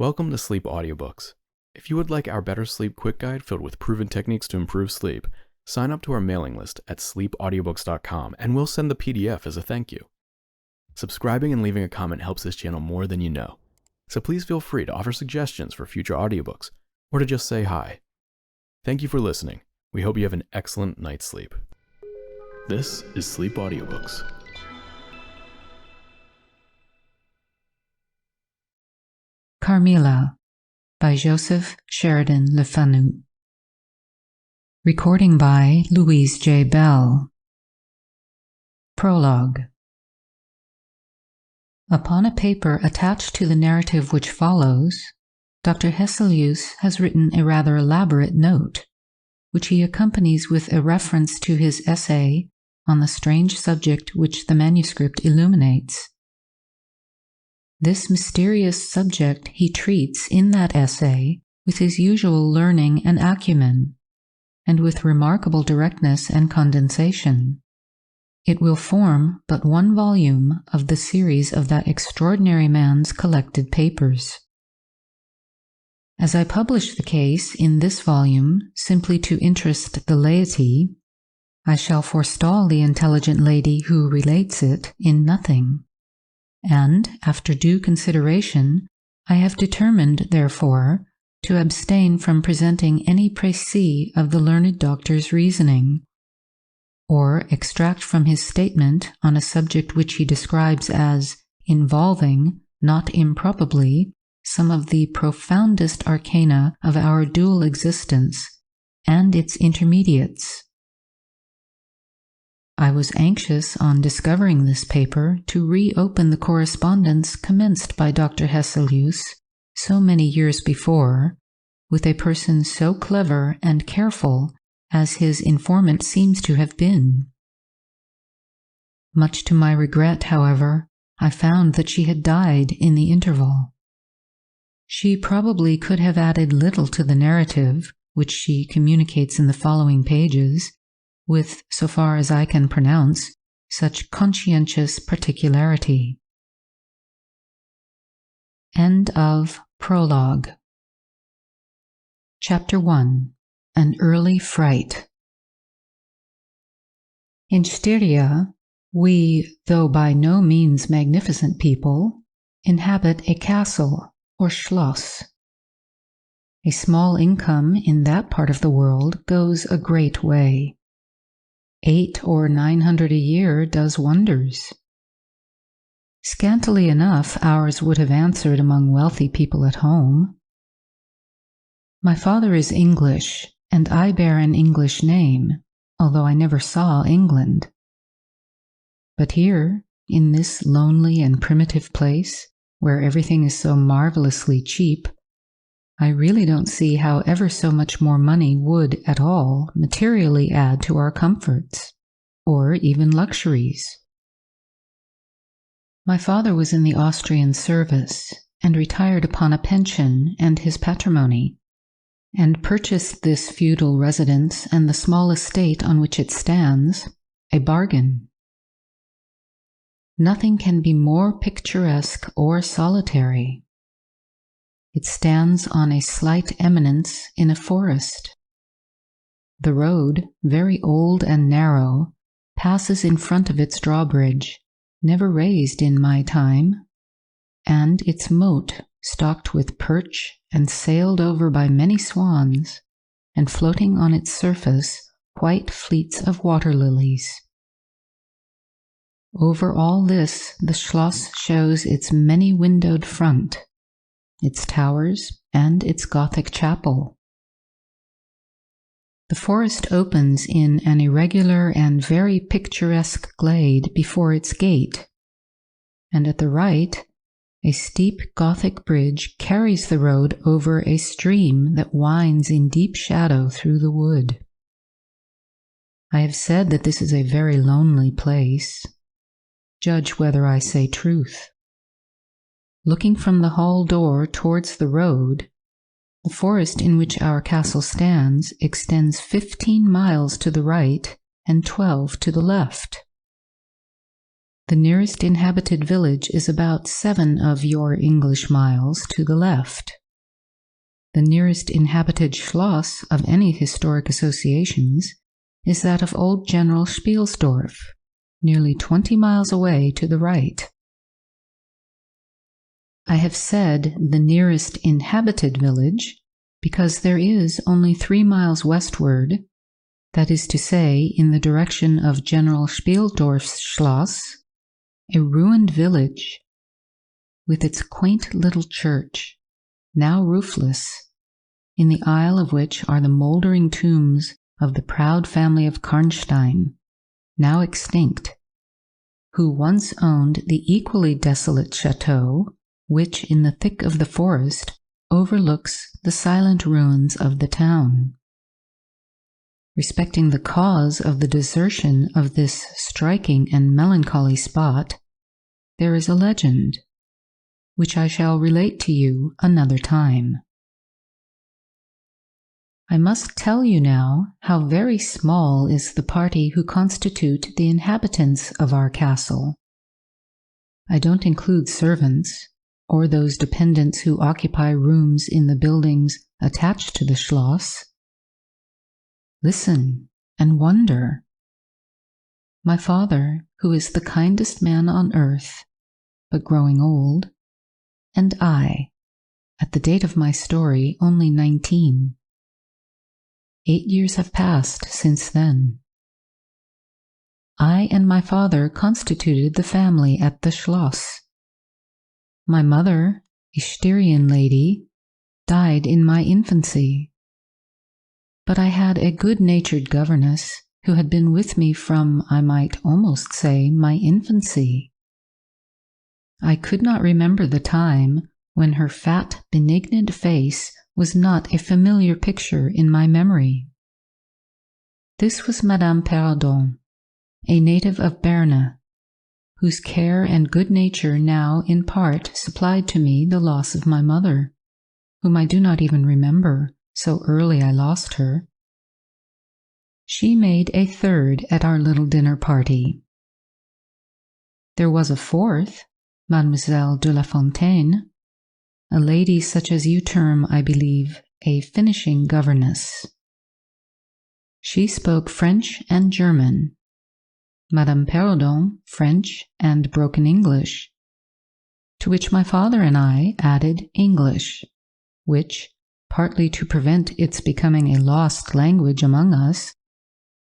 Welcome to Sleep Audiobooks. If you would like our Better Sleep Quick Guide filled with proven techniques to improve sleep, sign up to our mailing list at sleepaudiobooks.com and we'll send the PDF as a thank you. Subscribing and leaving a comment helps this channel more than you know, so please feel free to offer suggestions for future audiobooks or to just say hi. Thank you for listening. We hope you have an excellent night's sleep. This is Sleep Audiobooks. Carmilla by Joseph Sheridan Le Fanu. Recording by Louise J. Belle. Prologue. Upon a paper attached to the narrative which follows, Dr. Hesselius has written a rather elaborate note, which he accompanies with a reference to his essay on the strange subject which the manuscript illuminates. This mysterious subject he treats in that essay with his usual learning and acumen, and with remarkable directness and condensation. It will form but one volume of the series of that extraordinary man's collected papers. As I publish the case in this volume simply to interest the laity, I shall forestall the intelligent lady who relates it in nothing. And, after due consideration, I have determined, therefore, to abstain from presenting any précis of the learned doctor's reasoning, or extract from his statement on a subject which he describes as involving, not improbably, some of the profoundest arcana of our dual existence and its intermediates. I was anxious, on discovering this paper, to reopen the correspondence commenced by Dr. Hesselius so many years before, with a person so clever and careful as his informant seems to have been. Much to my regret, however, I found that she had died in the interval. She probably could have added little to the narrative, which she communicates in the following pages, with, so far as I can pronounce, such conscientious particularity. End of Prologue. Chapter 1. An Early Fright. In Styria, we, though by no means magnificent people, inhabit a castle, or schloss. A small income in that part of the world goes a great way. 800 or 900 a year does wonders. Scantily enough, ours would have answered among wealthy people at home. My father is English, and I bear an English name, although I never saw England. But here, in this lonely and primitive place, where everything is so marvelously cheap, I really don't see how ever so much more money would at all materially add to our comforts, or even luxuries. My father was in the Austrian service, and retired upon a pension and his patrimony, and purchased this feudal residence and the small estate on which it stands, a bargain. Nothing can be more picturesque or solitary. It stands on a slight eminence in a forest. The road, very old and narrow, passes in front of its drawbridge, never raised in my time, and its moat, stocked with perch and sailed over by many swans, and floating on its surface white fleets of water lilies. Over all this the schloss shows its many-windowed front, its towers, and its Gothic chapel. The forest opens in an irregular and very picturesque glade before its gate, and at the right, a steep Gothic bridge carries the road over a stream that winds in deep shadow through the wood. I have said that this is a very lonely place. Judge whether I say truth. Looking from the hall door towards the road, the forest in which our castle stands extends 15 miles to the right and 12 to the left. The nearest inhabited village is about 7 of your English miles to the left. The nearest inhabited Schloss of any historic associations is that of old General Spielsdorf, nearly 20 miles away to the right. I have said the nearest inhabited village because there is only 3 miles westward, that is to say, in the direction of General Spielsdorf's Schloss, a ruined village with its quaint little church, now roofless, in the aisle of which are the mouldering tombs of the proud family of Karnstein, now extinct, who once owned the equally desolate chateau which, in the thick of the forest, overlooks the silent ruins of the town. Respecting the cause of the desertion of this striking and melancholy spot, there is a legend, which I shall relate to you another time. I must tell you now how very small is the party who constitute the inhabitants of our castle. I don't include servants, or those dependents who occupy rooms in the buildings attached to the Schloss. Listen and wonder. My father, who is the kindest man on earth, but growing old, and I, at the date of my story, only 19. 8 years have passed since then. I and my father constituted the family at the Schloss. My mother, a Styrian lady, died in my infancy. But I had a good-natured governess who had been with me from, I might almost say, my infancy. I could not remember the time when her fat, benignant face was not a familiar picture in my memory. This was Madame Perrodon, a native of Berne, whose care and good nature now in part supplied to me the loss of my mother, whom I do not even remember, so early I lost her. She made a third at our little dinner party. There was a fourth, Mademoiselle de la Fontaine, a lady such as you term, I believe, a finishing governess. She spoke French and German, Madame Perrodon French and broken English, to which my father and I added English, which, partly to prevent its becoming a lost language among us,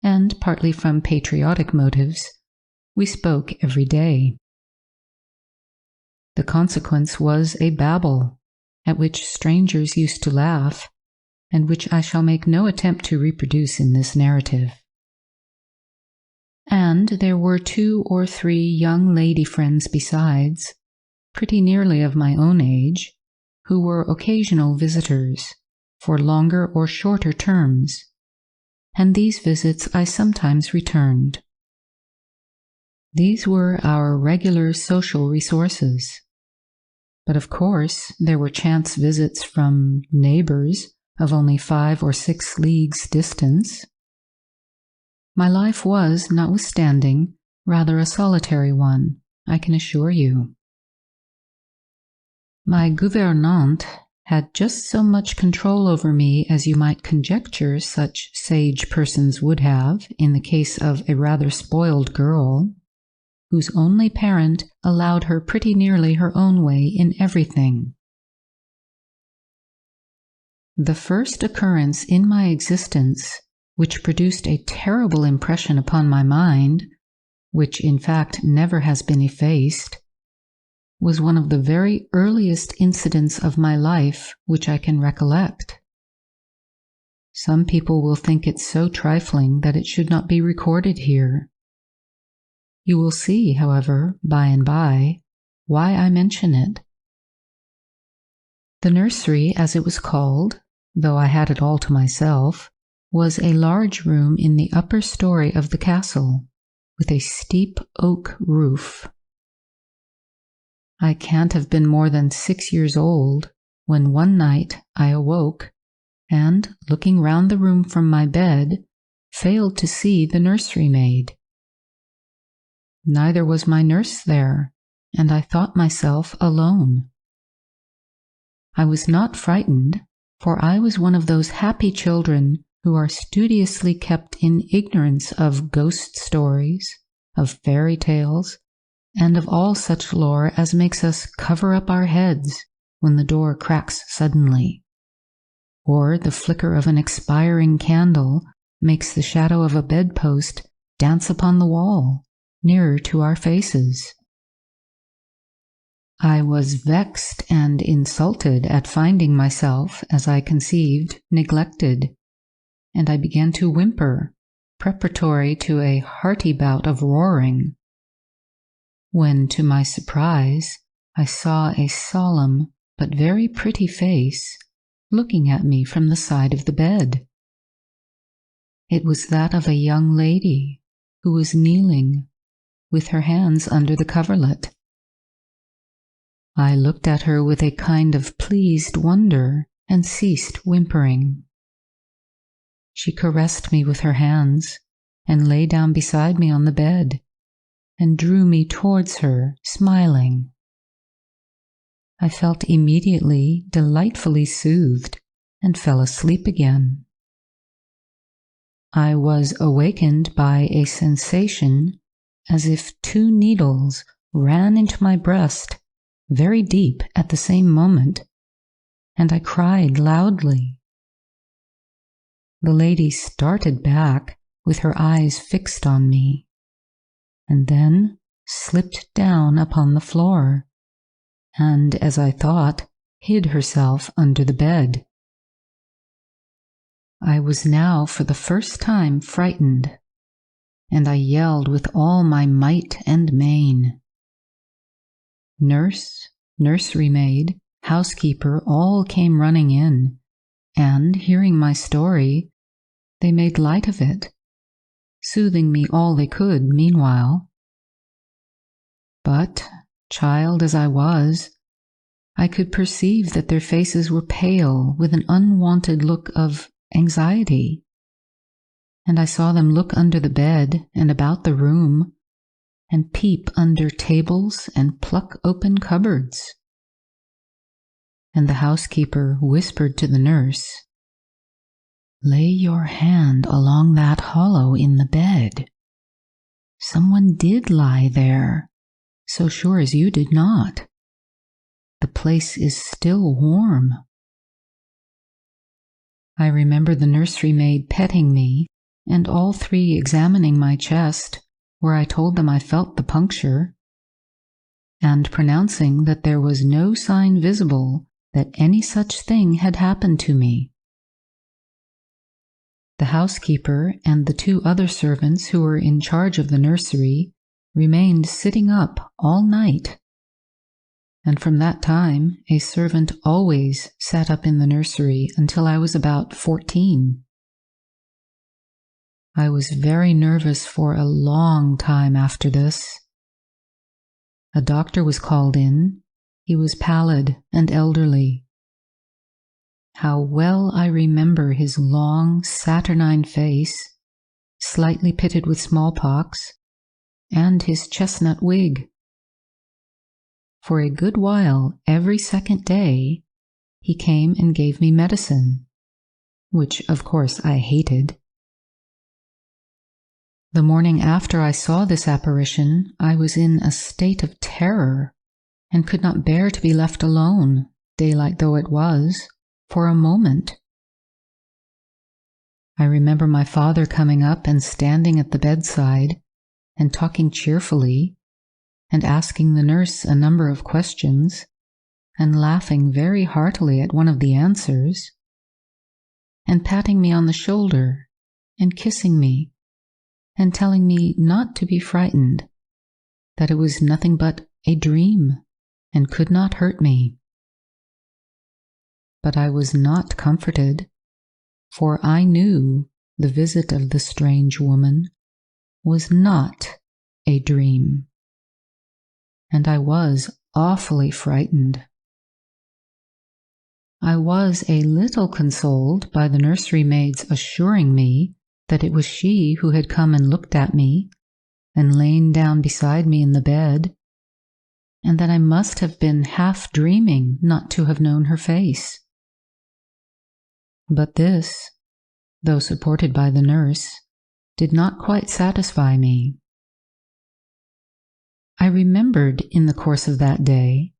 and partly from patriotic motives, we spoke every day. The consequence was a babel, at which strangers used to laugh, and which I shall make no attempt to reproduce in this narrative. And there were 2 or 3 young lady friends besides, pretty nearly of my own age, who were occasional visitors, for longer or shorter terms, and these visits I sometimes returned. These were our regular social resources. But of course there were chance visits from neighbors of only 5 or 6 leagues distance. My life was, notwithstanding, rather a solitary one, I can assure you. My gouvernante had just so much control over me as you might conjecture such sage persons would have in the case of a rather spoiled girl, whose only parent allowed her pretty nearly her own way in everything. The first occurrence in my existence which produced a terrible impression upon my mind, which in fact never has been effaced, was one of the very earliest incidents of my life which I can recollect. Some people will think it so trifling that it should not be recorded here. You will see, however, by and by, why I mention it. The nursery, as it was called, though I had it all to myself, was a large room in the upper story of the castle, with a steep oak roof. I can't have been more than 6 years old when one night I awoke and, looking round the room from my bed, failed to see the nursery maid. Neither was my nurse there, and I thought myself alone. I was not frightened, for I was one of those happy children who are studiously kept in ignorance of ghost stories, of fairy tales, and of all such lore as makes us cover up our heads when the door cracks suddenly, or the flicker of an expiring candle makes the shadow of a bedpost dance upon the wall, nearer to our faces. I was vexed and insulted at finding myself, as I conceived, neglected, and I began to whimper, preparatory to a hearty bout of roaring, when, to my surprise, I saw a solemn but very pretty face looking at me from the side of the bed. It was that of a young lady who was kneeling, with her hands under the coverlet. I looked at her with a kind of pleased wonder and ceased whimpering. She caressed me with her hands and lay down beside me on the bed and drew me towards her, smiling. I felt immediately delightfully soothed and fell asleep again. I was awakened by a sensation as if 2 needles ran into my breast very deep at the same moment, and I cried loudly. The lady started back with her eyes fixed on me, and then slipped down upon the floor, and, as I thought, hid herself under the bed. I was now for the first time frightened, and I yelled with all my might and main. Nurse, nursery maid, housekeeper all came running in, and, hearing my story, they made light of it, soothing me all they could meanwhile. But, child as I was, I could perceive that their faces were pale with an unwonted look of anxiety, and I saw them look under the bed and about the room, and peep under tables and pluck open cupboards. And the housekeeper whispered to the nurse, "Lay your hand along that hollow in the bed. Someone did lie there, so sure as you did not. The place is still warm." I remember the nursery maid petting me, and all 3 examining my chest, where I told them I felt the puncture, and pronouncing that there was no sign visible that any such thing had happened to me. The housekeeper and the 2 other servants who were in charge of the nursery remained sitting up all night, and from that time a servant always sat up in the nursery until I was about 14. I was very nervous for a long time after this. A doctor was called in. He was pallid and elderly. How well I remember his long, saturnine face, slightly pitted with smallpox, and his chestnut wig. For a good while, every second day, he came and gave me medicine, which, of course, I hated. The morning after I saw this apparition, I was in a state of terror, and could not bear to be left alone, daylight though it was, for a moment. I remember my father coming up and standing at the bedside, and talking cheerfully, and asking the nurse a number of questions, and laughing very heartily at one of the answers, and patting me on the shoulder, and kissing me, and telling me not to be frightened, that it was nothing but a dream, and could not hurt me. But I was not comforted, for I knew the visit of the strange woman was not a dream, and I was awfully frightened. I was a little consoled by the nursery maid's assuring me that it was she who had come and looked at me, and lain down beside me in the bed, and that I must have been half dreaming not to have known her face. But this, though supported by the nurse, did not quite satisfy me. I remembered in the course of that day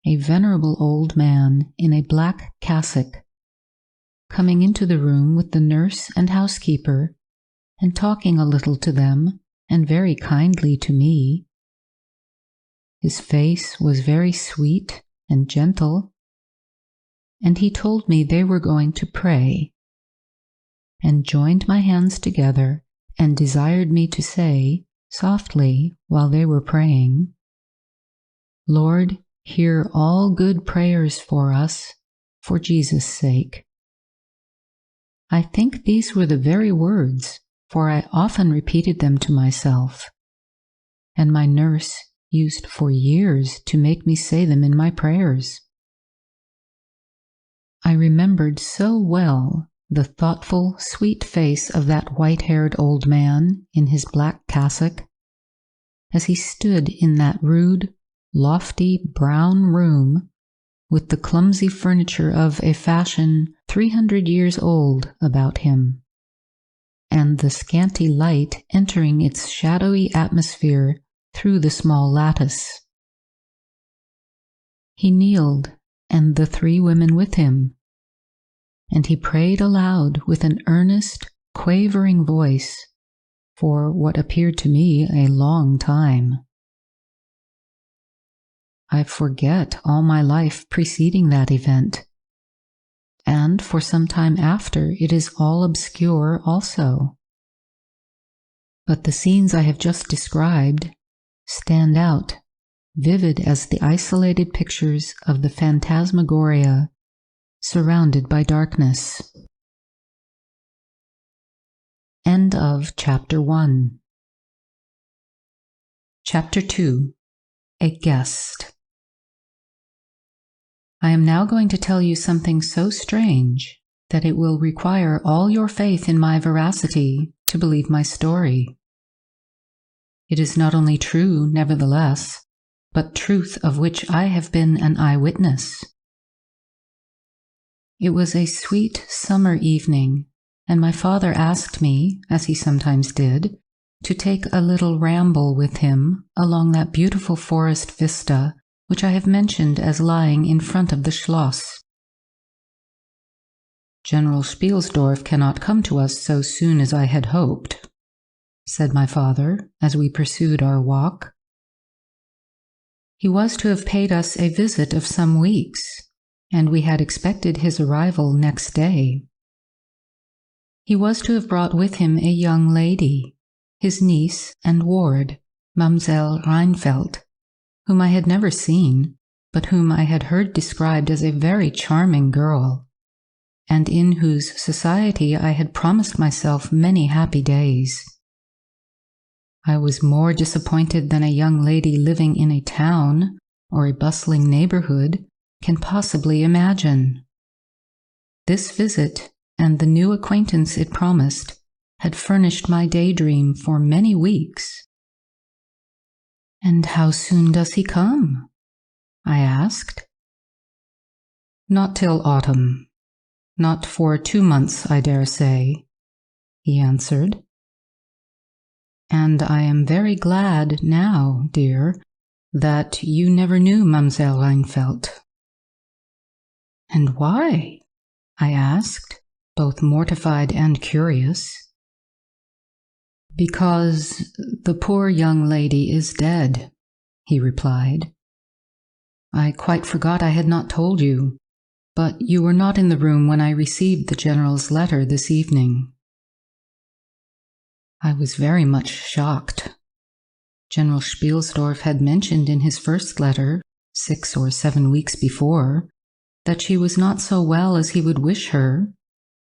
a venerable old man in a black cassock coming into the room with the nurse and housekeeper and talking a little to them and very kindly to me. His face was very sweet and gentle, and he told me they were going to pray, and joined my hands together and desired me to say, softly, while they were praying, "Lord, hear all good prayers for us, for Jesus' sake." I think these were the very words, for I often repeated them to myself, and my nurse used for years to make me say them in my prayers. I remembered so well the thoughtful, sweet face of that white-haired old man in his black cassock, as he stood in that rude, lofty, brown room with the clumsy furniture of a fashion 300 years old about him, and the scanty light entering its shadowy atmosphere through the small lattice. He kneeled, and the 3 women with him, and he prayed aloud with an earnest, quavering voice for what appeared to me a long time. I forget all my life preceding that event, and for some time after it is all obscure also. But the scenes I have just described stand out, vivid as the isolated pictures of the phantasmagoria surrounded by darkness. End of Chapter 1. Chapter 2. A Guest. I am now going to tell you something so strange that it will require all your faith in my veracity to believe my story. It is not only true, nevertheless, but truth of which I have been an eyewitness. It was a sweet summer evening, and my father asked me, as he sometimes did, to take a little ramble with him along that beautiful forest vista which I have mentioned as lying in front of the Schloss. "General Spielsdorf cannot come to us so soon as I had hoped," said my father as we pursued our walk. He was to have paid us a visit of some weeks, and we had expected his arrival next day. He was to have brought with him a young lady, his niece and ward, Mamselle Reinfeldt, whom I had never seen, but whom I had heard described as a very charming girl, and in whose society I had promised myself many happy days. I was more disappointed than a young lady living in a town or a bustling neighborhood can possibly imagine. This visit and the new acquaintance it promised had furnished my daydream for many weeks. "And how soon does he come?" I asked. "Not till autumn. Not for 2 months, I dare say," he answered. "And I am very glad now, dear, that you never knew Mamselle Reinfeldt." "And why?" I asked, both mortified and curious. "Because the poor young lady is dead," he replied. "I quite forgot I had not told you, but you were not in the room when I received the General's letter this evening." I was very much shocked. General Spielsdorf had mentioned in his first letter, 6 or 7 weeks before, that she was not so well as he would wish her,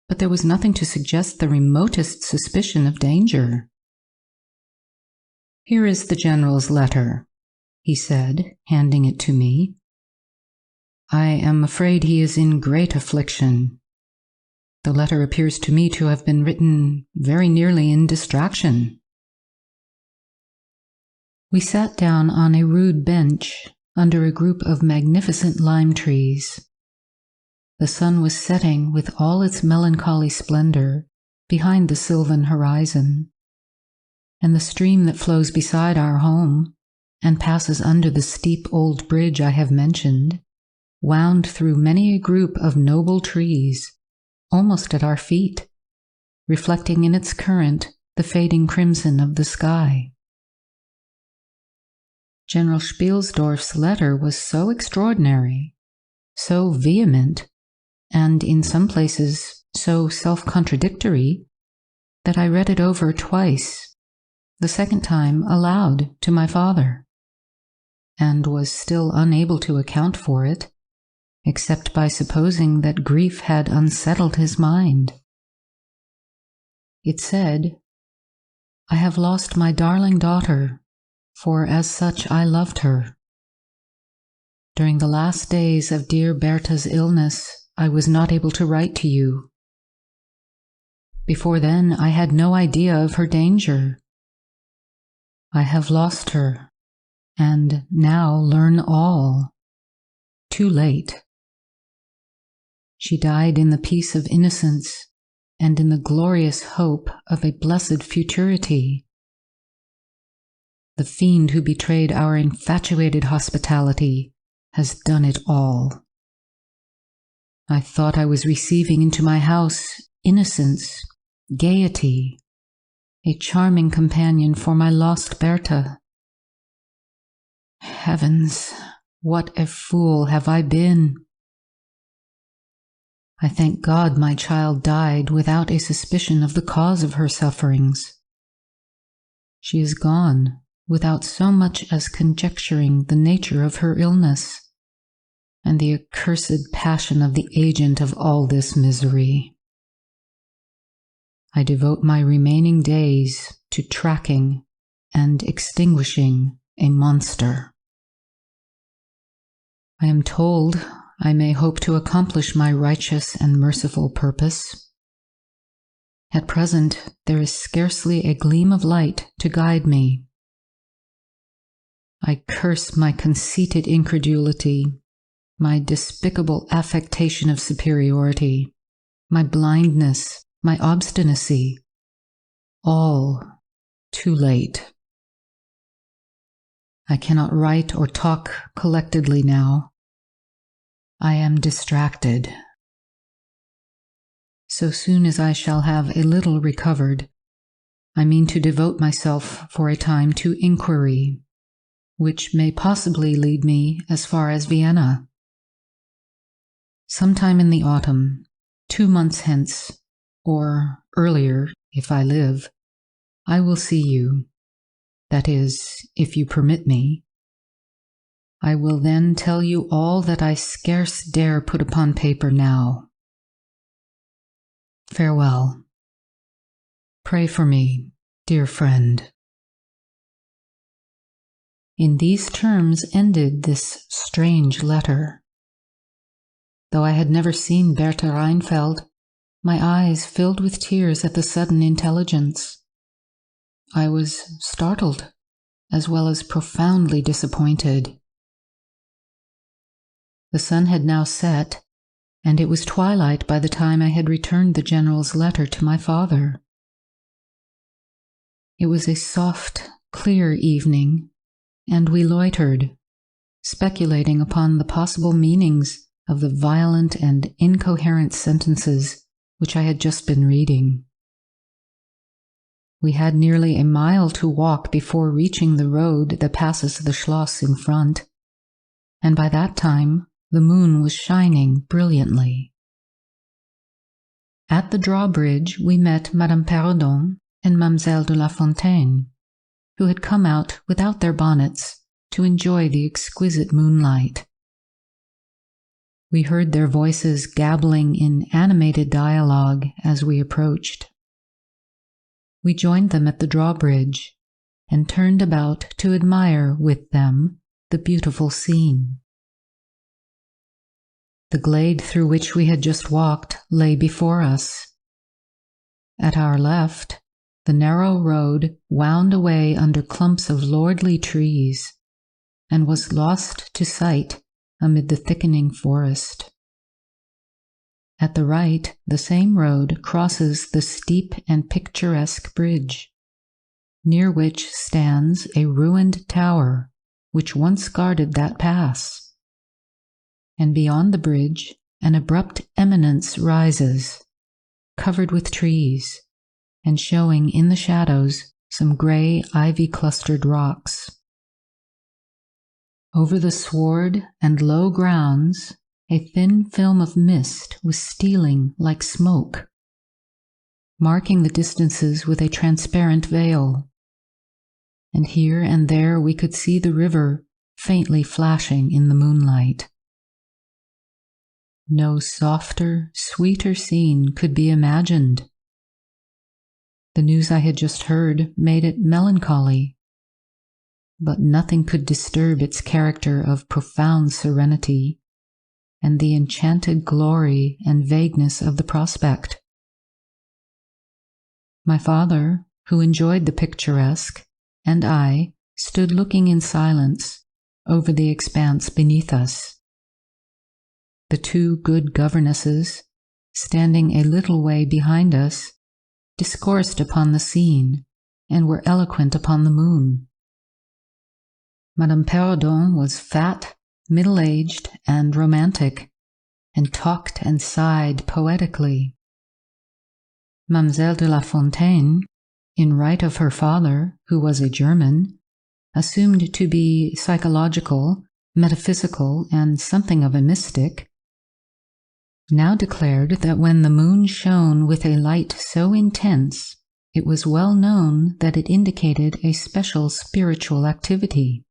but there was nothing to suggest the remotest suspicion of danger. "Here is the General's letter," he said, handing it to me. "I am afraid he is in great affliction. The letter appears to me to have been written very nearly in distraction." We sat down on a rude bench under a group of magnificent lime trees. The sun was setting with all its melancholy splendor behind the sylvan horizon, and the stream that flows beside our home and passes under the steep old bridge I have mentioned wound through many a group of noble trees almost at our feet, reflecting in its current the fading crimson of the sky. General Spielsdorf's letter was so extraordinary, so vehement, and in some places so self-contradictory, that I read it over twice, the second time aloud to my father, and was still unable to account for it, except by supposing that grief had unsettled his mind. It said, "I have lost my darling daughter, for as such I loved her. During the last days of dear Bertha's illness, I was not able to write to you. Before then, I had no idea of her danger. I have lost her, and now learn all. Too late. She died in the peace of innocence and in the glorious hope of a blessed futurity. The fiend who betrayed our infatuated hospitality has done it all. I thought I was receiving into my house innocence, gaiety, a charming companion for my lost Bertha. Heavens, what a fool have I been! I thank God my child died without a suspicion of the cause of her sufferings. She is gone without so much as conjecturing the nature of her illness and the accursed passion of the agent of all this misery. I devote my remaining days to tracking and extinguishing a monster. I am told I may hope to accomplish my righteous and merciful purpose. At present, there is scarcely a gleam of light to guide me. I curse my conceited incredulity, my despicable affectation of superiority, my blindness, my obstinacy, all too late. I cannot write or talk collectedly now. I am distracted. So soon as I shall have a little recovered, I mean to devote myself for a time to inquiry, which may possibly lead me as far as Vienna. Sometime in the autumn, 2 months hence, or earlier if I live, I will see you. That is, if you permit me. I will then tell you all that I scarce dare put upon paper now. Farewell. Pray for me, dear friend." In these terms ended this strange letter. Though I had never seen Bertha Reinfeldt, my eyes filled with tears at the sudden intelligence. I was startled, as well as profoundly disappointed. The sun had now set, and it was twilight by the time I had returned the General's letter to my father. It was a soft, clear evening, and we loitered, speculating upon the possible meanings of the violent and incoherent sentences which I had just been reading. We had nearly a mile to walk before reaching the road that passes the Schloss in front, and by that time the moon was shining brilliantly. At the drawbridge we met Madame Perrodon and Mademoiselle de la Fontaine, who had come out without their bonnets to enjoy the exquisite moonlight. We heard their voices gabbling in animated dialogue as we approached. We joined them at the drawbridge and turned about to admire with them the beautiful scene. The glade through which we had just walked lay before us. At our left, The narrow road wound away under clumps of lordly trees and was lost to sight amid the thickening forest. At the right, the same road crosses the steep and picturesque bridge, near which stands a ruined tower which once guarded that pass. And beyond the bridge, an abrupt eminence rises, covered with trees, and showing in the shadows some gray, ivy-clustered rocks. Over the sward and low grounds, a thin film of mist was stealing like smoke, marking the distances with a transparent veil. And here and there we could see the river faintly flashing in the moonlight. No softer, sweeter scene could be imagined. The news I had just heard made it melancholy, but nothing could disturb its character of profound serenity and the enchanted glory and vagueness of the prospect. My father, who enjoyed the picturesque, and I stood looking in silence over the expanse beneath us. The two good governesses, standing a little way behind us, discoursed upon the scene and were eloquent upon the moon. Madame Perrodon was fat, middle-aged, and romantic, and talked and sighed poetically. Mademoiselle de La Fontaine, in right of her father, who was a German, assumed to be psychological, metaphysical, and something of a mystic, now declared that when the moon shone with a light so intense, it was well known that it indicated a special spiritual activity.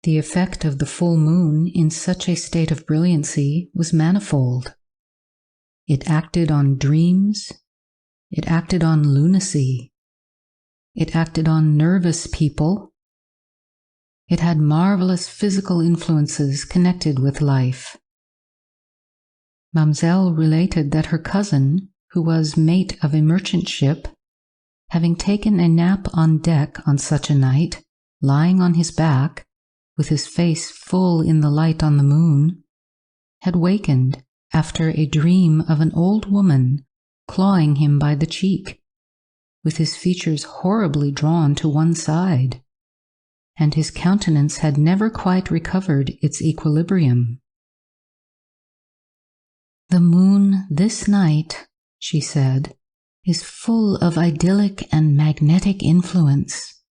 The effect of the full moon in such a state of brilliancy was manifold. It acted on dreams, it acted on lunacy, it acted on nervous people. It had marvelous physical influences connected with life. Mademoiselle related that her cousin, who was mate of a merchant ship, having taken a nap on deck on such a night, lying on his back, with his face full in the light on the moon, had wakened after a dream of an old woman clawing him by the cheek, with his features horribly drawn to one side, and his countenance had never quite recovered its equilibrium. "The moon this night," she said, "is full of idyllic and magnetic influence.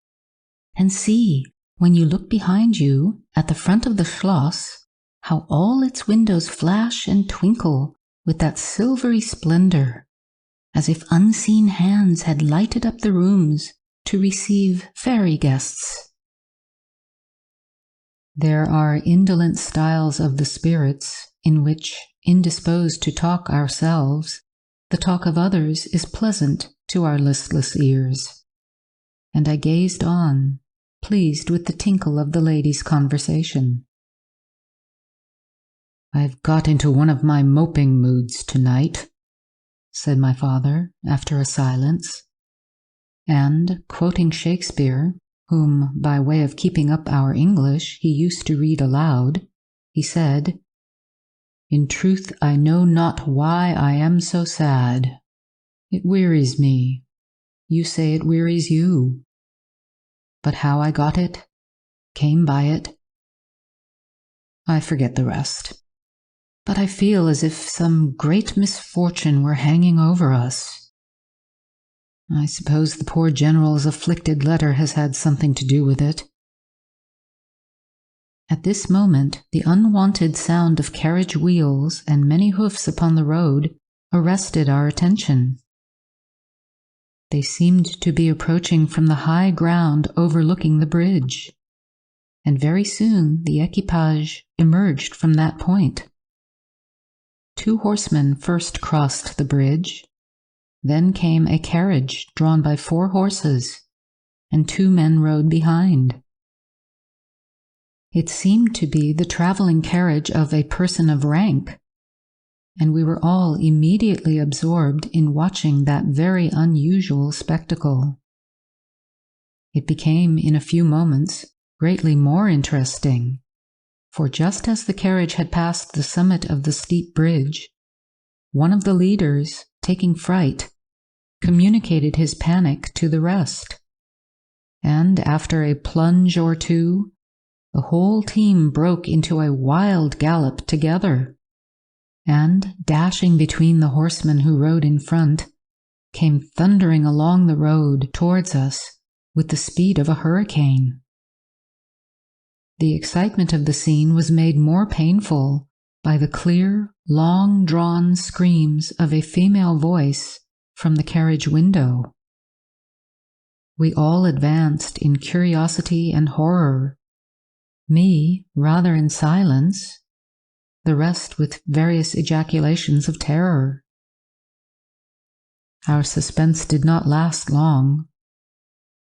And see, when you look behind you, at the front of the Schloss, how all its windows flash and twinkle with that silvery splendor, as if unseen hands had lighted up the rooms to receive fairy guests." There are indolent styles of the spirits in which, indisposed to talk ourselves, the talk of others is pleasant to our listless ears, and I gazed on, pleased with the tinkle of the ladies' conversation. "I've got into one of my moping moods tonight," said my father after a silence, and, quoting Shakespeare, whom, by way of keeping up our English, he used to read aloud, he said, "In truth, I know not why I am so sad. It wearies me. You say it wearies you. But how I got it, came by it, I forget the rest. But I feel as if some great misfortune were hanging over us. I suppose the poor General's afflicted letter has had something to do with it." At this moment, the unwonted sound of carriage wheels and many hoofs upon the road arrested our attention. They seemed to be approaching from the high ground overlooking the bridge, and very soon the equipage emerged from that point. 2 horsemen first crossed the bridge, then came a carriage drawn by 4 horses, and 2 men rode behind. It seemed to be the traveling carriage of a person of rank, and we were all immediately absorbed in watching that very unusual spectacle. It became, in a few moments, greatly more interesting, for just as the carriage had passed the summit of the steep bridge, one of the leaders, taking fright, communicated his panic to the rest, and after a plunge or two, the whole team broke into a wild gallop together, and, dashing between the horsemen who rode in front, came thundering along the road towards us with the speed of a hurricane. The excitement of the scene was made more painful by the clear, long-drawn screams of a female voice from the carriage window. We all advanced in curiosity and horror, me rather in silence, the rest with various ejaculations of terror. Our suspense did not last long.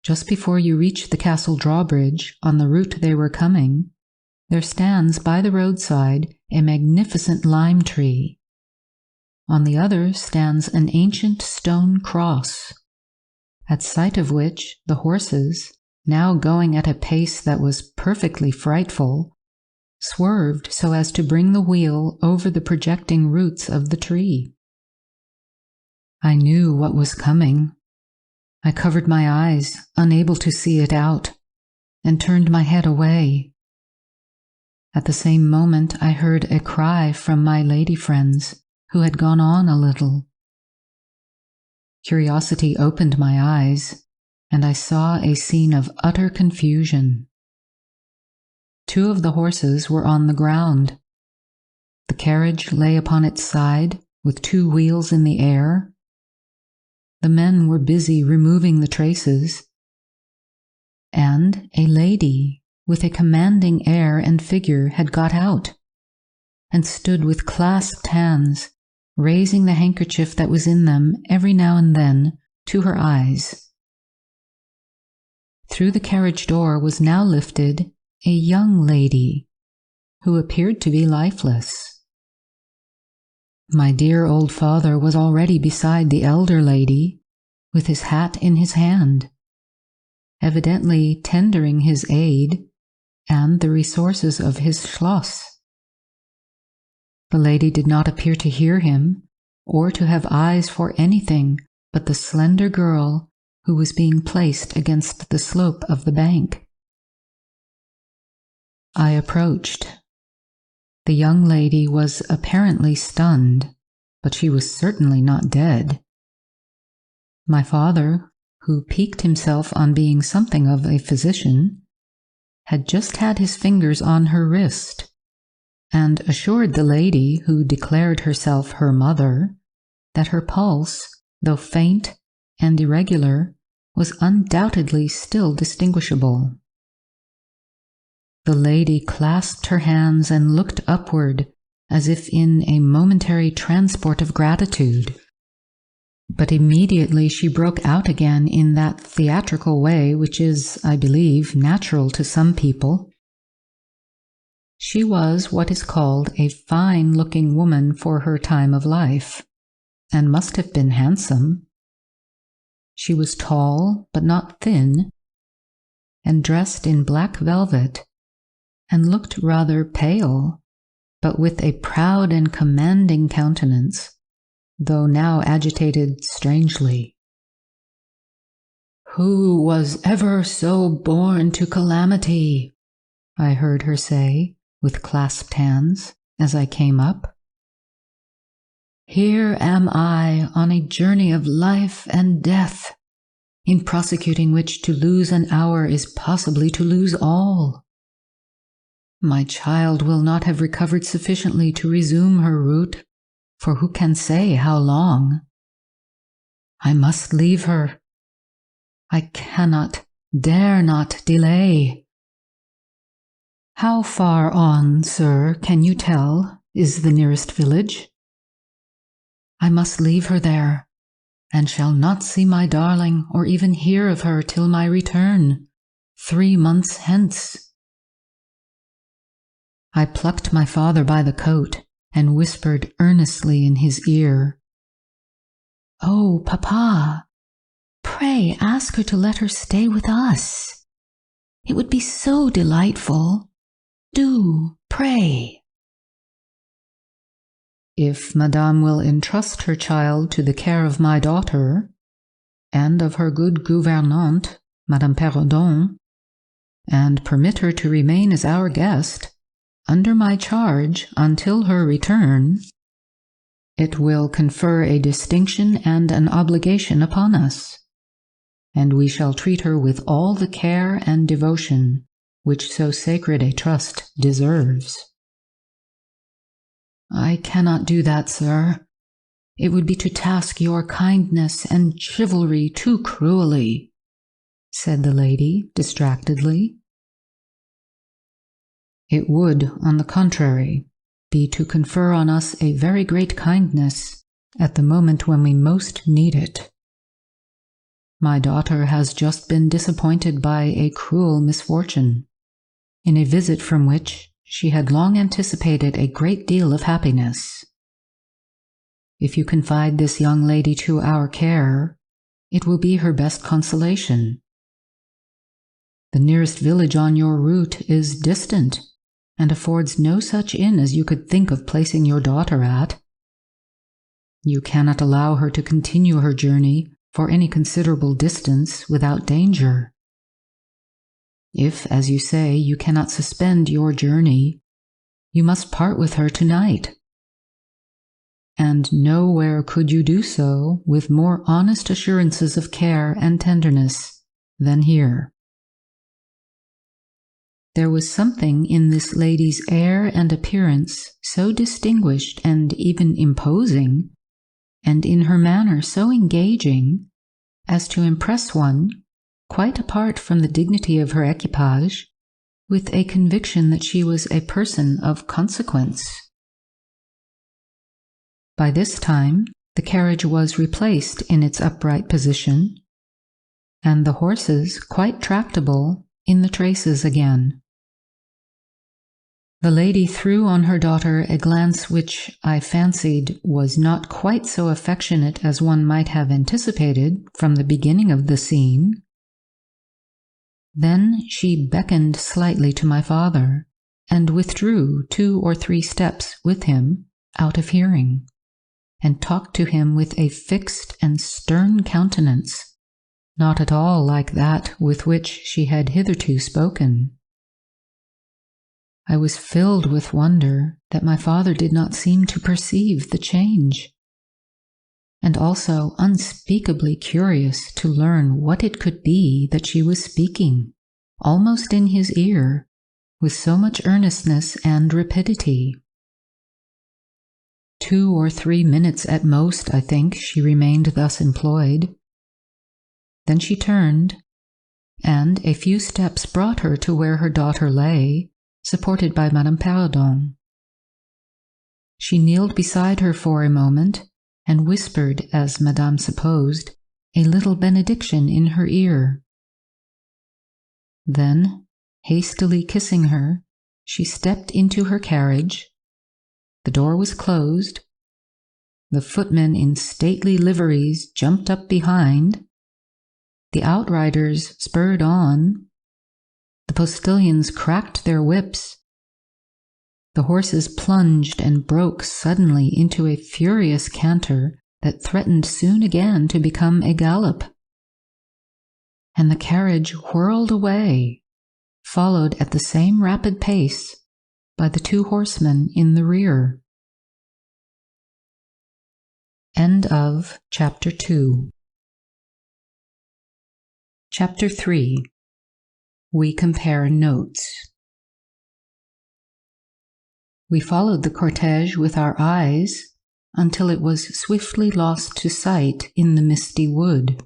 Just before you reach the castle drawbridge on the route they were coming, there stands by the roadside a magnificent lime tree. On the other stands an ancient stone cross, at sight of which the horses, now going at a pace that was perfectly frightful, swerved so as to bring the wheel over the projecting roots of the tree. I knew what was coming. I covered my eyes, unable to see it out, and turned my head away. At the same moment I heard a cry from my lady friends, who had gone on a little. Curiosity opened my eyes, and I saw a scene of utter confusion. 2 of the horses were on the ground. The carriage lay upon its side, with 2 wheels in the air. The men were busy removing the traces, and a lady with a commanding air and figure had got out, and stood with clasped hands, raising the handkerchief that was in them every now and then to her eyes. Through the carriage door was now lifted a young lady, who appeared to be lifeless. My dear old father was already beside the elder lady, with his hat in his hand, evidently tendering his aid and the resources of his schloss. The lady did not appear to hear him, or to have eyes for anything but the slender girl who was being placed against the slope of the bank. I approached. The young lady was apparently stunned, but she was certainly not dead. My father, who piqued himself on being something of a physician, had just had his fingers on her wrist, and assured the lady, who declared herself her mother, that her pulse, though faint and irregular, was undoubtedly still distinguishable. The lady clasped her hands and looked upward, as if in a momentary transport of gratitude. But immediately she broke out again in that theatrical way which is, I believe, natural to some people. She was what is called a fine-looking woman for her time of life, and must have been handsome. She was tall, but not thin, and dressed in black velvet, and looked rather pale, but with a proud and commanding countenance, though now agitated strangely. "Who was ever so born to calamity?" I heard her say, with clasped hands, as I came up. "Here am I on a journey of life and death, in prosecuting which to lose an hour is possibly to lose all. My child will not have recovered sufficiently to resume her route, for who can say how long? I must leave her. I cannot, dare not delay. How far on, sir, can you tell, is the nearest village? I must leave her there, and shall not see my darling or even hear of her till my return, 3 months hence." I plucked my father by the coat and whispered earnestly in his ear, "Oh, Papa, pray ask her to let her stay with us. It would be so delightful. Do, pray." "If Madame will entrust her child to the care of my daughter, and of her good gouvernante, Madame Perrodon, and permit her to remain as our guest, under my charge until her return, it will confer a distinction and an obligation upon us, and we shall treat her with all the care and devotion which so sacred a trust deserves." "I cannot do that, sir. It would be to task your kindness and chivalry too cruelly," said the lady distractedly. "It would, on the contrary, be to confer on us a very great kindness at the moment when we most need it. My daughter has just been disappointed by a cruel misfortune, in a visit from which she had long anticipated a great deal of happiness. If you confide this young lady to our care, it will be her best consolation. The nearest village on your route is distant, and affords no such inn as you could think of placing your daughter at. You cannot allow her to continue her journey for any considerable distance without danger. If, as you say, you cannot suspend your journey, you must part with her tonight. And nowhere could you do so with more honest assurances of care and tenderness than here." There was something in this lady's air and appearance so distinguished and even imposing, and in her manner so engaging, as to impress one, quite apart from the dignity of her equipage, with a conviction that she was a person of consequence. By this time, the carriage was replaced in its upright position, and the horses quite tractable in the traces again. The lady threw on her daughter a glance which, I fancied, was not quite so affectionate as one might have anticipated from the beginning of the scene. Then she beckoned slightly to my father, and withdrew 2 or 3 steps with him out of hearing, and talked to him with a fixed and stern countenance, not at all like that with which she had hitherto spoken. I was filled with wonder that my father did not seem to perceive the change, and also unspeakably curious to learn what it could be that she was speaking, almost in his ear, with so much earnestness and rapidity. 2 or 3 minutes at most, I think, she remained thus employed. Then she turned, and a few steps brought her to where her daughter lay, supported by Madame Perrodon. She kneeled beside her for a moment, and whispered, as Madame supposed, a little benediction in her ear. Then, hastily kissing her, she stepped into her carriage. The door was closed. The footmen in stately liveries jumped up behind. The outriders spurred on. The postilions cracked their whips. The horses plunged and broke suddenly into a furious canter that threatened soon again to become a gallop. And the carriage whirled away, followed at the same rapid pace by the 2 horsemen in the rear. End of Chapter 2. Chapter 3. We compare notes. We followed the cortege with our eyes until it was swiftly lost to sight in the misty wood,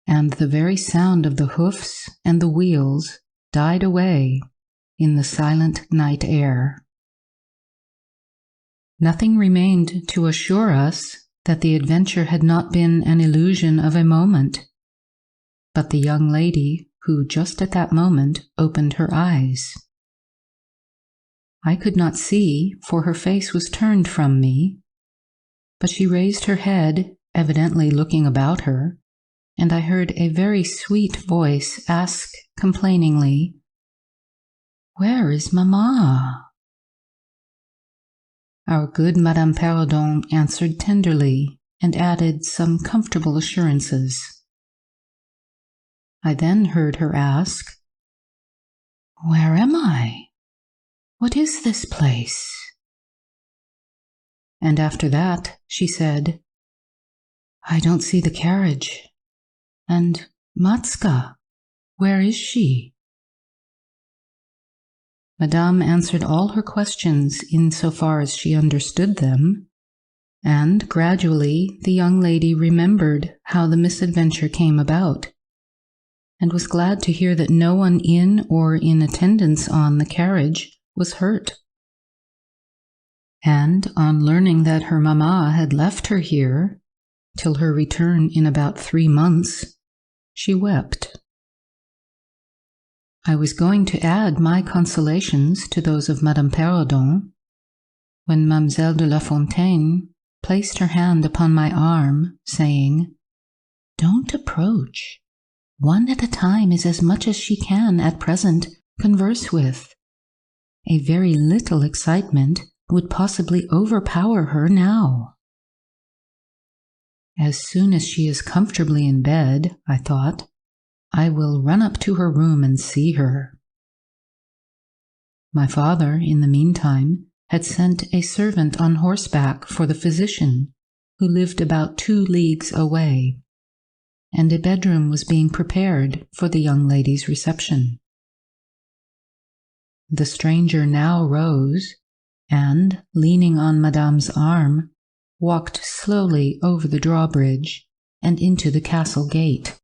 and the very sound of the hoofs and the wheels died away in the silent night air. Nothing remained to assure us that the adventure had not been an illusion of a moment, but the young lady who just at that moment opened her eyes. I could not see, for her face was turned from me, but she raised her head, evidently looking about her, and I heard a very sweet voice ask complainingly, "Where is Mamma?" Our good Madame Perrodon answered tenderly and added some comfortable assurances. I then heard her ask, "Where am I? What is this place?" And after that she said, "I don't see the carriage. And Matska, where is she?" Madame answered all her questions in so far as she understood them, and gradually the young lady remembered how the misadventure came about, and was glad to hear that no one in or in attendance on the carriage was hurt. And on learning that her mamma had left her here, till her return in about 3 months, she wept. I was going to add my consolations to those of Madame Perrodon, when Mademoiselle de La Fontaine placed her hand upon my arm, saying, "Don't approach. One at a time is as much as she can at present converse with. A very little excitement would possibly overpower her now." As soon as she is comfortably in bed, I thought, I will run up to her room and see her. My father, in the meantime, had sent a servant on horseback for the physician, who lived about 2 leagues away, and a bedroom was being prepared for the young lady's reception. The stranger now rose, and, leaning on Madame's arm, walked slowly over the drawbridge and into the castle gate.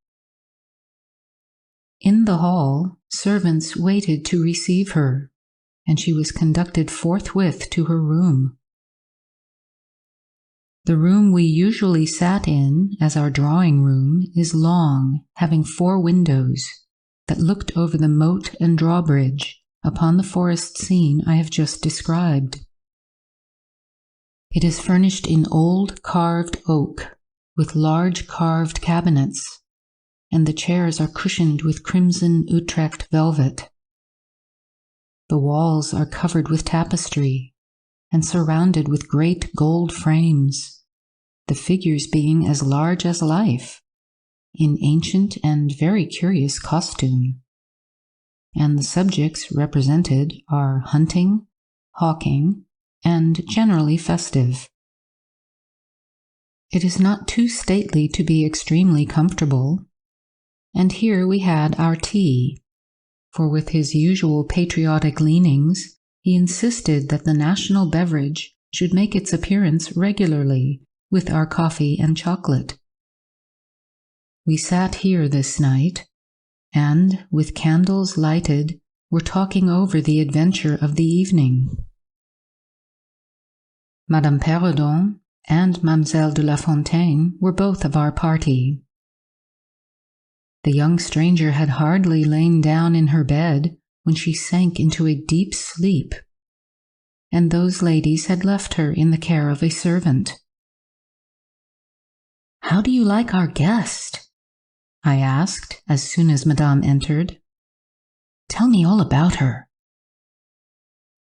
In the hall, servants waited to receive her, and she was conducted forthwith to her room. The room we usually sat in as our drawing room is long, having 4 windows that looked over the moat and drawbridge upon the forest scene I have just described. It is furnished in old carved oak, with large carved cabinets, and the chairs are cushioned with crimson Utrecht velvet. The walls are covered with tapestry, and surrounded with great gold frames, the figures being as large as life, in ancient and very curious costume, and the subjects represented are hunting, hawking, and generally festive. It is not too stately to be extremely comfortable, and here we had our tea, for with his usual patriotic leanings, he insisted that the national beverage should make its appearance regularly with our coffee and chocolate. We sat here this night, and, with candles lighted, were talking over the adventure of the evening. Madame Perrodon and Mademoiselle de La Fontaine were both of our party. The young stranger had hardly lain down in her bed when she sank into a deep sleep, and those ladies had left her in the care of a servant. "How do you like our guest?" I asked as soon as Madame entered. "Tell me all about her."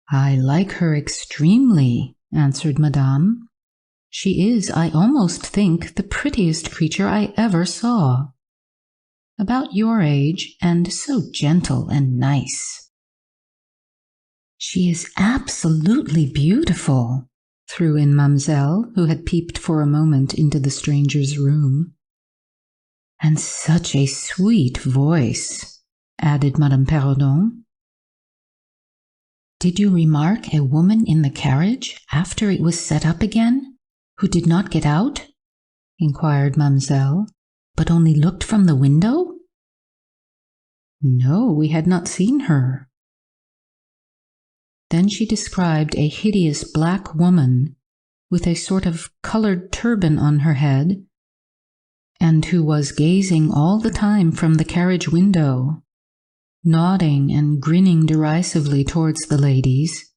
"I like her extremely," answered Madame. "She is, I almost think, the prettiest creature I ever saw. About your age, and so gentle and nice." "She is absolutely beautiful," threw in Mademoiselle, who had peeped for a moment into the stranger's room. "And such a sweet voice," added Madame Perrodon. "Did you remark a woman in the carriage after it was set up again, who did not get out?" inquired Mademoiselle, "but only looked from the window?" "No, we had not seen her." Then she described a hideous black woman with a sort of colored turban on her head, and who was gazing all the time from the carriage window, nodding and grinning derisively towards the ladies,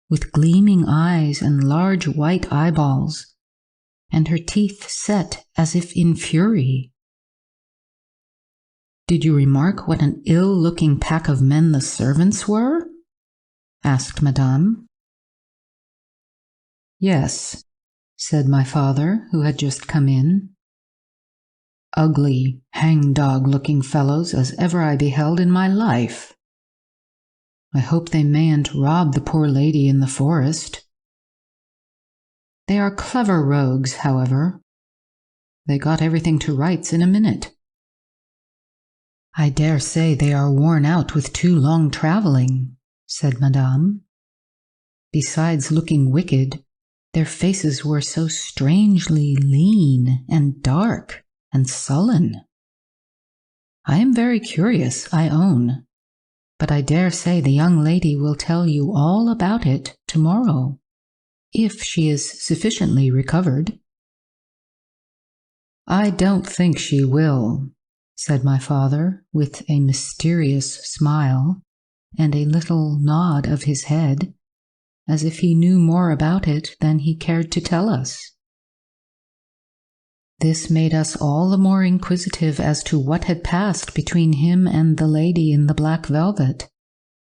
with gleaming eyes and large white eyeballs, and her teeth set as if in fury. "Did you remark what an ill-looking pack of men the servants were?" asked Madame. "Yes," said my father, who had just come in. "Ugly, hang-dog-looking fellows as ever I beheld in my life. I hope they mayn't rob the poor lady in the forest. They are clever rogues, however. They got everything to rights in a minute. I dare say they are worn out with too long traveling," said Madame. "Besides looking wicked, their faces were so strangely lean and dark and sullen. I am very curious, I own, but I dare say the young lady will tell you all about it tomorrow, if she is sufficiently recovered." "I don't think she will," said my father, with a mysterious smile and a little nod of his head, as if he knew more about it than he cared to tell us. This made us all the more inquisitive as to what had passed between him and the lady in the black velvet,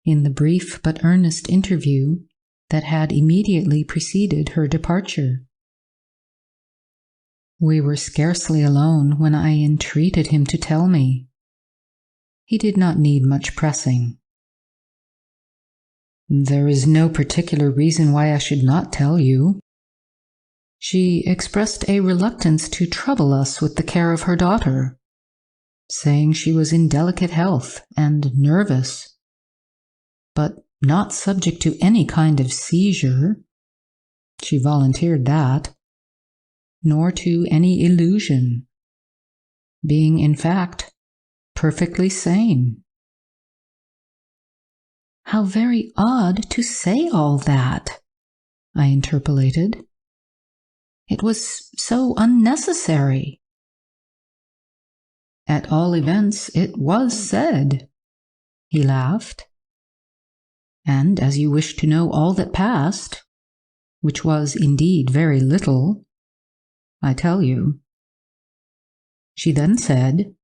in the brief but earnest interview that had immediately preceded her departure. We were scarcely alone when I entreated him to tell me. He did not need much pressing. "There is no particular reason why I should not tell you. She expressed a reluctance to trouble us with the care of her daughter, saying she was in delicate health and nervous, but not subject to any kind of seizure. She volunteered that. Nor to any illusion, being in fact perfectly sane." "How very odd to say all that," I interpolated. "It was so unnecessary." "At all events, it was said," he laughed. "And as you wish to know all that passed, which was indeed very little, I tell you. She then said,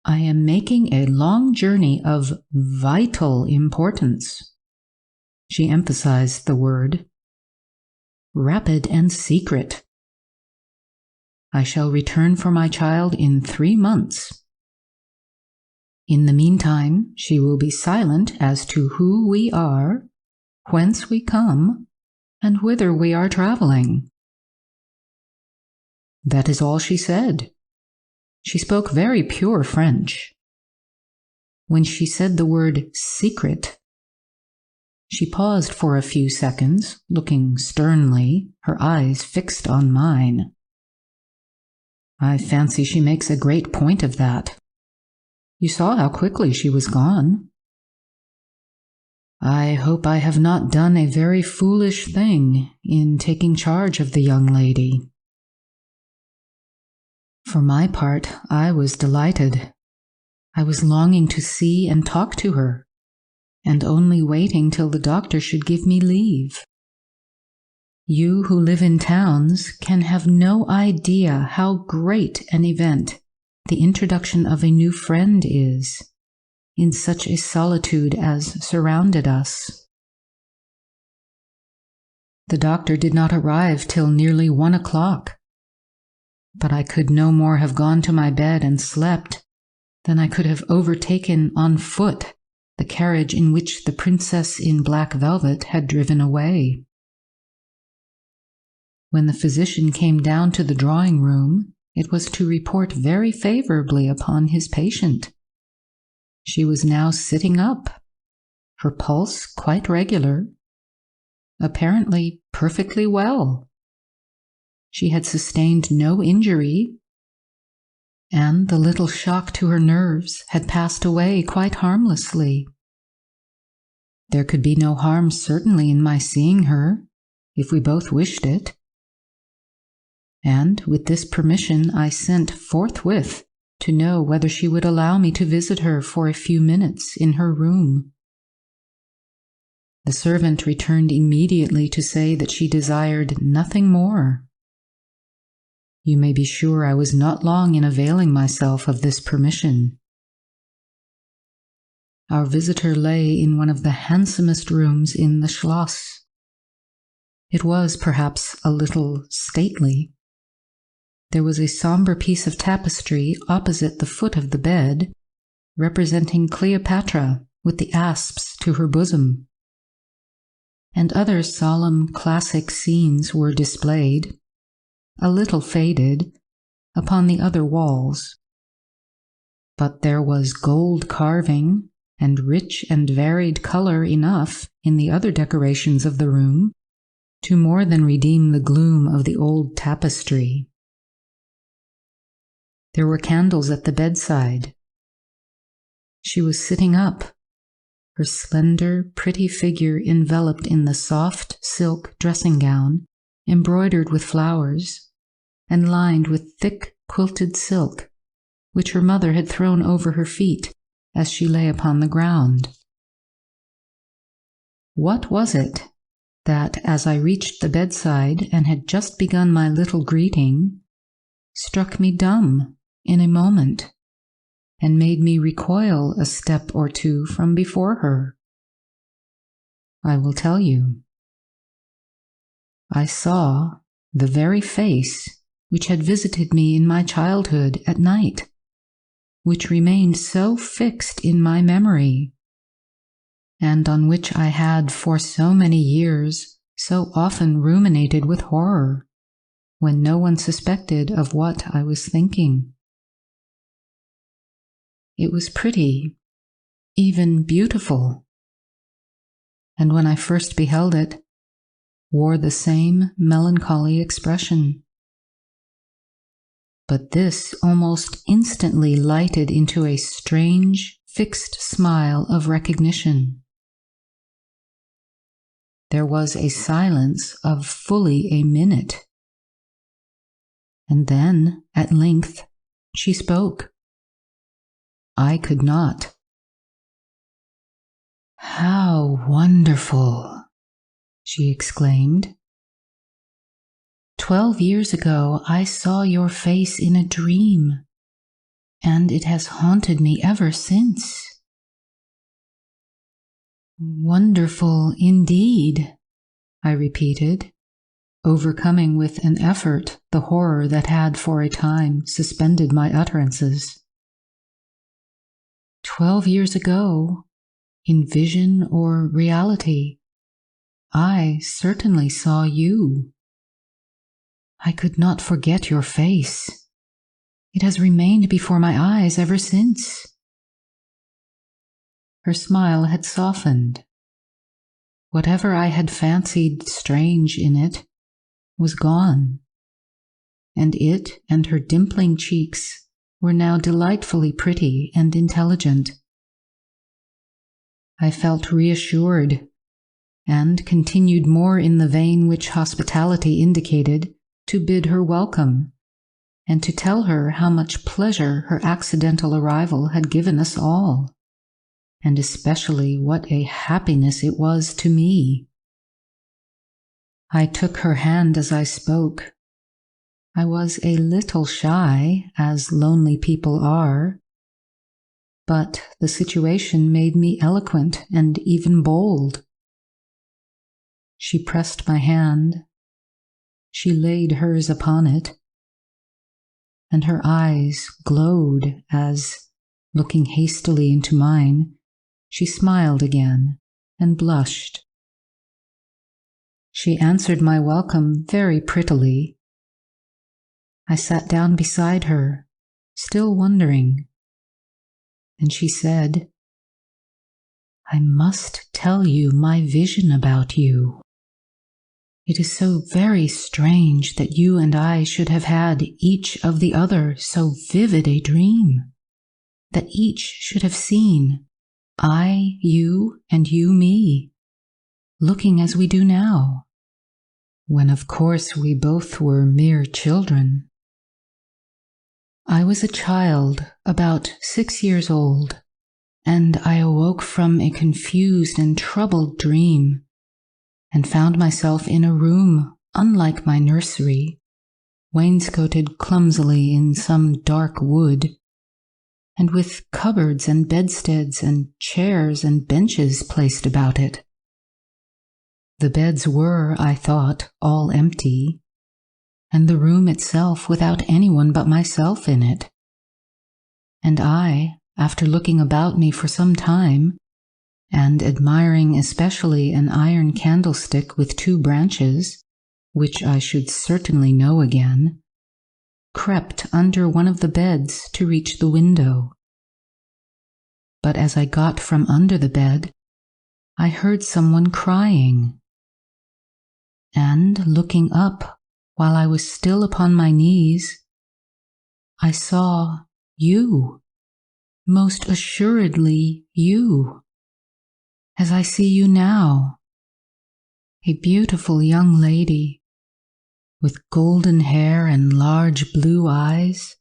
'I am making a long journey of vital importance.' She emphasized the word. 'Rapid and secret. I shall return for my child in 3 months. In the meantime, she will be silent as to who we are, whence we come, and whither we are traveling.' That is all she said. She spoke very pure French. When she said the word secret, she paused for a few seconds, looking sternly, her eyes fixed on mine. I fancy she makes a great point of that. You saw how quickly she was gone. I hope I have not done a very foolish thing in taking charge of the young lady." For my part, I was delighted. I was longing to see and talk to her, and only waiting till the doctor should give me leave. You who live in towns can have no idea how great an event the introduction of a new friend is, in such a solitude as surrounded us. The doctor did not arrive till nearly 1 o'clock. But I could no more have gone to my bed and slept than I could have overtaken on foot the carriage in which the princess in black velvet had driven away. When the physician came down to the drawing-room, it was to report very favorably upon his patient. She was now sitting up, her pulse quite regular, apparently perfectly well. She had sustained no injury, and the little shock to her nerves had passed away quite harmlessly. There could be no harm certainly in my seeing her, if we both wished it. And with this permission I sent forthwith to know whether she would allow me to visit her for a few minutes in her room. The servant returned immediately to say that she desired nothing more. You may be sure I was not long in availing myself of this permission. Our visitor lay in one of the handsomest rooms in the Schloss. It was perhaps a little stately. There was a somber piece of tapestry opposite the foot of the bed, representing Cleopatra with the asps to her bosom. And other solemn classic scenes were displayed, a little faded, upon the other walls. But there was gold carving and rich and varied color enough in the other decorations of the room to more than redeem the gloom of the old tapestry. There were candles at the bedside. She was sitting up, her slender, pretty figure enveloped in the soft silk dressing gown, embroidered with flowers, and lined with thick quilted silk, which her mother had thrown over her feet as she lay upon the ground. What was it that, as I reached the bedside and had just begun my little greeting, struck me dumb in a moment and made me recoil a step or two from before her? I will tell you. I saw the very face which had visited me in my childhood at night, which remained so fixed in my memory, and on which I had for so many years so often ruminated with horror, when no one suspected of what I was thinking. It was pretty, even beautiful, and when I first beheld it, wore the same melancholy expression. But this almost instantly lighted into a strange, fixed smile of recognition. There was a silence of fully a minute, and then, at length, she spoke. I could not. "How wonderful!" she exclaimed. 12 years ago I saw your face in a dream, and it has haunted me ever since. Wonderful indeed, I repeated, overcoming with an effort the horror that had for a time suspended my utterances. 12 years ago, in vision or reality, I certainly saw you. I could not forget your face. It has remained before my eyes ever since. Her smile had softened. Whatever I had fancied strange in it was gone, and it and her dimpling cheeks were now delightfully pretty and intelligent. I felt reassured, and continued more in the vein which hospitality indicated to bid her welcome, and to tell her how much pleasure her accidental arrival had given us all, and especially what a happiness it was to me. I took her hand as I spoke. I was a little shy, as lonely people are, but the situation made me eloquent and even bold. She pressed my hand. She laid hers upon it, and her eyes glowed as, looking hastily into mine, she smiled again and blushed. She answered my welcome very prettily. I sat down beside her, still wondering, and she said, "I must tell you my vision about you. It is so very strange that you and I should have had each of the other so vivid a dream, that each should have seen, I you and you me, looking as we do now, when of course we both were mere children. I was a child about 6 years old, and I awoke from a confused and troubled dream, and found myself in a room unlike my nursery, wainscoted clumsily in some dark wood, and with cupboards and bedsteads and chairs and benches placed about it. The beds were, I thought, all empty, and the room itself without anyone but myself in it. And I, after looking about me for some time, and admiring especially an iron candlestick with 2 branches, which I should certainly know again, crept under one of the beds to reach the window. But as I got from under the bed, I heard someone crying. And looking up while I was still upon my knees, I saw you, most assuredly you, as I see you now, a beautiful young lady, with golden hair and large blue eyes,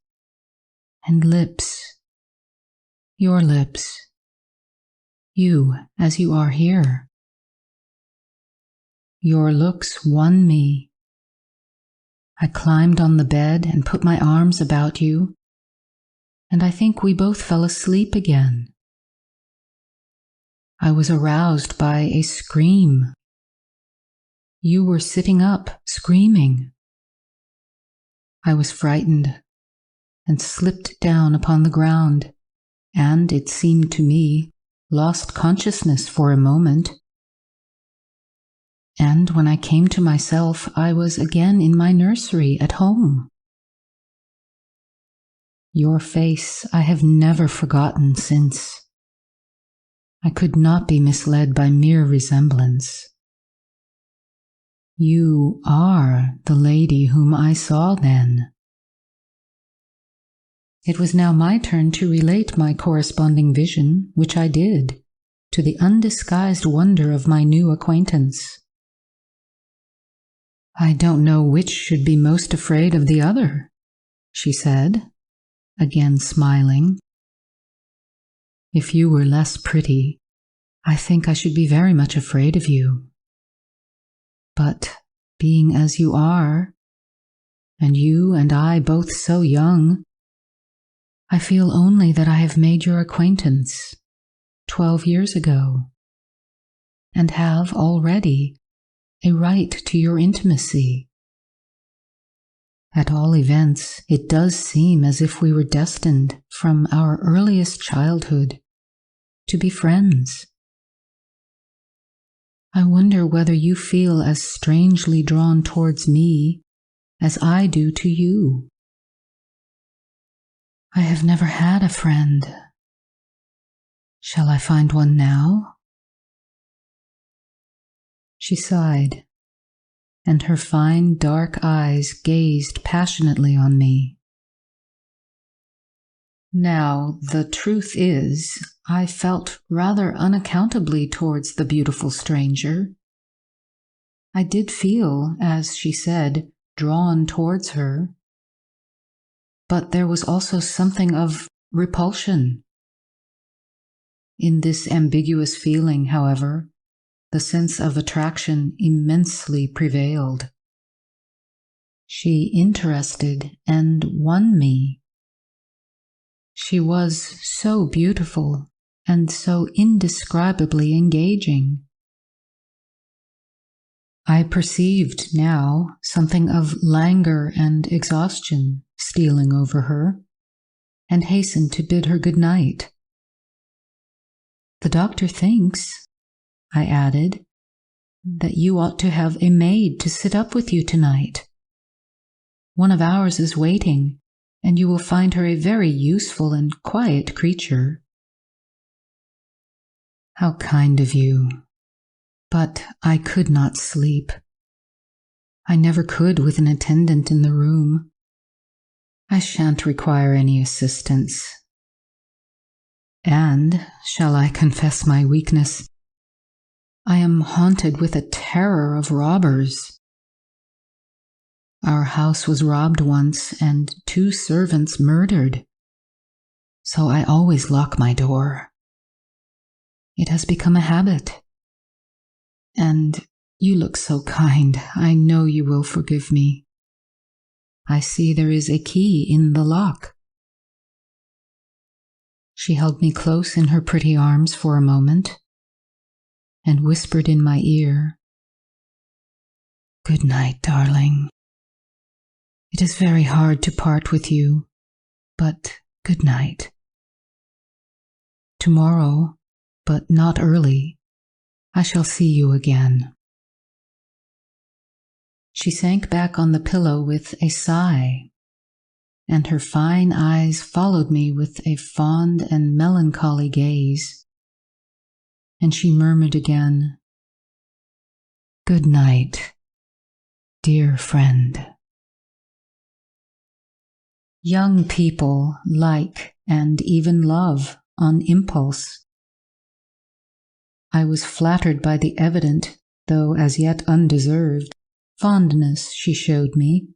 and lips, your lips, you as you are here. Your looks won me. I climbed on the bed and put my arms about you, and I think we both fell asleep again. I was aroused by a scream. You were sitting up, screaming. I was frightened and slipped down upon the ground, and, it seemed to me, lost consciousness for a moment. And when I came to myself, I was again in my nursery at home. Your face I have never forgotten since. I could not be misled by mere resemblance. You are the lady whom I saw then. It was now my turn to relate my corresponding vision, which I did, to the undisguised wonder of my new acquaintance. I don't know which should be most afraid of the other, she said, again smiling. If you were less pretty, I think I should be very much afraid of you. But being as you are, and you and I both so young, I feel only that I have made your acquaintance 12 years ago, and have already a right to your intimacy. At all events, it does seem as if we were destined from our earliest childhood to be friends. I wonder whether you feel as strangely drawn towards me as I do to you. I have never had a friend. Shall I find one now? She sighed, and her fine dark eyes gazed passionately on me. Now, the truth is, I felt rather unaccountably towards the beautiful stranger. I did feel, as she said, drawn towards her. But there was also something of repulsion. In this ambiguous feeling, however, the sense of attraction immensely prevailed. She interested and won me. She was so beautiful and so indescribably engaging. I perceived now something of languor and exhaustion stealing over her, and hastened to bid her good night. The doctor thinks, I added, that you ought to have a maid to sit up with you tonight. One of ours is waiting, and you will find her a very useful and quiet creature. How kind of you. But I could not sleep. I never could with an attendant in the room. I shan't require any assistance. And, shall I confess my weakness, I am haunted with a terror of robbers. Our house was robbed once, and 2 servants murdered. So I always lock my door. It has become a habit. And you look so kind. I know you will forgive me. I see there is a key in the lock. She held me close in her pretty arms for a moment and whispered in my ear, "Good night, darling. It is very hard to part with you, but good night. Tomorrow, but not early, I shall see you again." She sank back on the pillow with a sigh, and her fine eyes followed me with a fond and melancholy gaze. And she murmured again, "Good night, dear friend." Young people like and even love on impulse. I was flattered by the evident, though as yet undeserved, fondness she showed me.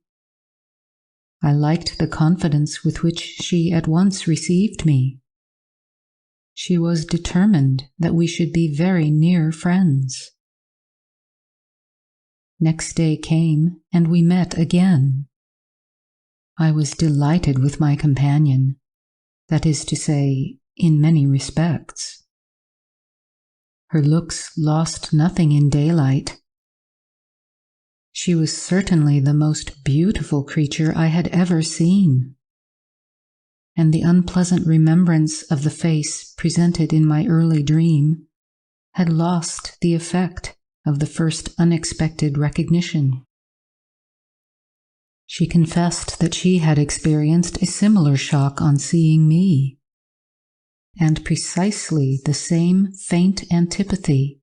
I liked the confidence with which she at once received me. She was determined that we should be very near friends. Next day came, and we met again. I was delighted with my companion, that is to say, in many respects. Her looks lost nothing in daylight. She was certainly the most beautiful creature I had ever seen, and the unpleasant remembrance of the face presented in my early dream had lost the effect of the first unexpected recognition. She confessed that she had experienced a similar shock on seeing me, and precisely the same faint antipathy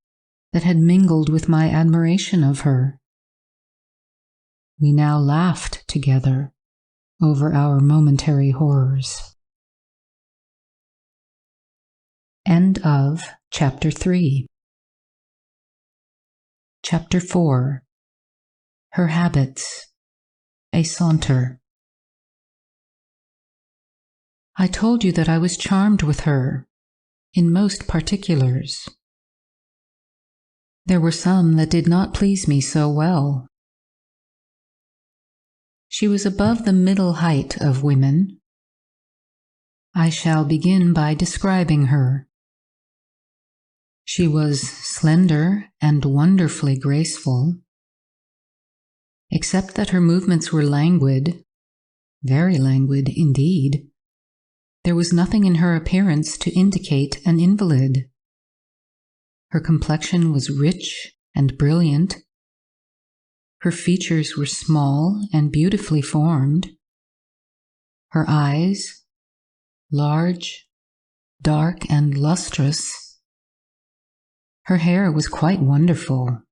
that had mingled with my admiration of her. We now laughed together over our momentary horrors. End of Chapter 3. Chapter 4. Her Habits. A Saunter. I told you that I was charmed with her, in most particulars. There were some that did not please me so well. She was above the middle height of women. I shall begin by describing her. She was slender and wonderfully graceful, except that her movements were languid, very languid indeed. There was nothing in her appearance to indicate an invalid. Her complexion was rich and brilliant. Her features were small and beautifully formed. Her eyes, large, dark, and lustrous. Her hair was quite wonderful.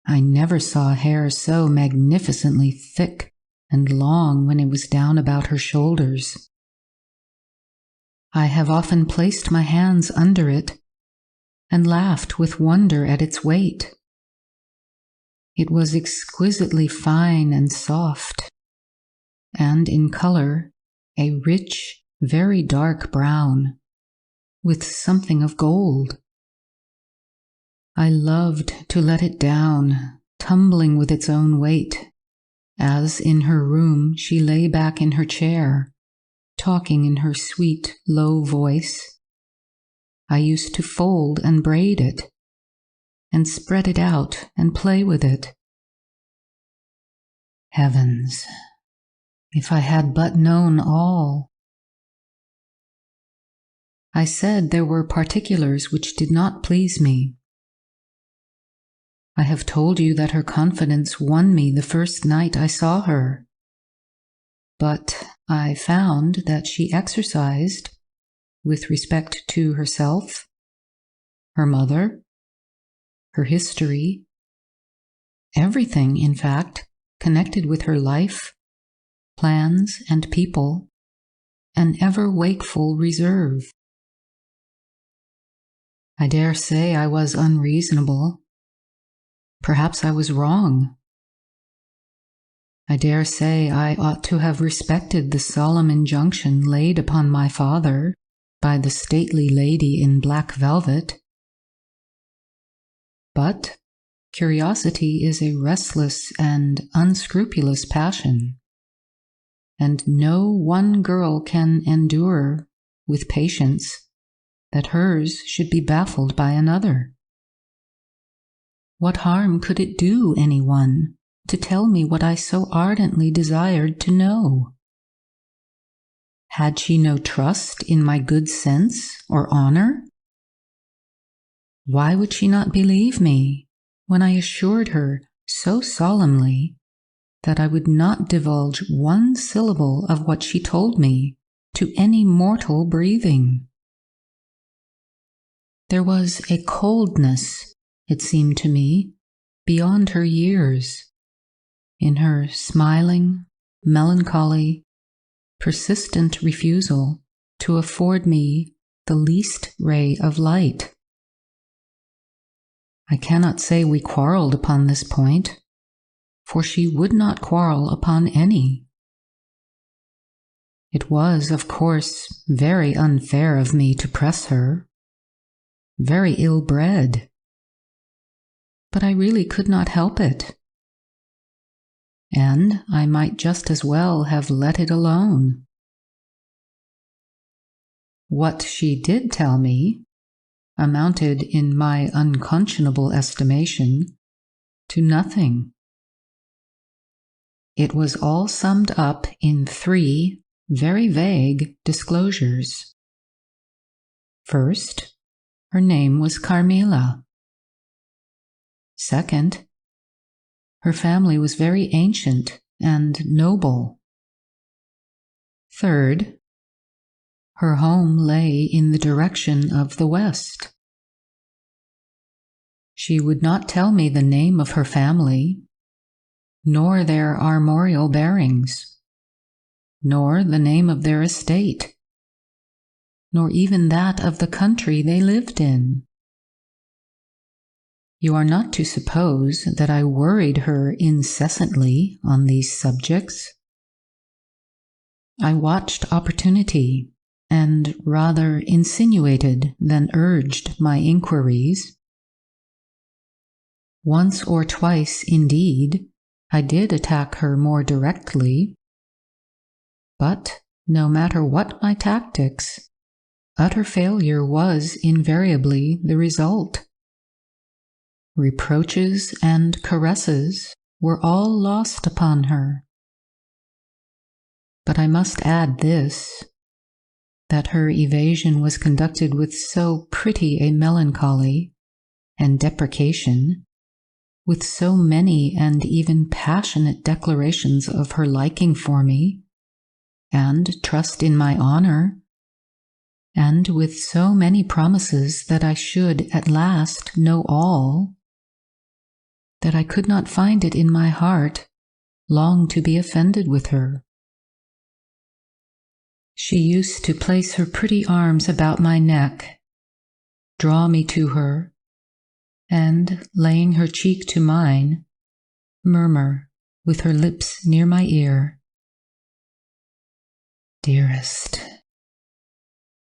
I never saw hair so magnificently thick and long when it was down about her shoulders. I have often placed my hands under it and laughed with wonder at its weight. It was exquisitely fine and soft, and in color a rich, very dark brown, with something of gold. I loved to let it down, tumbling with its own weight, as in her room she lay back in her chair, talking in her sweet, low voice. I used to fold and braid it, and spread it out and play with it. Heavens, if I had but known all! I said there were particulars which did not please me. I have told you that her confidence won me the first night I saw her. But I found that she exercised, with respect to herself, her mother, her history, everything, in fact, connected with her life, plans, and people, an ever-wakeful reserve. I dare say I was unreasonable. Perhaps I was wrong. I dare say I ought to have respected the solemn injunction laid upon my father by the stately lady in black velvet. But curiosity is a restless and unscrupulous passion, and no one girl can endure with patience that hers should be baffled by another. What harm could it do anyone to tell me what I so ardently desired to know? Had she no trust in my good sense or honor? Why would she not believe me when I assured her so solemnly that I would not divulge one syllable of what she told me to any mortal breathing? There was a coldness, it seemed to me, beyond her years, in her smiling, melancholy, persistent refusal to afford me the least ray of light. I cannot say we quarreled upon this point, for she would not quarrel upon any. It was, of course, very unfair of me to press her, very ill-bred, but I really could not help it, and I might just as well have let it alone. What she did tell me amounted, in my unconscionable estimation, to nothing. It was all summed up in 3 very vague disclosures. First, her name was Carmilla. Second, her family was very ancient and noble. Third, her home lay in the direction of the west. She would not tell me the name of her family, nor their armorial bearings, nor the name of their estate, nor even that of the country they lived in. You are not to suppose that I worried her incessantly on these subjects. I watched opportunity, and rather insinuated than urged my inquiries. Once or twice, indeed, I did attack her more directly, but no matter what my tactics, utter failure was invariably the result. Reproaches and caresses were all lost upon her. But I must add this, that her evasion was conducted with so pretty a melancholy and deprecation, with so many and even passionate declarations of her liking for me, and trust in my honor, and with so many promises that I should at last know all, that I could not find it in my heart long to be offended with her. She used to place her pretty arms about my neck, draw me to her, and, laying her cheek to mine, murmur with her lips near my ear, "Dearest,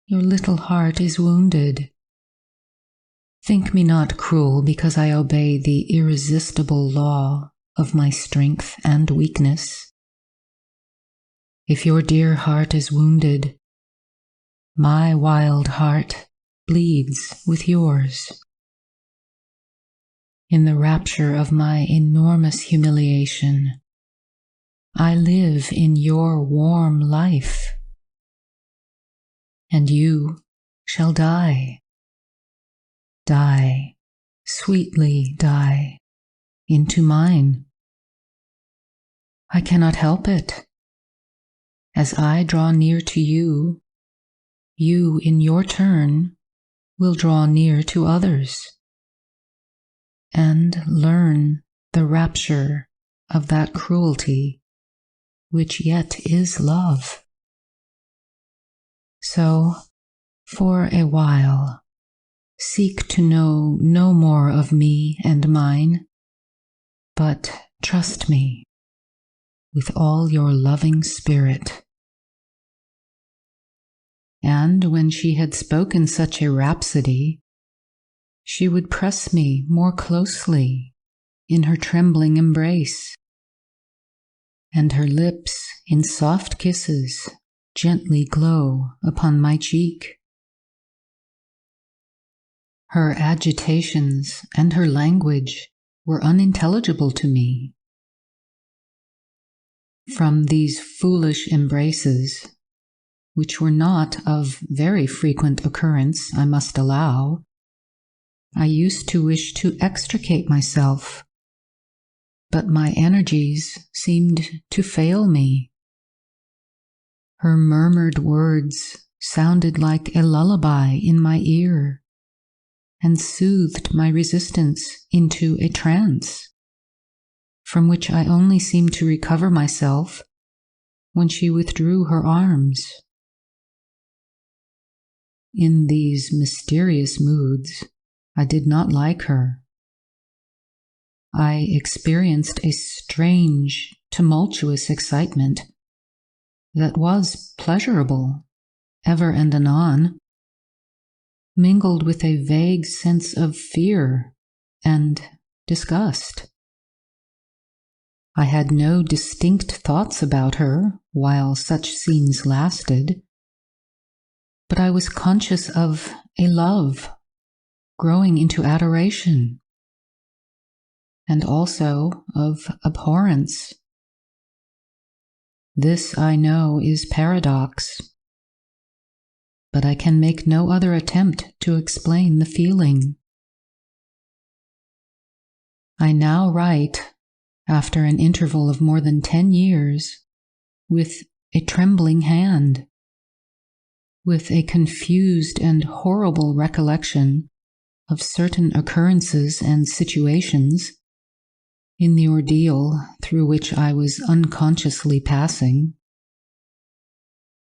your little heart is wounded. Think me not cruel because I obey the irresistible law of my strength and weakness. If your dear heart is wounded, my wild heart bleeds with yours. In the rapture of my enormous humiliation, I live in your warm life, and you shall die. Die, sweetly die, into mine. I cannot help it. As I draw near to you, you in your turn will draw near to others, and learn the rapture of that cruelty which yet is love. So, for a while, seek to know no more of me and mine, but trust me with all your loving spirit. and when she had spoken such a rhapsody, she would press me more closely in her trembling embrace, and her lips in soft kisses gently glow upon my cheek. Her agitations and her language were unintelligible to me. From these foolish embraces, which were not of very frequent occurrence, I must allow, I used to wish to extricate myself, but my energies seemed to fail me. Her murmured words sounded like a lullaby in my ear, and soothed my resistance into a trance, from which I only seemed to recover myself when she withdrew her arms. In these mysterious moods, I did not like her. I experienced a strange, tumultuous excitement that was pleasurable, ever and anon, mingled with a vague sense of fear and disgust. I had no distinct thoughts about her while such scenes lasted, but I was conscious of a love growing into adoration, and also of abhorrence. This, I know, is paradox, but I can make no other attempt to explain the feeling. I now write, after an interval of more than 10 years, with a trembling hand, with a confused and horrible recollection of certain occurrences and situations in the ordeal through which I was unconsciously passing,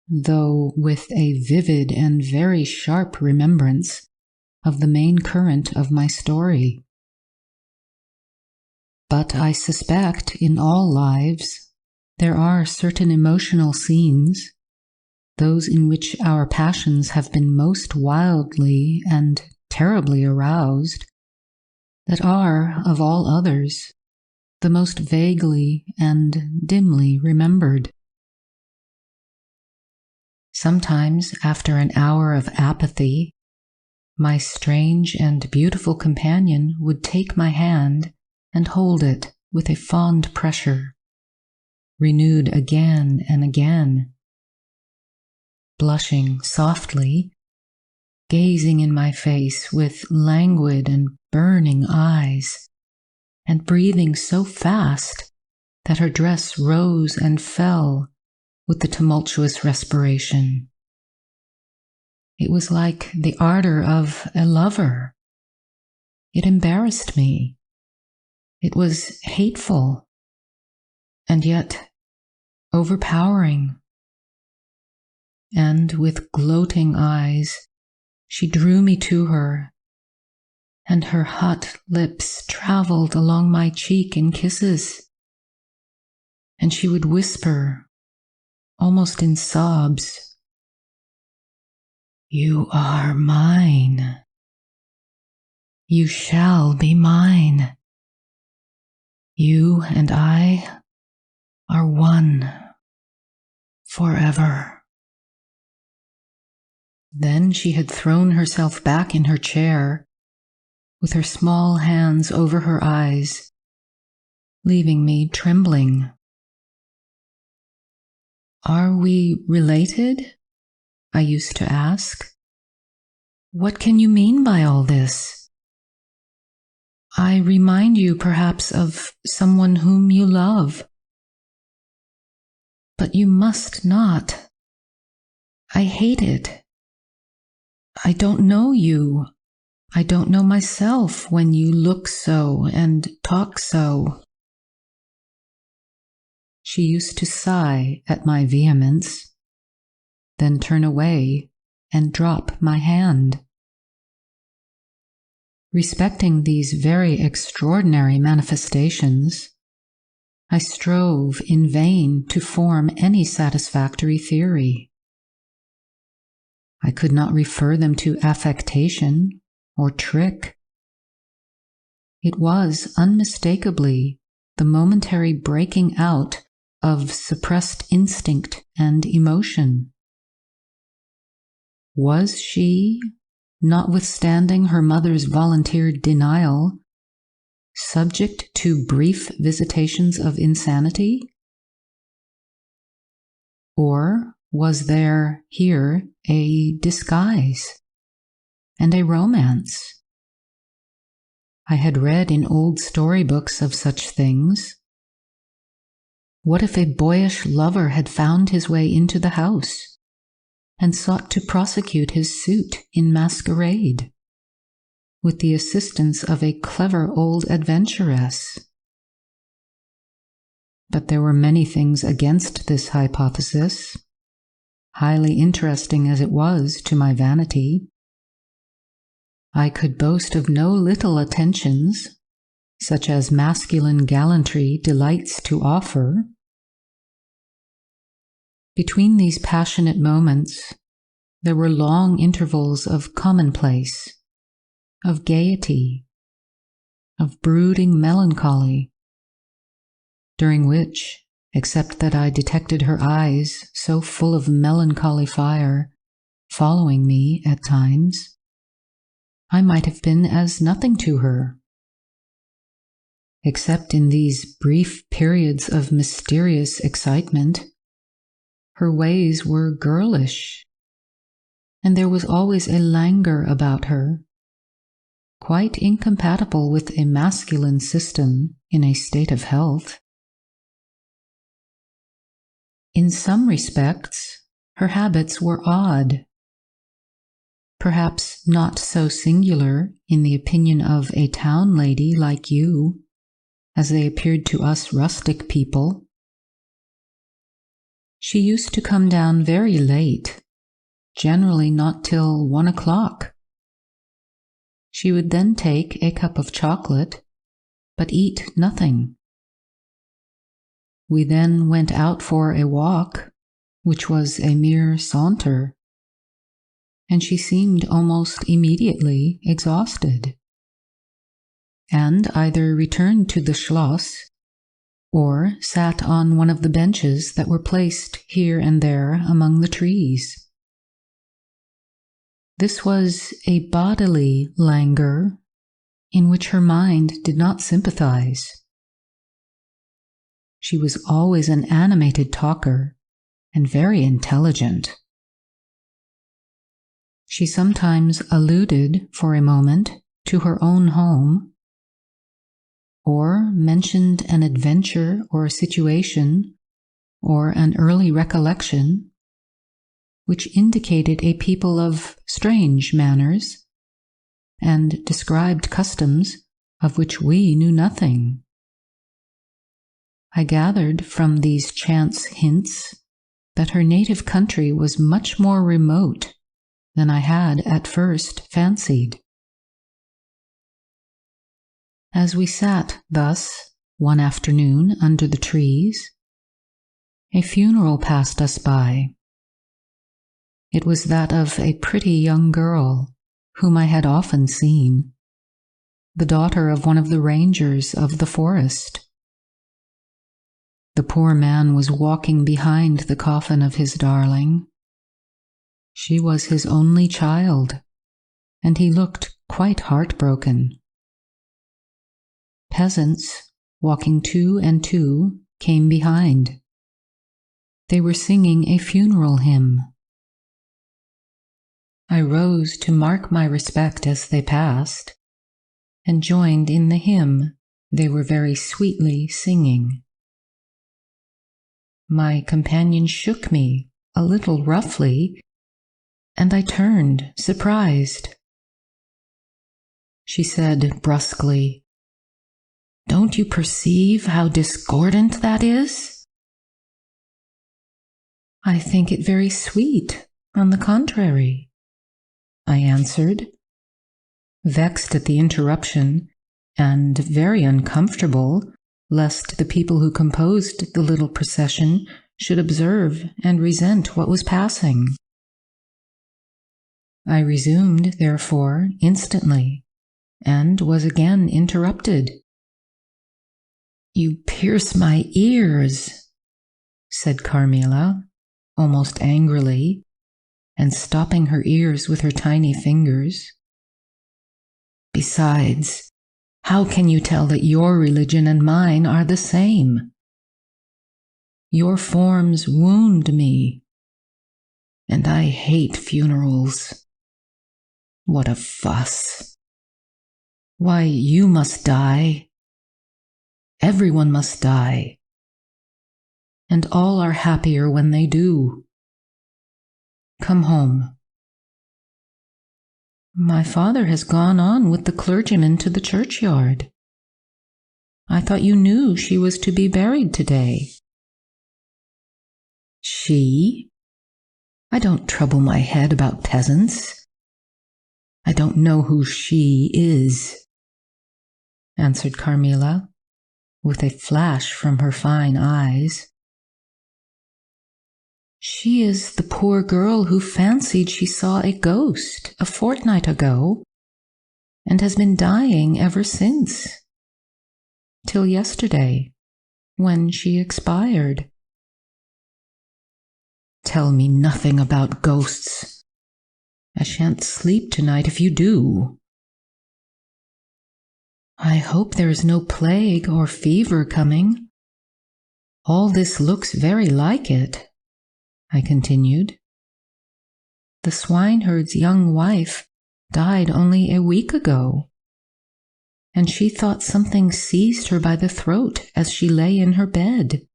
though with a vivid and very sharp remembrance of the main current of my story. But I suspect in all lives there are certain emotional scenes, those in which our passions have been most wildly and terribly aroused, that are, of all others, the most vaguely and dimly remembered. Sometimes, after an hour of apathy, my strange and beautiful companion would take my hand and hold it with a fond pressure, renewed again and again, blushing softly, gazing in my face with languid and burning eyes, and breathing so fast that her dress rose and fell with the tumultuous respiration. It was like the ardor of a lover. It embarrassed me. It was hateful, and yet overpowering. And with gloating eyes, she drew me to her, and her hot lips traveled along my cheek in kisses, and she would whisper, almost in sobs, "You are mine. You shall be mine. You and I are one forever." Then she had thrown herself back in her chair, with her small hands over her eyes, leaving me trembling. "Are we related?" I used to ask. "What can you mean by all this? I remind you perhaps of someone whom you love. But you must not. I hate it. I don't know you. I don't know myself when you look so and talk so." She used to sigh at my vehemence, then turn away and drop my hand. Respecting these very extraordinary manifestations, I strove in vain to form any satisfactory theory. I could not refer them to affectation or trick. It was unmistakably the momentary breaking out of suppressed instinct and emotion. Was she, notwithstanding her mother's volunteered denial, subject to brief visitations of insanity? Or was there here a disguise and a romance? I had read in old storybooks of such things. What if a boyish lover had found his way into the house and sought to prosecute his suit in masquerade, with the assistance of a clever old adventuress? But there were many things against this hypothesis, highly interesting as it was to my vanity. I could boast of no little attentions, such as masculine gallantry delights to offer. Between these passionate moments, there were long intervals of commonplace, of gaiety, of brooding melancholy, during which, except that I detected her eyes so full of melancholy fire, following me at times, I might have been as nothing to her. Except in these brief periods of mysterious excitement, her ways were girlish, and there was always a languor about her, quite incompatible with a masculine system in a state of health. In some respects, her habits were odd, perhaps not so singular in the opinion of a town lady like you, as they appeared to us rustic people. She used to come down very late, generally not till 1 o'clock. She would then take a cup of chocolate, but eat nothing. We then went out for a walk, which was a mere saunter, and she seemed almost immediately exhausted, and either returned to the Schloss or sat on one of the benches that were placed here and there among the trees. This was a bodily languor in which her mind did not sympathize. She was always an animated talker and very intelligent. She sometimes alluded for a moment to her own home, or mentioned an adventure or a situation or an early recollection which indicated a people of strange manners and described customs of which we knew nothing. I gathered from these chance hints that her native country was much more remote than I had at first fancied. As we sat thus one afternoon under the trees, a funeral passed us by. It was that of a pretty young girl whom I had often seen, the daughter of one of the rangers of the forest. The poor man was walking behind the coffin of his darling. She was his only child, and he looked quite heartbroken. Peasants, walking two and two, came behind. They were singing a funeral hymn. I rose to mark my respect as they passed, and joined in the hymn they were very sweetly singing. My companion shook me a little roughly, and I turned, surprised. She said brusquely, "Don't you perceive how discordant that is?" "I think it very sweet, on the contrary," I answered, vexed at the interruption and very uncomfortable lest the people who composed the little procession should observe and resent what was passing. I resumed, therefore, instantly, and was again interrupted. "You pierce my ears," said Carmilla, almost angrily, and stopping her ears with her tiny fingers. "Besides, how can you tell that your religion and mine are the same? Your forms wound me, and I hate funerals. What a fuss! Why, you must die. Everyone must die. And all are happier when they do. Come home." "My father has gone on with the clergyman to the churchyard. I thought you knew she was to be buried today." "She? I don't trouble my head about peasants. I don't know who she is," answered Carmilla, with a flash from her fine eyes. "She is the poor girl who fancied she saw a ghost a fortnight ago, and has been dying ever since, till yesterday, when she expired." "Tell me nothing about ghosts. I shan't sleep tonight if you do." "I hope there is no plague or fever coming. All this looks very like it," I continued. "The swineherd's young wife died only a week ago, and she thought something seized her by the throat as she lay in her bed,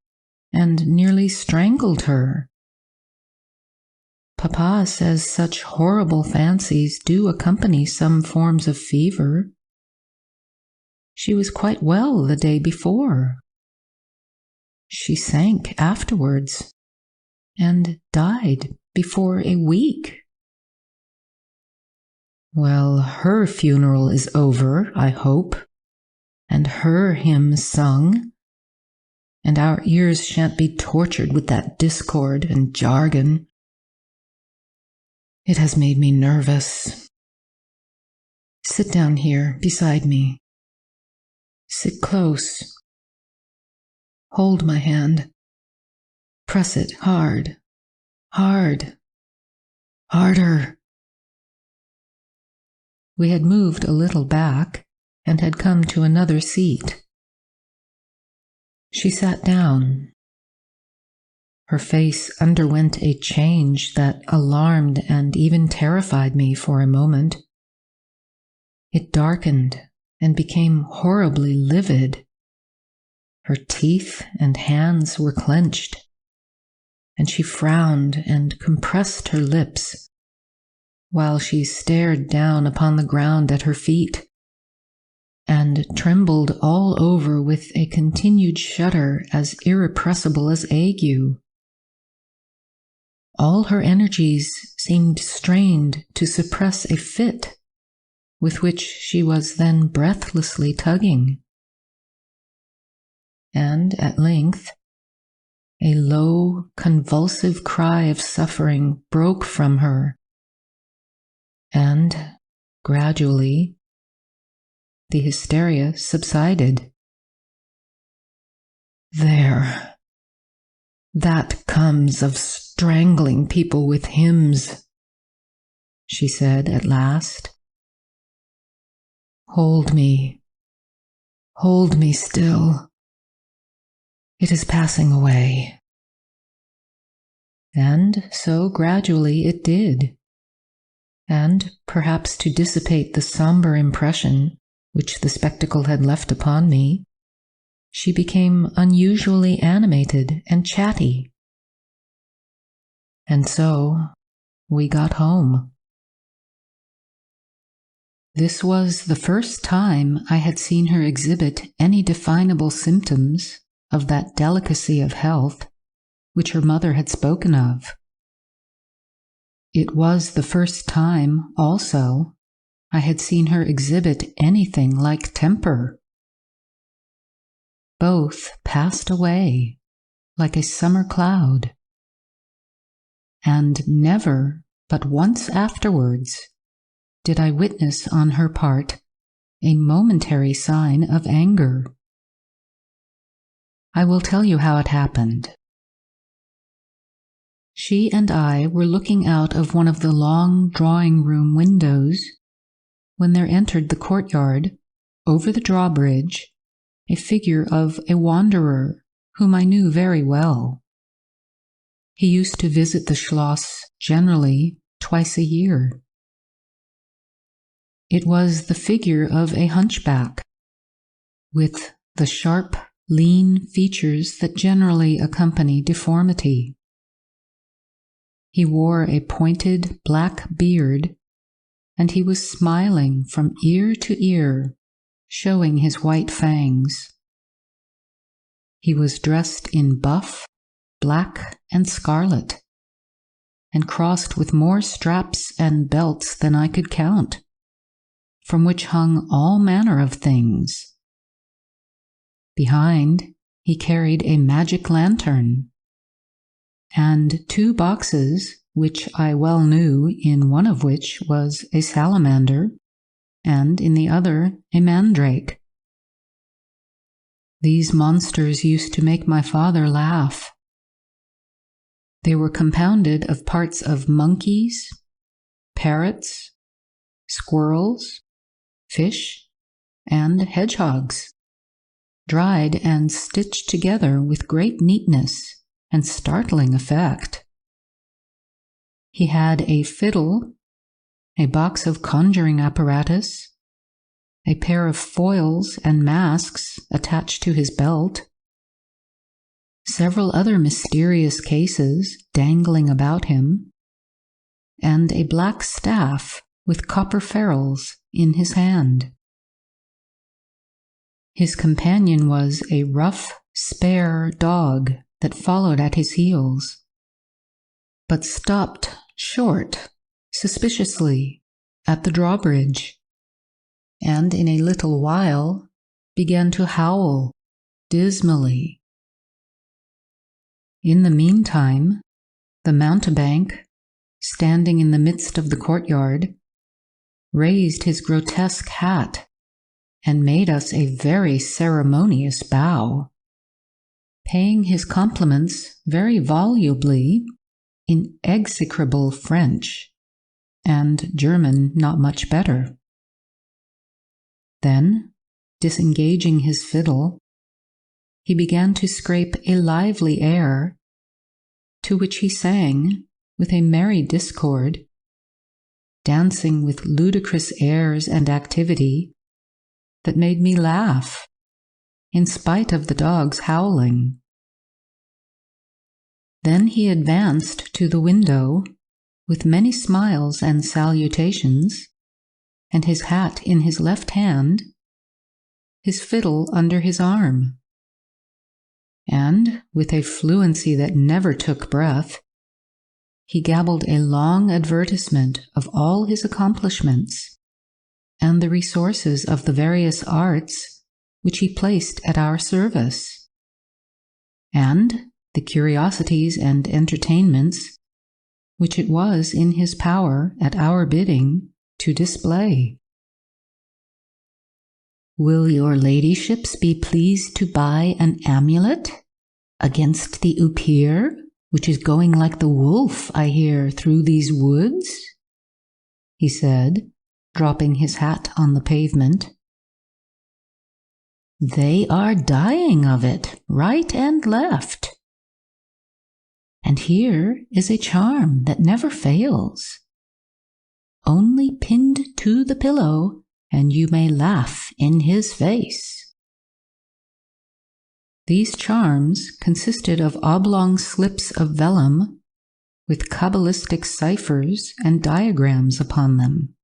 and nearly strangled her. Papa says such horrible fancies do accompany some forms of fever. She was quite well the day before. She sank afterwards, and died before a week." "Well, her funeral is over, I hope, and her hymns sung, and our ears shan't be tortured with that discord and jargon. It has made me nervous. Sit down here beside me. Sit close. Hold my hand. Press it hard, hard, harder." We had moved a little back and had come to another seat. She sat down. Her face underwent a change that alarmed and even terrified me for a moment. It darkened and became horribly livid. Her teeth and hands were clenched, and she frowned and compressed her lips, while she stared down upon the ground at her feet, and trembled all over with a continued shudder as irrepressible as ague. All her energies seemed strained to suppress a fit, with which she was then breathlessly tugging. And at length, a low, convulsive cry of suffering broke from her, and gradually the hysteria subsided. "There, that comes of strangling people with hymns," she said at last. Hold me still. It is passing away." And so gradually it did, and perhaps to dissipate the somber impression which the spectacle had left upon me, she became unusually animated and chatty. And so we got home. This was the first time I had seen her exhibit any definable symptoms of that delicacy of health which her mother had spoken of. It was the first time, also, I had seen her exhibit anything like temper. Both passed away like a summer cloud, and never but once afterwards did I witness on her part a momentary sign of anger. I will tell you how it happened. She and I were looking out of one of the long drawing-room windows when there entered the courtyard, over the drawbridge, a figure of a wanderer whom I knew very well. He used to visit the Schloss generally twice a year. It was the figure of a hunchback, with the sharp, lean features that generally accompany deformity. He wore a pointed black beard, and he was smiling from ear to ear, showing his white fangs. He was dressed in buff, black, and scarlet, and crossed with more straps and belts than I could count, from which hung all manner of things. Behind, he carried a magic lantern, and 2 boxes, which I well knew, in one of which was a salamander, and in the other a mandrake. These monsters used to make my father laugh. They were compounded of parts of monkeys, parrots, squirrels, fish, and hedgehogs, dried and stitched together with great neatness and startling effect. He had a fiddle, a box of conjuring apparatus, a pair of foils and masks attached to his belt, several other mysterious cases dangling about him, and a black staff with copper ferrules in his hand. His companion was a rough, spare dog that followed at his heels, but stopped short, suspiciously, at the drawbridge, and in a little while began to howl dismally. In the meantime, the mountebank, standing in the midst of the courtyard, raised his grotesque hat and made us a very ceremonious bow, paying his compliments very volubly in execrable French, and German not much better. Then, disengaging his fiddle, he began to scrape a lively air, to which he sang with a merry discord, dancing with ludicrous airs and activity that made me laugh, in spite of the dog's howling. Then he advanced to the window with many smiles and salutations, and his hat in his left hand, his fiddle under his arm. And, with a fluency that never took breath, he gabbled a long advertisement of all his accomplishments, and the resources of the various arts which he placed at our service, and the curiosities and entertainments which it was in his power at our bidding to display. "Will your ladyships be pleased to buy an amulet against the Upir, which is going like the wolf, I hear, through these woods?" he said, dropping his hat on the pavement. "They are dying of it, right and left. And here is a charm that never fails. Only pinned to the pillow, and you may laugh in his face." These charms consisted of oblong slips of vellum with Kabbalistic ciphers and diagrams upon them.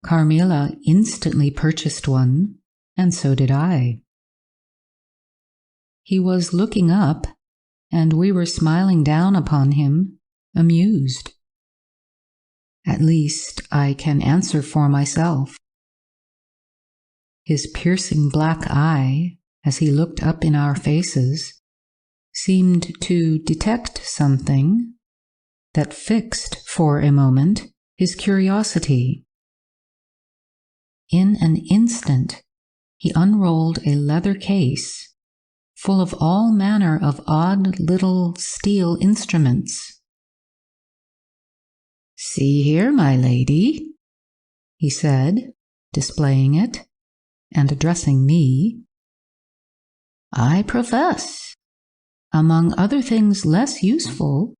Carmilla instantly purchased one, and so did I. He was looking up, and we were smiling down upon him, amused. At least, I can answer for myself. His piercing black eye, as he looked up in our faces, seemed to detect something, that fixed for a moment his curiosity. In an instant, he unrolled a leather case full of all manner of odd little steel instruments. "See here, my lady," he said, displaying it, and addressing me. "I profess, among other things less useful,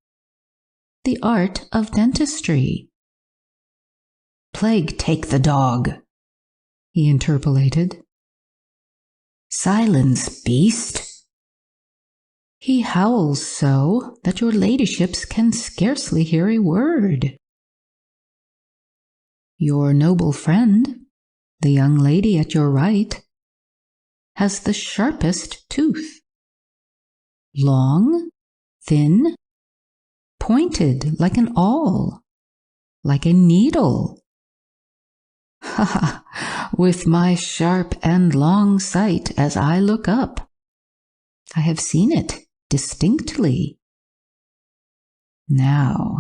the art of dentistry." "Plague take the dog," he interpolated. "Silence, beast! He howls so that your ladyships can scarcely hear a word. Your noble friend, the young lady at your right, has the sharpest tooth. Long, thin, pointed like an awl, like a needle. Ha ha! With my sharp and long sight as I look up, I have seen it distinctly. Now,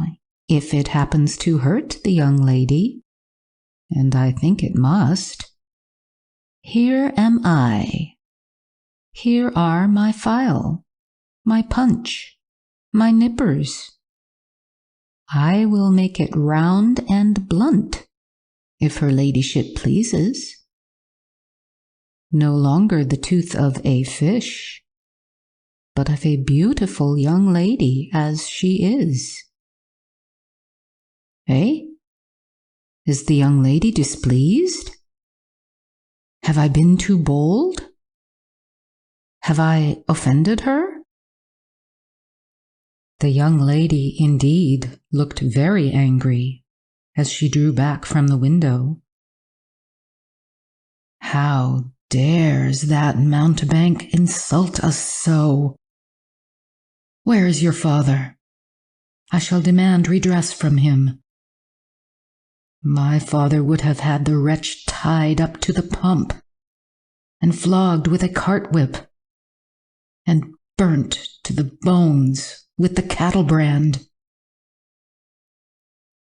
if it happens to hurt the young lady, and I think it must, here am I. Here are my file, my punch, my nippers. I will make it round and blunt, if her ladyship pleases. No longer the tooth of a fish, but of a beautiful young lady as she is. Eh? Is the young lady displeased? Have I been too bold? Have I offended her? The young lady, indeed, looked very angry as she drew back from the window. How dares that mountebank insult us so? Where is your father? I shall demand redress from him. My father would have had the wretch tied up to the pump and flogged with a cart whip and burnt to the bones with the cattle brand.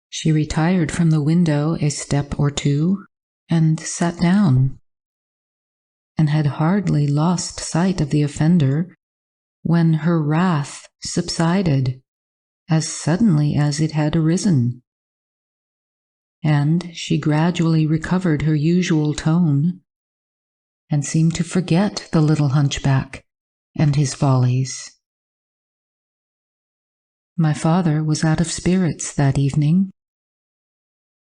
She retired from the window a step or two and sat down, and had hardly lost sight of the offender when her wrath subsided as suddenly as it had arisen, and she gradually recovered her usual tone and seemed to forget the little hunchback and his follies. My father was out of spirits that evening.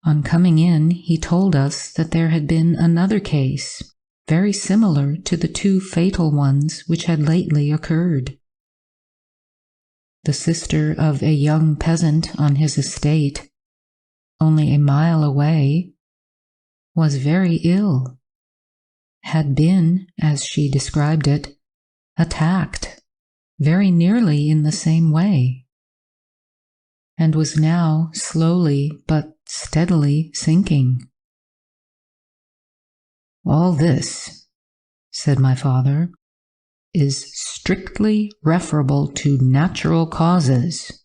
On coming in, he told us that there had been another case, very similar to the two fatal ones which had lately occurred. The sister of a young peasant on his estate, only a mile away, was very ill, had been, as she described it, attacked very nearly in the same way, and was now slowly but steadily sinking. All this, said my father, is strictly referable to natural causes.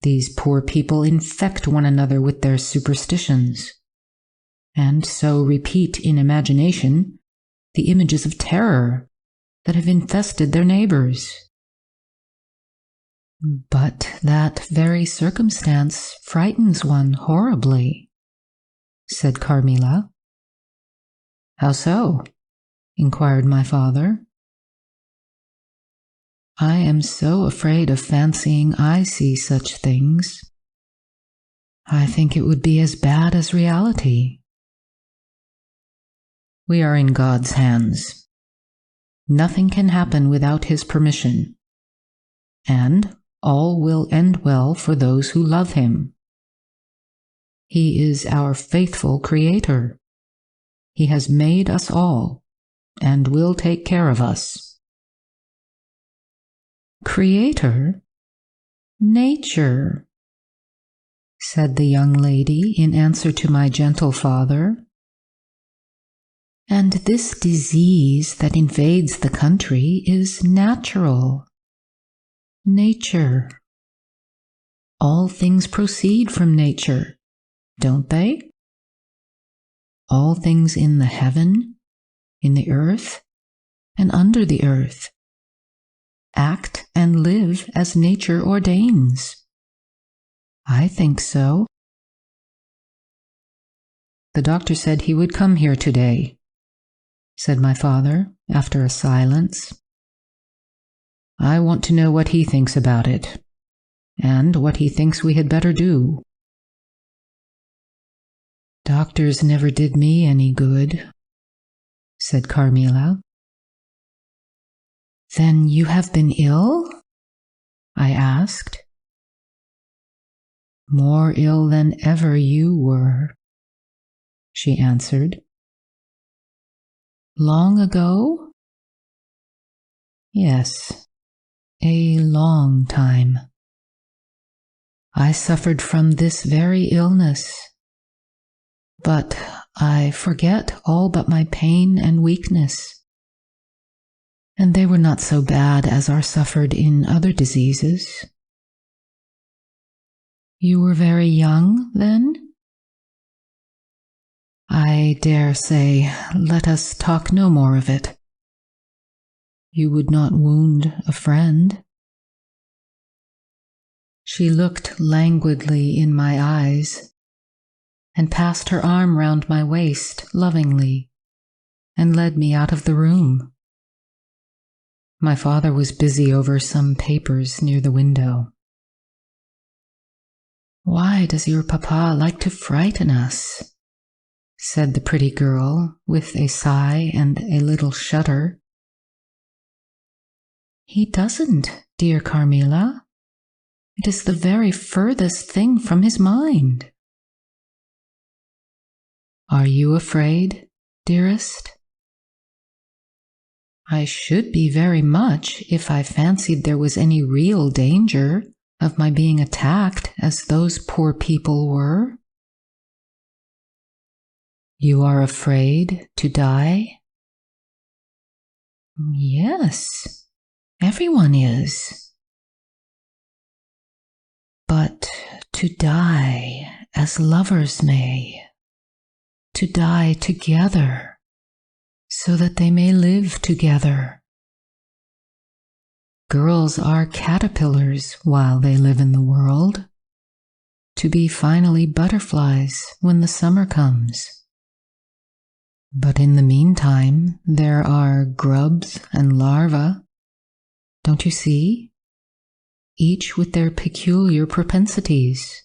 These poor people infect one another with their superstitions, and so repeat in imagination the images of terror that have infested their neighbors. But that very circumstance frightens one horribly, said Carmilla. How so? Inquired my father. I am so afraid of fancying I see such things. I think it would be as bad as reality. We are in God's hands. Nothing can happen without his permission, and all will end well for those who love him. He is our faithful Creator. He has made us all, and will take care of us. Creator? Nature, said the young lady in answer to my gentle father. And this disease that invades the country is natural. Nature. All things proceed from nature, don't they? All things in the heaven, in the earth, and under the earth act and live as nature ordains. I think so. The doctor said he would come here today, said my father after a silence. I want to know what he thinks about it, and what he thinks we had better do. Doctors never did me any good, said Carmilla. Then you have been ill? I asked. More ill than ever you were, she answered. Long ago? Yes, a long time. I suffered from this very illness, but I forget all but my pain and weakness, and they were not so bad as are suffered in other diseases. You were very young, then? I dare say, let us talk no more of it. You would not wound a friend. She looked languidly in my eyes, and passed her arm round my waist lovingly, and led me out of the room. My father was busy over some papers near the window. Why does your papa like to frighten us? Said the pretty girl, with a sigh and a little shudder. He doesn't, dear Carmilla. It is the very furthest thing from his mind. Are you afraid, dearest? I should be very much if I fancied there was any real danger of my being attacked as those poor people were. You are afraid to die? Yes, everyone is. But to die as lovers may, to die together, so that they may live together. Girls are caterpillars while they live in the world, to be finally butterflies when the summer comes. But in the meantime, there are grubs and larvae, don't you see? Each with their peculiar propensities,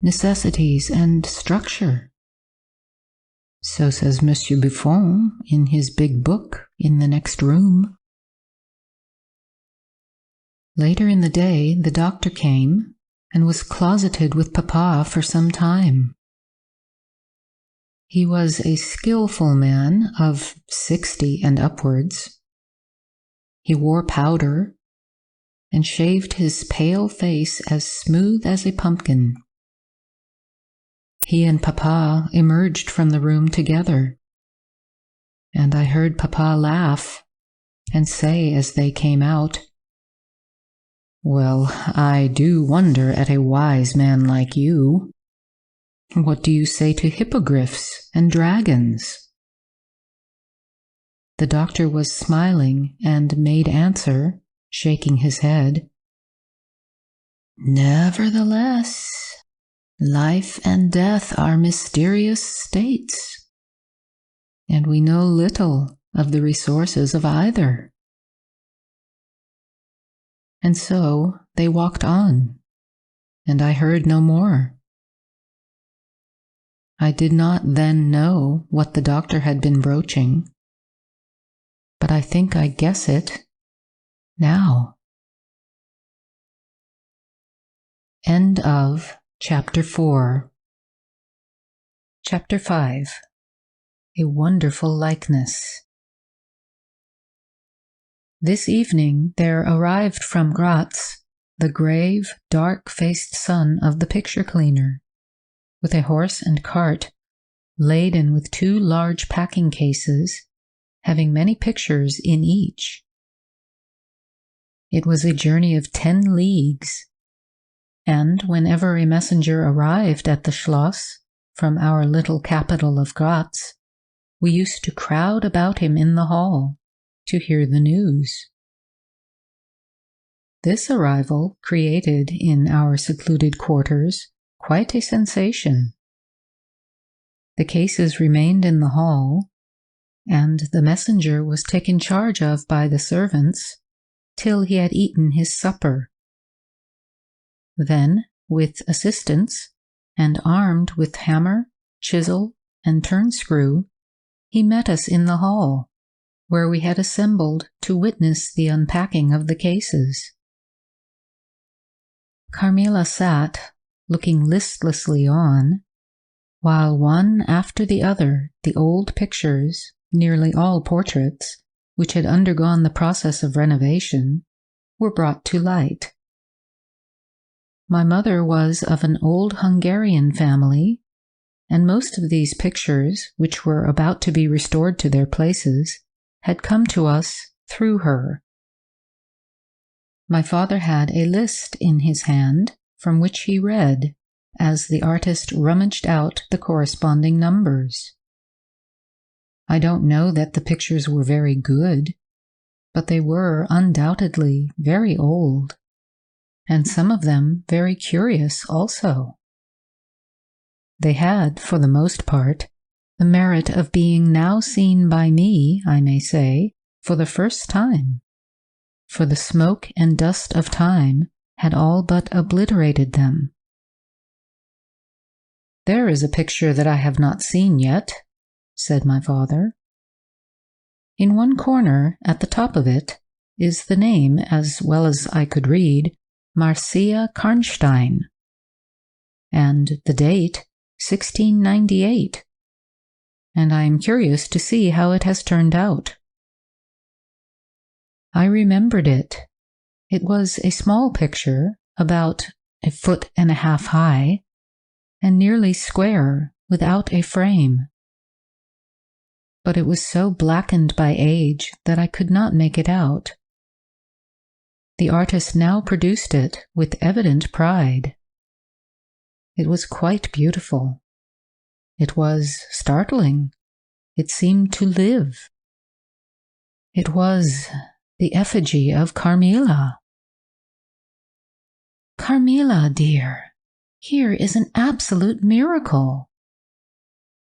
necessities, and structure. So says Monsieur Buffon in his big book in the next room. Later in the day, the doctor came and was closeted with Papa for some time. He was a skillful man of 60 and upwards. He wore powder and shaved his pale face as smooth as a pumpkin. He and Papa emerged from the room together, and I heard Papa laugh and say as they came out, "Well, I do wonder at a wise man like you. What do you say to hippogriffs and dragons?" The doctor was smiling and made answer, shaking his head, "Nevertheless, life and death are mysterious states, and we know little of the resources of either." And so they walked on, and I heard no more. I did not then know what the doctor had been broaching, but I think I guess it now. End of Chapter 4. Chapter 5. A Wonderful Likeness. This evening there arrived from Graz the grave, dark-faced son of the picture cleaner, with a horse and cart laden with 2 large packing cases, having many pictures in each. It was a journey of 10 leagues, and whenever a messenger arrived at the Schloss from our little capital of Graz, we used to crowd about him in the hall to hear the news. This arrival created in our secluded quarters quite a sensation. The cases remained in the hall, and the messenger was taken charge of by the servants till he had eaten his supper. Then, with assistants, and armed with hammer, chisel, and turnscrew, he met us in the hall, where we had assembled to witness the unpacking of the cases. Carmilla sat, looking listlessly on, while one after the other the old pictures, nearly all portraits, which had undergone the process of renovation, were brought to light. My mother was of an old Hungarian family, and most of these pictures, which were about to be restored to their places, had come to us through her. My father had a list in his hand from which he read as the artist rummaged out the corresponding numbers. I don't know that the pictures were very good, but they were undoubtedly very old, and some of them very curious also. They had, for the most part, the merit of being now seen by me, I may say, for the first time, for the smoke and dust of time had all but obliterated them. "There is a picture that I have not seen yet," said my father. In one corner, at the top of it, is the name, as well as I could read, Marcia Karnstein, and the date 1698, and I am curious to see how it has turned out. I remembered it. It was a small picture, about 1.5 feet high, and nearly square, without a frame. But it was so blackened by age that I could not make it out. The artist now produced it with evident pride. It was quite beautiful. It was startling. It seemed to live. It was the effigy of Carmilla. "Carmilla, dear, here is an absolute miracle.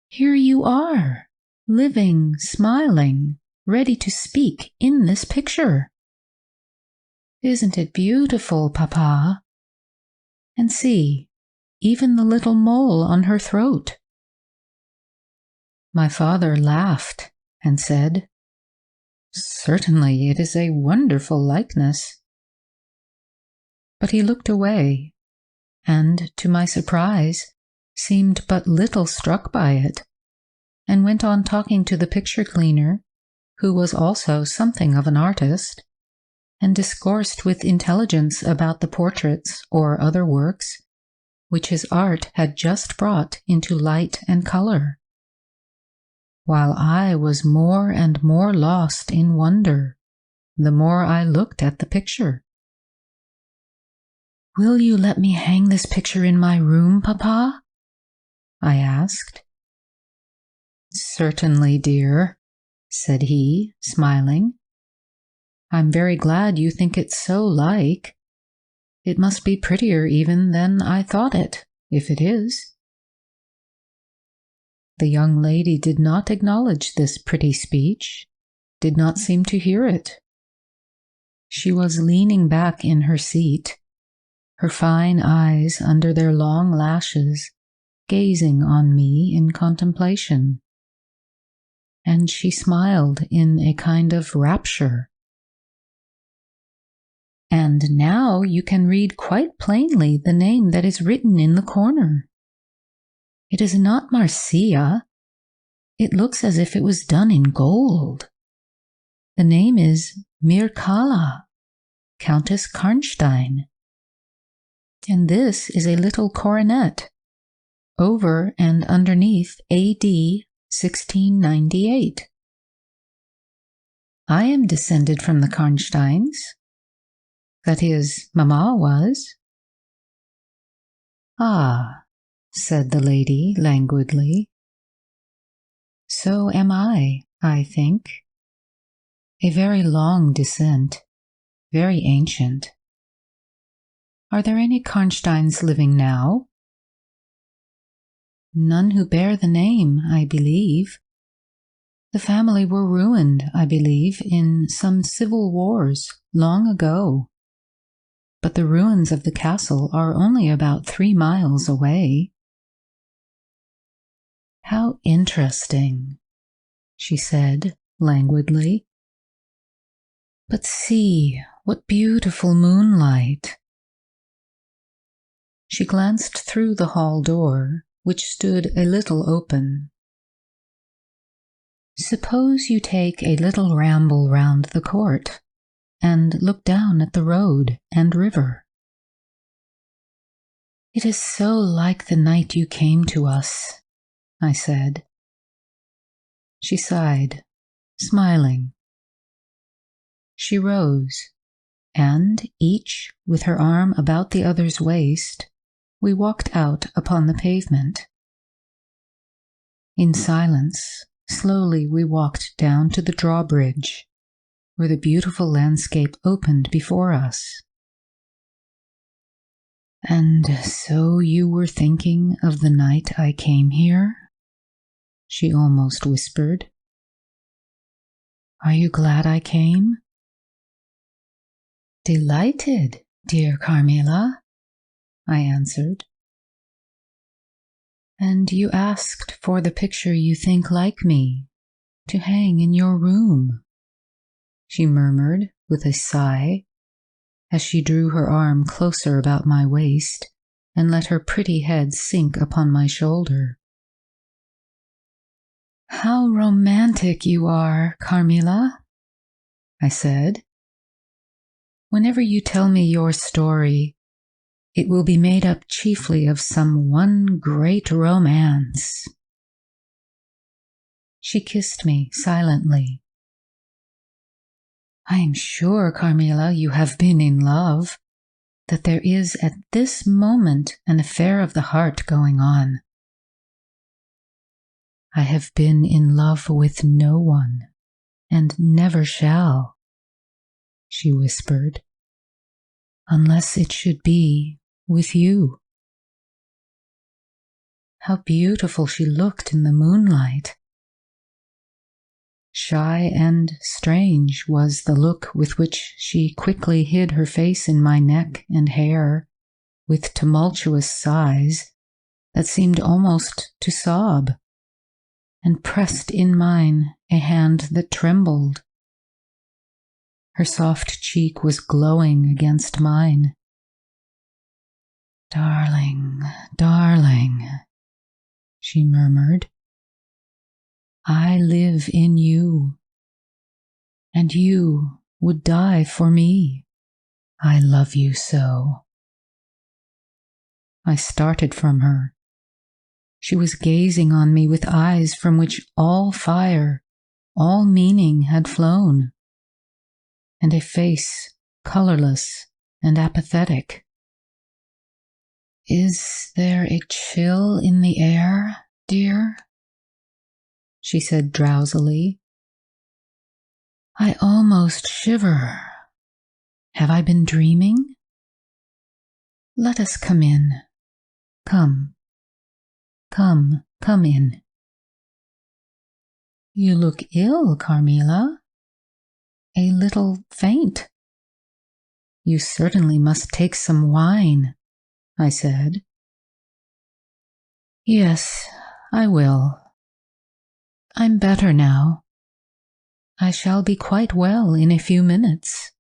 Here you are, living, smiling, ready to speak in this picture. Isn't it beautiful, Papa? And see, even the little mole on her throat." My father laughed and said, "Certainly, it is a wonderful likeness." But he looked away, and, to my surprise, seemed but little struck by it, and went on talking to the picture cleaner, who was also something of an artist, and discoursed with intelligence about the portraits or other works which his art had just brought into light and color, while I was more and more lost in wonder the more I looked at the picture. "Will you let me hang this picture in my room, Papa?" I asked. "Certainly, dear," said he, smiling. "I'm very glad you think it so like. It must be prettier even than I thought it, if it is." The young lady did not acknowledge this pretty speech, did not seem to hear it. She was leaning back in her seat, her fine eyes under their long lashes gazing on me in contemplation, and she smiled in a kind of rapture. "And now you can read quite plainly the name that is written in the corner. It is not Marcia. It looks as if it was done in gold. The name is Mircalla, Countess Karnstein. And this is a little coronet, over and underneath A.D. 1698. I am descended from the Karnsteins. That is, Mamma was. Ah, said the lady languidly. So am I think. A very long descent, very ancient. Are there any Karnsteins living now? None who bear the name, I believe. The family were ruined, I believe, in some civil wars long ago. But the ruins of the castle are only about 3 miles away. How interesting, she said languidly. But see, what beautiful moonlight. She glanced through the hall door, which stood a little open. Suppose you take a little ramble round the court and look down at the road and river. It is so like the night you came to us, I said. She sighed, smiling. She rose, and each, with her arm about the other's waist, we walked out upon the pavement. In silence, slowly we walked down to the drawbridge, where the beautiful landscape opened before us. And so you were thinking of the night I came here? She almost whispered. Are you glad I came? Delighted, dear Carmilla, I answered. And you asked for the picture you think like me, to hang in your room, she murmured with a sigh, as she drew her arm closer about my waist and let her pretty head sink upon my shoulder. How romantic you are, Carmilla, I said. Whenever you tell me your story, it will be made up chiefly of some one great romance. She kissed me silently. I am sure, Carmilla, you have been in love, that there is at this moment an affair of the heart going on. I have been in love with no one, and never shall, she whispered, unless it should be with you. How beautiful she looked in the moonlight. Shy and strange was the look with which she quickly hid her face in my neck and hair, with tumultuous sighs that seemed almost to sob, and pressed in mine a hand that trembled. Her soft cheek was glowing against mine. Darling, darling, she murmured, I live in you, and you would die for me. I love you so. I started from her. She was gazing on me with eyes from which all fire, all meaning had flown, and a face colorless and apathetic. Is there a chill in the air, dear? She said drowsily. I almost shiver. Have I been dreaming? Let us come in. Come. Come in. You look ill, Carmilla. A little faint. You certainly must take some wine, I said. Yes, I will. I'm better now. I shall be quite well in a few minutes.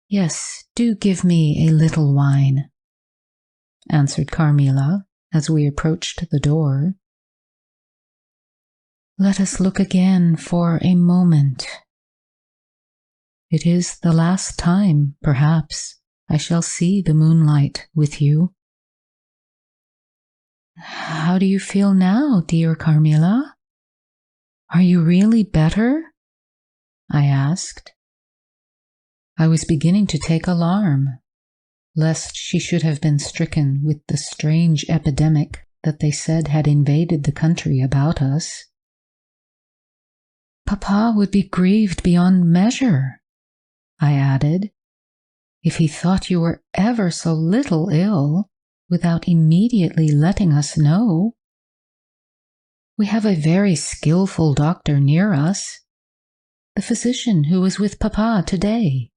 Yes, do give me a little wine, answered Carmilla as we approached the door. Let us look again for a moment. It is the last time, perhaps, I shall see the moonlight with you. How do you feel now, dear Carmilla? Are you really better? I asked. I was beginning to take alarm. lest she should have been stricken with the strange epidemic that they said had invaded the country about us. Papa would be grieved beyond measure, I added, if he thought you were ever so little ill without immediately letting us know. We have a very skillful doctor near us, the physician who was with Papa today.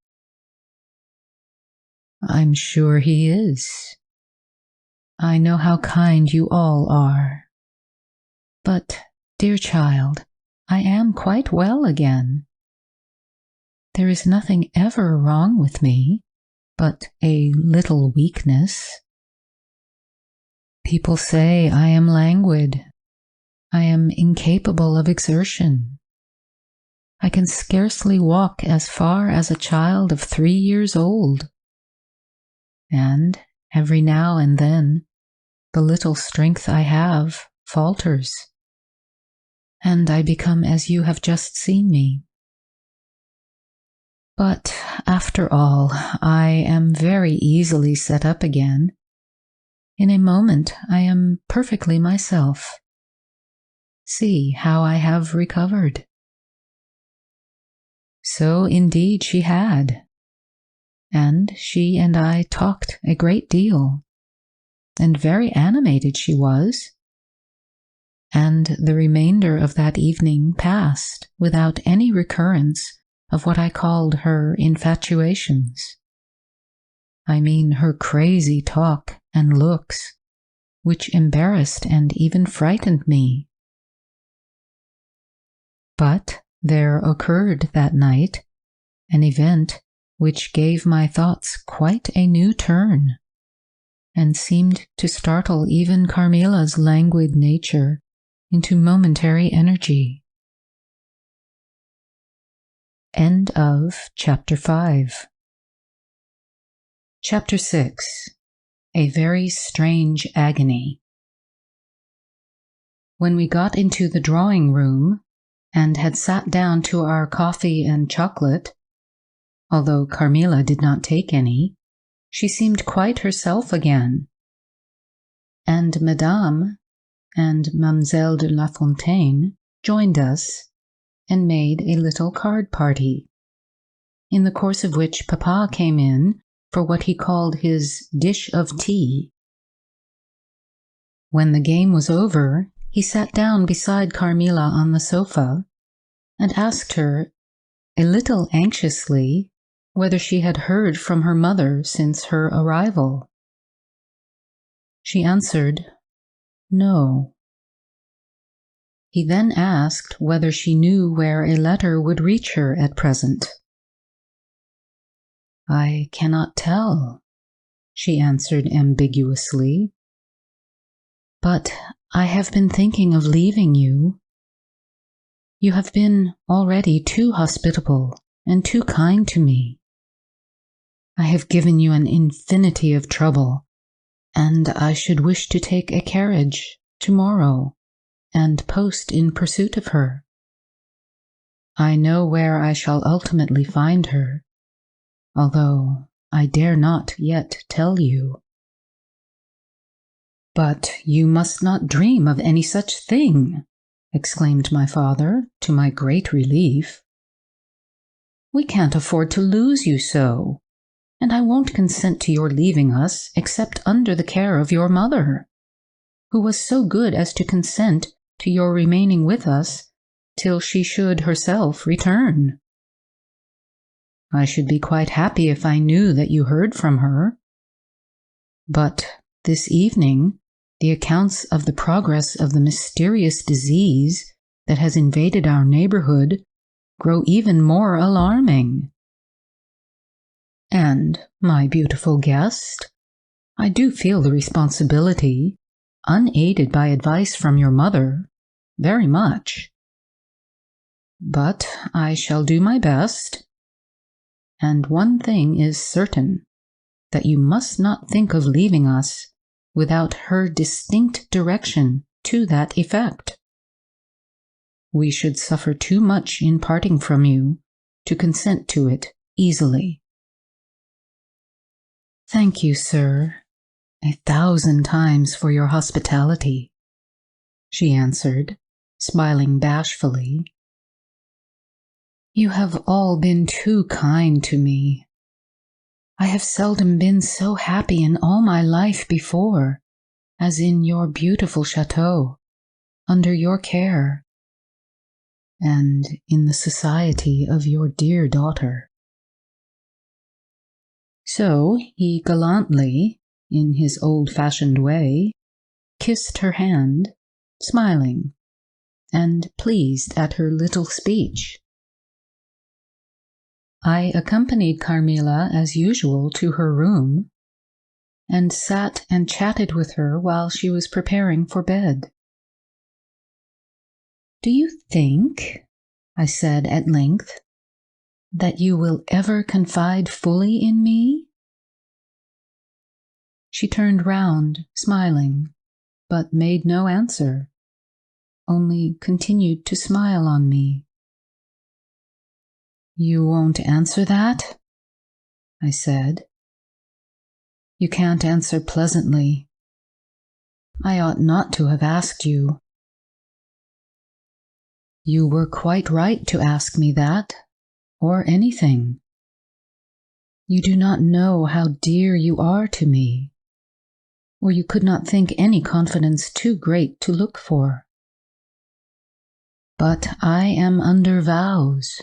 I'm sure he is. I know how kind you all are. But, dear child, I am quite well again. There is nothing ever wrong with me, but a little weakness. People say I am languid. I am incapable of exertion. I can scarcely walk as far as a child of 3 years old. And every now and then, the little strength I have falters, and I become as you have just seen me. But after all, I am very easily set up again. In a moment, I am perfectly myself. See how I have recovered. So indeed she had, and she and I talked a great deal, and very animated she was, and the remainder of that evening passed without any recurrence of what I called her infatuations. I mean her crazy talk and looks, which embarrassed and even frightened me. But there occurred that night an event which gave my thoughts quite a new turn, and seemed to startle even Carmilla's languid nature into momentary energy. End of Chapter 5. Chapter 6. A Very Strange Agony. When we got into the drawing room, and had sat down to our coffee and chocolate, although Carmilla did not take any, she seemed quite herself again. And Madame and Mademoiselle de La Fontaine joined us and made a little card party, in the course of which Papa came in for what he called his dish of tea. When the game was over, he sat down beside Carmilla on the sofa and asked her, a little anxiously, whether she had heard from her mother since her arrival. She answered, no. He then asked whether she knew where a letter would reach her at present. I cannot tell, she answered ambiguously. But I have been thinking of leaving you. You have been already too hospitable and too kind to me. I have given you an infinity of trouble, and I should wish to take a carriage tomorrow and post in pursuit of her. I know where I shall ultimately find her, although I dare not yet tell you. But you must not dream of any such thing, exclaimed my father, to my great relief. We can't afford to lose you so, and I won't consent to your leaving us except under the care of your mother, who was so good as to consent to your remaining with us till she should herself return. I should be quite happy if I knew that you heard from her. But this evening, the accounts of the progress of the mysterious disease that has invaded our neighborhood grow even more alarming. And, my beautiful guest, I do feel the responsibility, unaided by advice from your mother, very much. But I shall do my best. And one thing is certain, that you must not think of leaving us without her distinct direction to that effect. We should suffer too much in parting from you to consent to it easily. "Thank you, sir, 1,000 times for your hospitality," she answered, smiling bashfully. "You have all been too kind to me. I have seldom been so happy in all my life before as in your beautiful chateau, under your care, and in the society of your dear daughter." So he gallantly, in his old-fashioned way, kissed her hand, smiling, and pleased at her little speech. I accompanied Carmilla as usual to her room, and sat and chatted with her while she was preparing for bed. "Do you think," I said at length, "that you will ever confide fully in me?" She turned round, smiling, but made no answer, only continued to smile on me. "You won't answer that?" I said. "You can't answer pleasantly. I ought not to have asked you." "You were quite right to ask me that, or anything. You do not know how dear you are to me, or you could not think any confidence too great to look for. But I am under vows.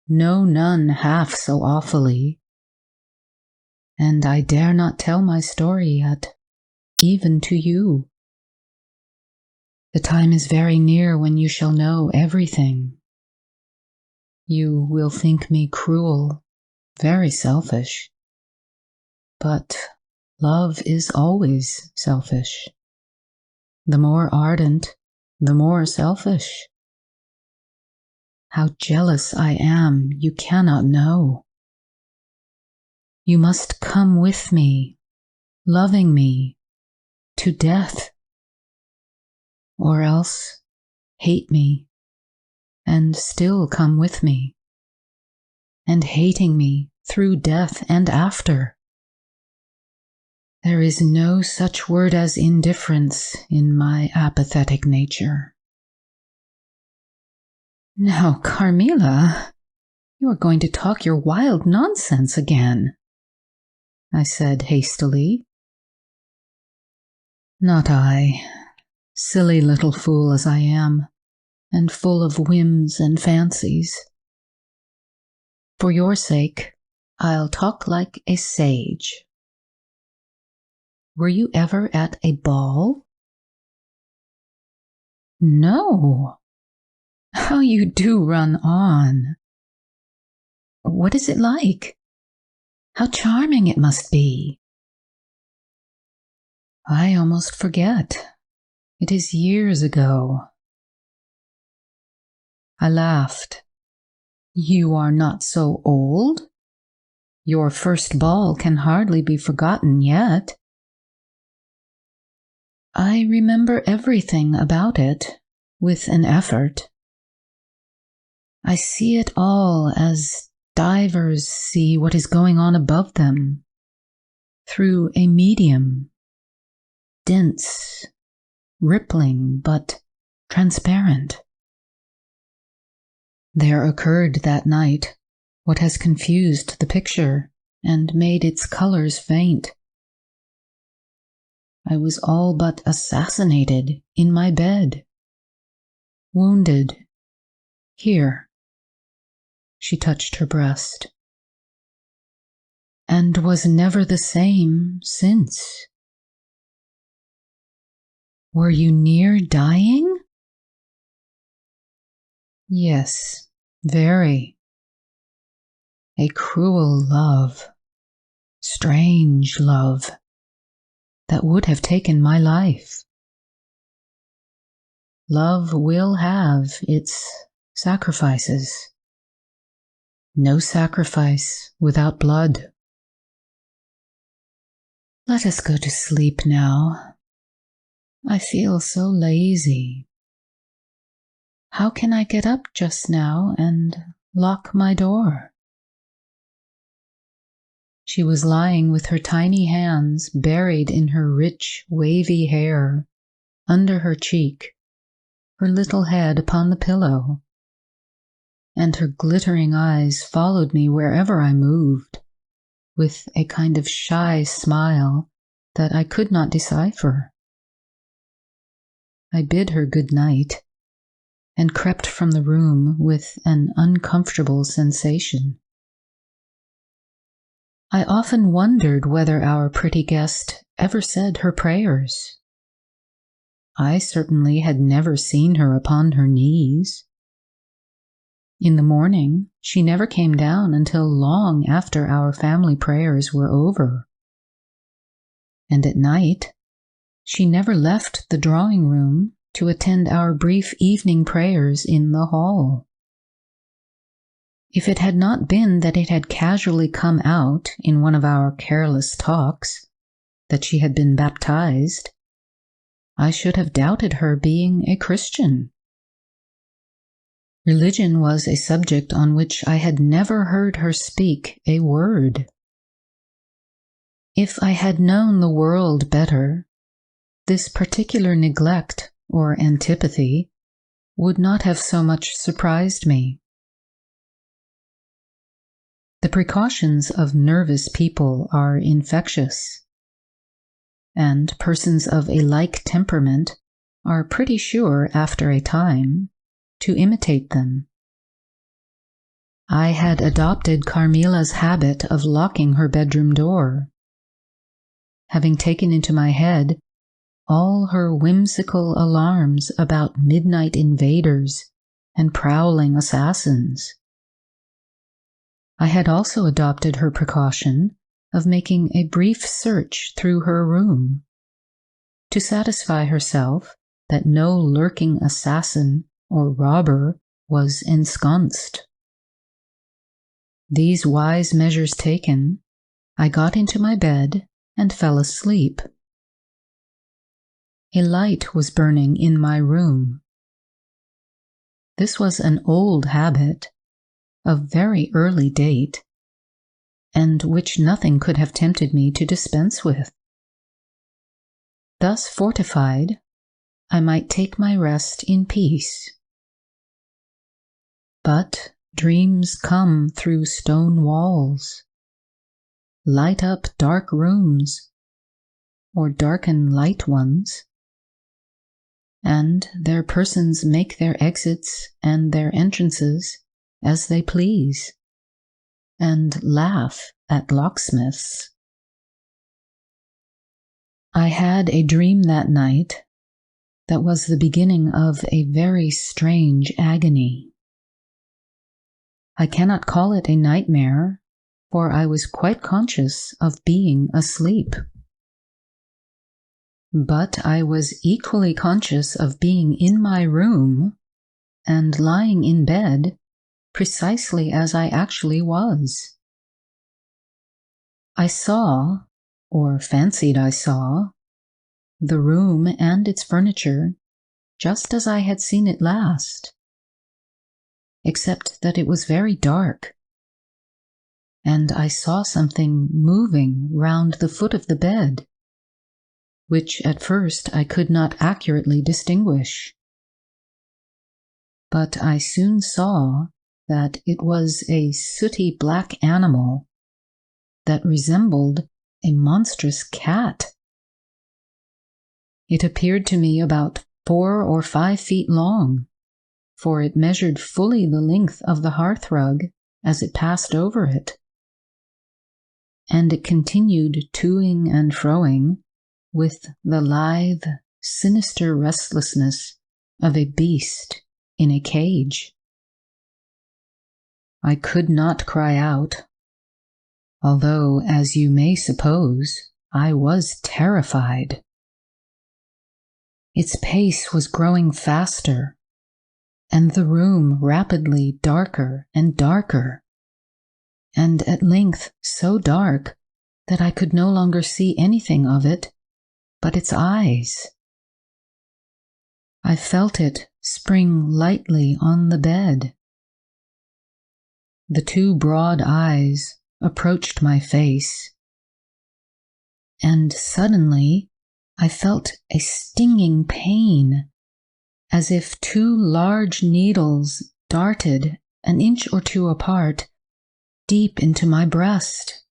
No nun half so awfully, and I dare not tell my story yet, even to you. The time is very near when you shall know everything. You will think me cruel, very selfish, but love is always selfish. The more ardent, the more selfish. How jealous I am, you cannot know. You must come with me, loving me, to death, or else hate me, and still come with me, and hating me through death and after. There is no such word as indifference in my apathetic nature." "Now, Carmilla, you are going to talk your wild nonsense again," I said hastily. "Not I, silly little fool as I am, and full of whims and fancies. For your sake, I'll talk like a sage. Were you ever at a ball?" "No. How you do run on! What is it like? How charming it must be!" "I almost forget. It is years ago." I laughed. "You are not so old. Your first ball can hardly be forgotten yet." "I remember everything about it, with an effort. I see it all as divers see what is going on above them, through a medium, dense, rippling, but transparent. There occurred that night what has confused the picture and made its colors faint. I was all but assassinated in my bed, wounded, here." She touched her breast. "And was never the same since." "Were you near dying?" "Yes, very. A cruel love, strange love, that would have taken my life. Love will have its sacrifices. No sacrifice without blood. Let us go to sleep now. I feel so lazy. How can I get up just now and lock my door?" She was lying with her tiny hands buried in her rich, wavy hair, under her cheek, her little head upon the pillow, and her glittering eyes followed me wherever I moved, with a kind of shy smile that I could not decipher. I bid her good night, and crept from the room with an uncomfortable sensation. I often wondered whether our pretty guest ever said her prayers. I certainly had never seen her upon her knees. In the morning, she never came down until long after our family prayers were over. And at night, she never left the drawing room to attend our brief evening prayers in the hall. If it had not been that it had casually come out in one of our careless talks that she had been baptized, I should have doubted her being a Christian. Religion was a subject on which I had never heard her speak a word. If I had known the world better, this particular neglect or antipathy would not have so much surprised me. The precautions of nervous people are infectious, and persons of a like temperament are pretty sure, after a time, to imitate them. I had adopted Carmilla's habit of locking her bedroom door, having taken into my head all her whimsical alarms about midnight invaders and prowling assassins. I had also adopted her precaution of making a brief search through her room, to satisfy herself that no lurking assassin or robber was ensconced. These wise measures taken, I got into my bed and fell asleep. A light was burning in my room. This was an old habit, of very early date, and which nothing could have tempted me to dispense with. Thus fortified, I might take my rest in peace. But dreams come through stone walls, light up dark rooms, or darken light ones, and their persons make their exits and their entrances as they please, and laugh at locksmiths. I had a dream that night that was the beginning of a very strange agony. I cannot call it a nightmare, for I was quite conscious of being asleep. But I was equally conscious of being in my room and lying in bed precisely as I actually was. I saw, or fancied I saw, the room and its furniture just as I had seen it last, except that it was very dark, and I saw something moving round the foot of the bed, which at first I could not accurately distinguish. But I soon saw that it was a sooty black animal that resembled a monstrous cat. It appeared to me about 4 or 5 feet long, for it measured fully the length of the hearthrug as it passed over it, and it continued toing and froing with the lithe, sinister restlessness of a beast in a cage. I could not cry out, although, as you may suppose, I was terrified. Its pace was growing faster, and the room rapidly darker and darker, and at length so dark that I could no longer see anything of it but its eyes. I felt it spring lightly on the bed. The 2 broad eyes approached my face, and suddenly I felt a stinging pain, as if two large needles darted an inch or two apart deep into my breast.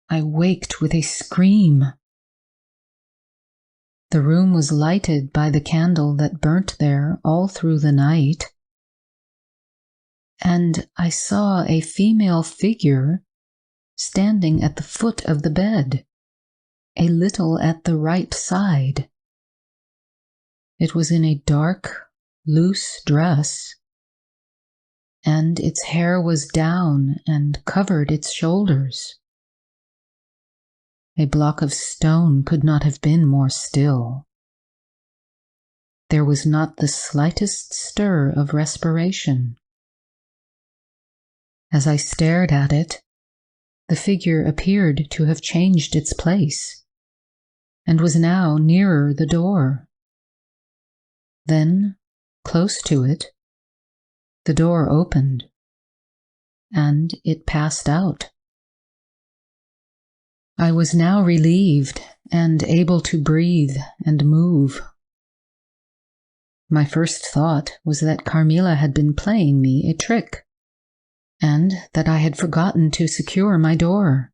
I waked with a scream. The room was lighted by the candle that burnt there all through the night, and I saw a female figure standing at the foot of the bed, a little at the right side. It was in a dark, loose dress, and its hair was down and covered its shoulders. A block of stone could not have been more still. There was not the slightest stir of respiration. As I stared at it, the figure appeared to have changed its place, and was now nearer the door. Then, close to it, the door opened, and it passed out. I was now relieved and able to breathe and move. My first thought was that Carmilla had been playing me a trick, and that I had forgotten to secure my door.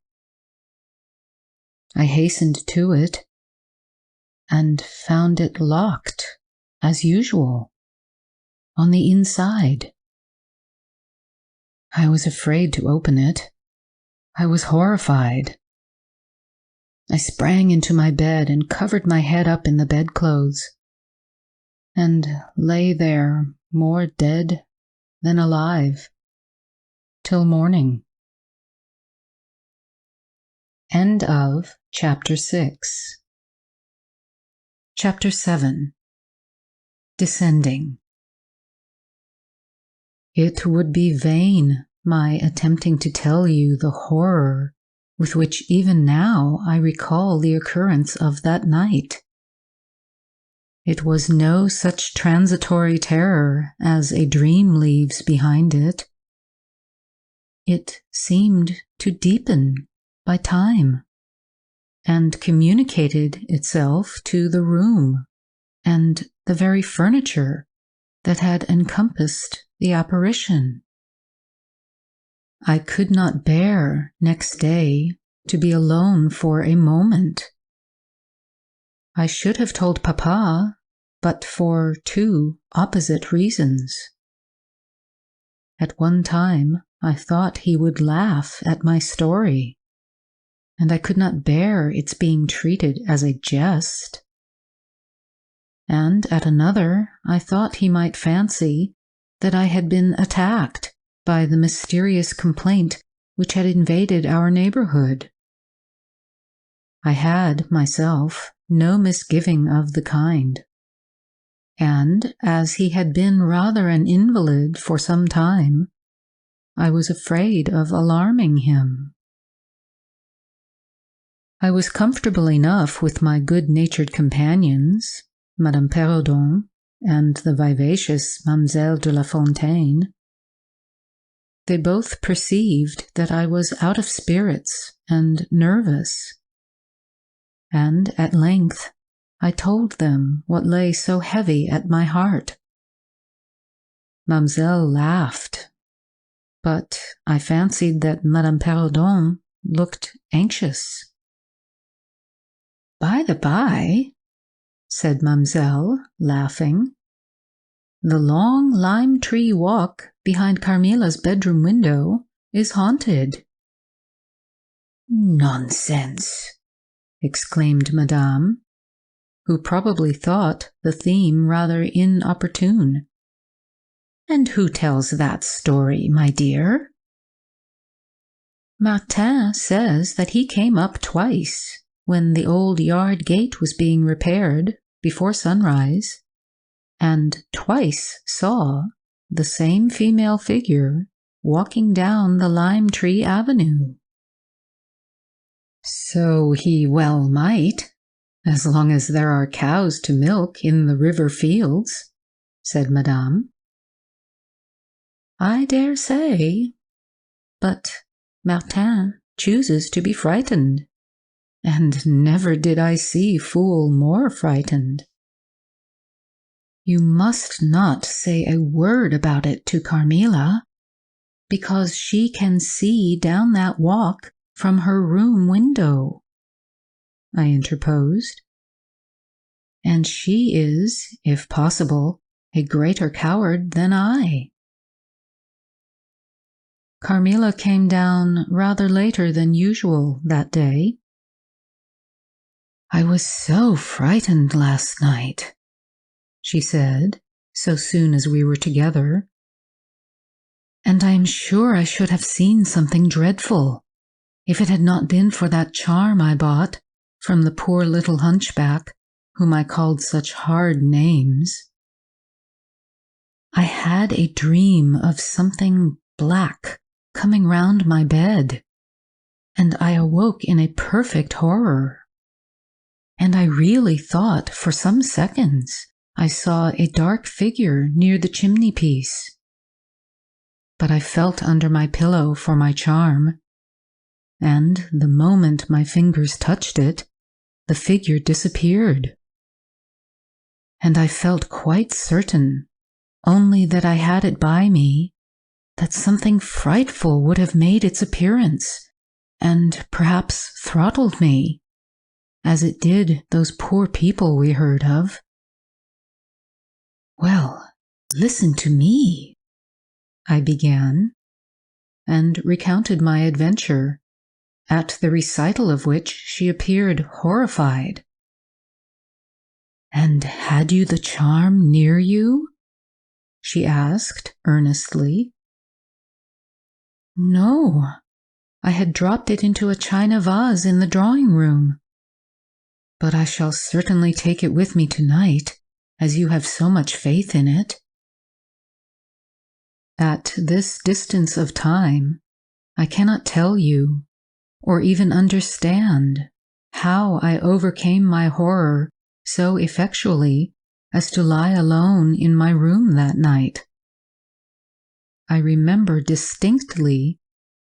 I hastened to it, and found it locked, as usual, on the inside. I was afraid to open it. I was horrified. I sprang into my bed and covered my head up in the bedclothes, and lay there more dead than alive, till morning. End of Chapter 6. Chapter 7. Descending. It would be vain my attempting to tell you the horror with which even now I recall the occurrence of that night. It was no such transitory terror as a dream leaves behind it. It seemed to deepen by time, and communicated itself to the room and the very furniture that had encompassed the apparition. I could not bear next day to be alone for a moment. I should have told Papa, but for two opposite reasons. At one time, I thought he would laugh at my story, and I could not bear its being treated as a jest. And at another, I thought he might fancy that I had been attacked by the mysterious complaint which had invaded our neighborhood. I had, myself, no misgiving of the kind, and as he had been rather an invalid for some time, I was afraid of alarming him. I was comfortable enough with my good-natured companions, Madame Perrodon and the vivacious Mademoiselle de la Fontaine. They both perceived that I was out of spirits and nervous, and at length I told them what lay so heavy at my heart. Mademoiselle laughed, but I fancied that Madame Perrodon looked anxious. "By the by," said Mademoiselle, laughing, "the long lime-tree walk behind Carmilla's bedroom window is haunted." "Nonsense!" exclaimed Madame, who probably thought the theme rather inopportune. "And who tells that story, my dear?" "Martin says that he came up twice when the old yard gate was being repaired before sunrise, and twice saw the same female figure walking down the lime-tree avenue." "So he well might, as long as there are cows to milk in the river fields," said Madame. "I dare say, but Martin chooses to be frightened, and never did I see fool more frightened. You must not say a word about it to Carmilla, because she can see down that walk from her room window," I interposed. "And she is, if possible, a greater coward than I." Carmilla came down rather later than usual that day. "I was so frightened last night," she said, so soon as we were together. "And I am sure I should have seen something dreadful if it had not been for that charm I bought from the poor little hunchback whom I called such hard names. I had a dream of something black coming round my bed, and I awoke in a perfect horror. And I really thought for some seconds I saw a dark figure near the chimney-piece. But I felt under my pillow for my charm, and the moment my fingers touched it, the figure disappeared. And I felt quite certain, only that I had it by me, that something frightful would have made its appearance, and perhaps throttled me, as it did those poor people we heard of. "Well, listen to me," I began, and recounted my adventure, at the recital of which she appeared horrified. "And had you the charm near you?" she asked earnestly. "No, I had dropped it into a china vase in the drawing-room. But I shall certainly take it with me tonight, as you have so much faith in it." At this distance of time, I cannot tell you, or even understand, how I overcame my horror so effectually as to lie alone in my room that night. I remember distinctly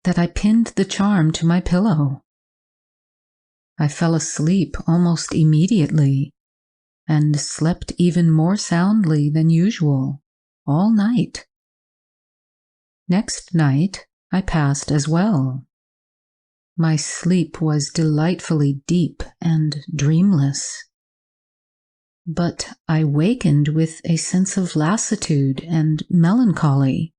that I pinned the charm to my pillow. I fell asleep almost immediately, and slept even more soundly than usual all night. Next night I passed as well. My sleep was delightfully deep and dreamless. But I wakened with a sense of lassitude and melancholy,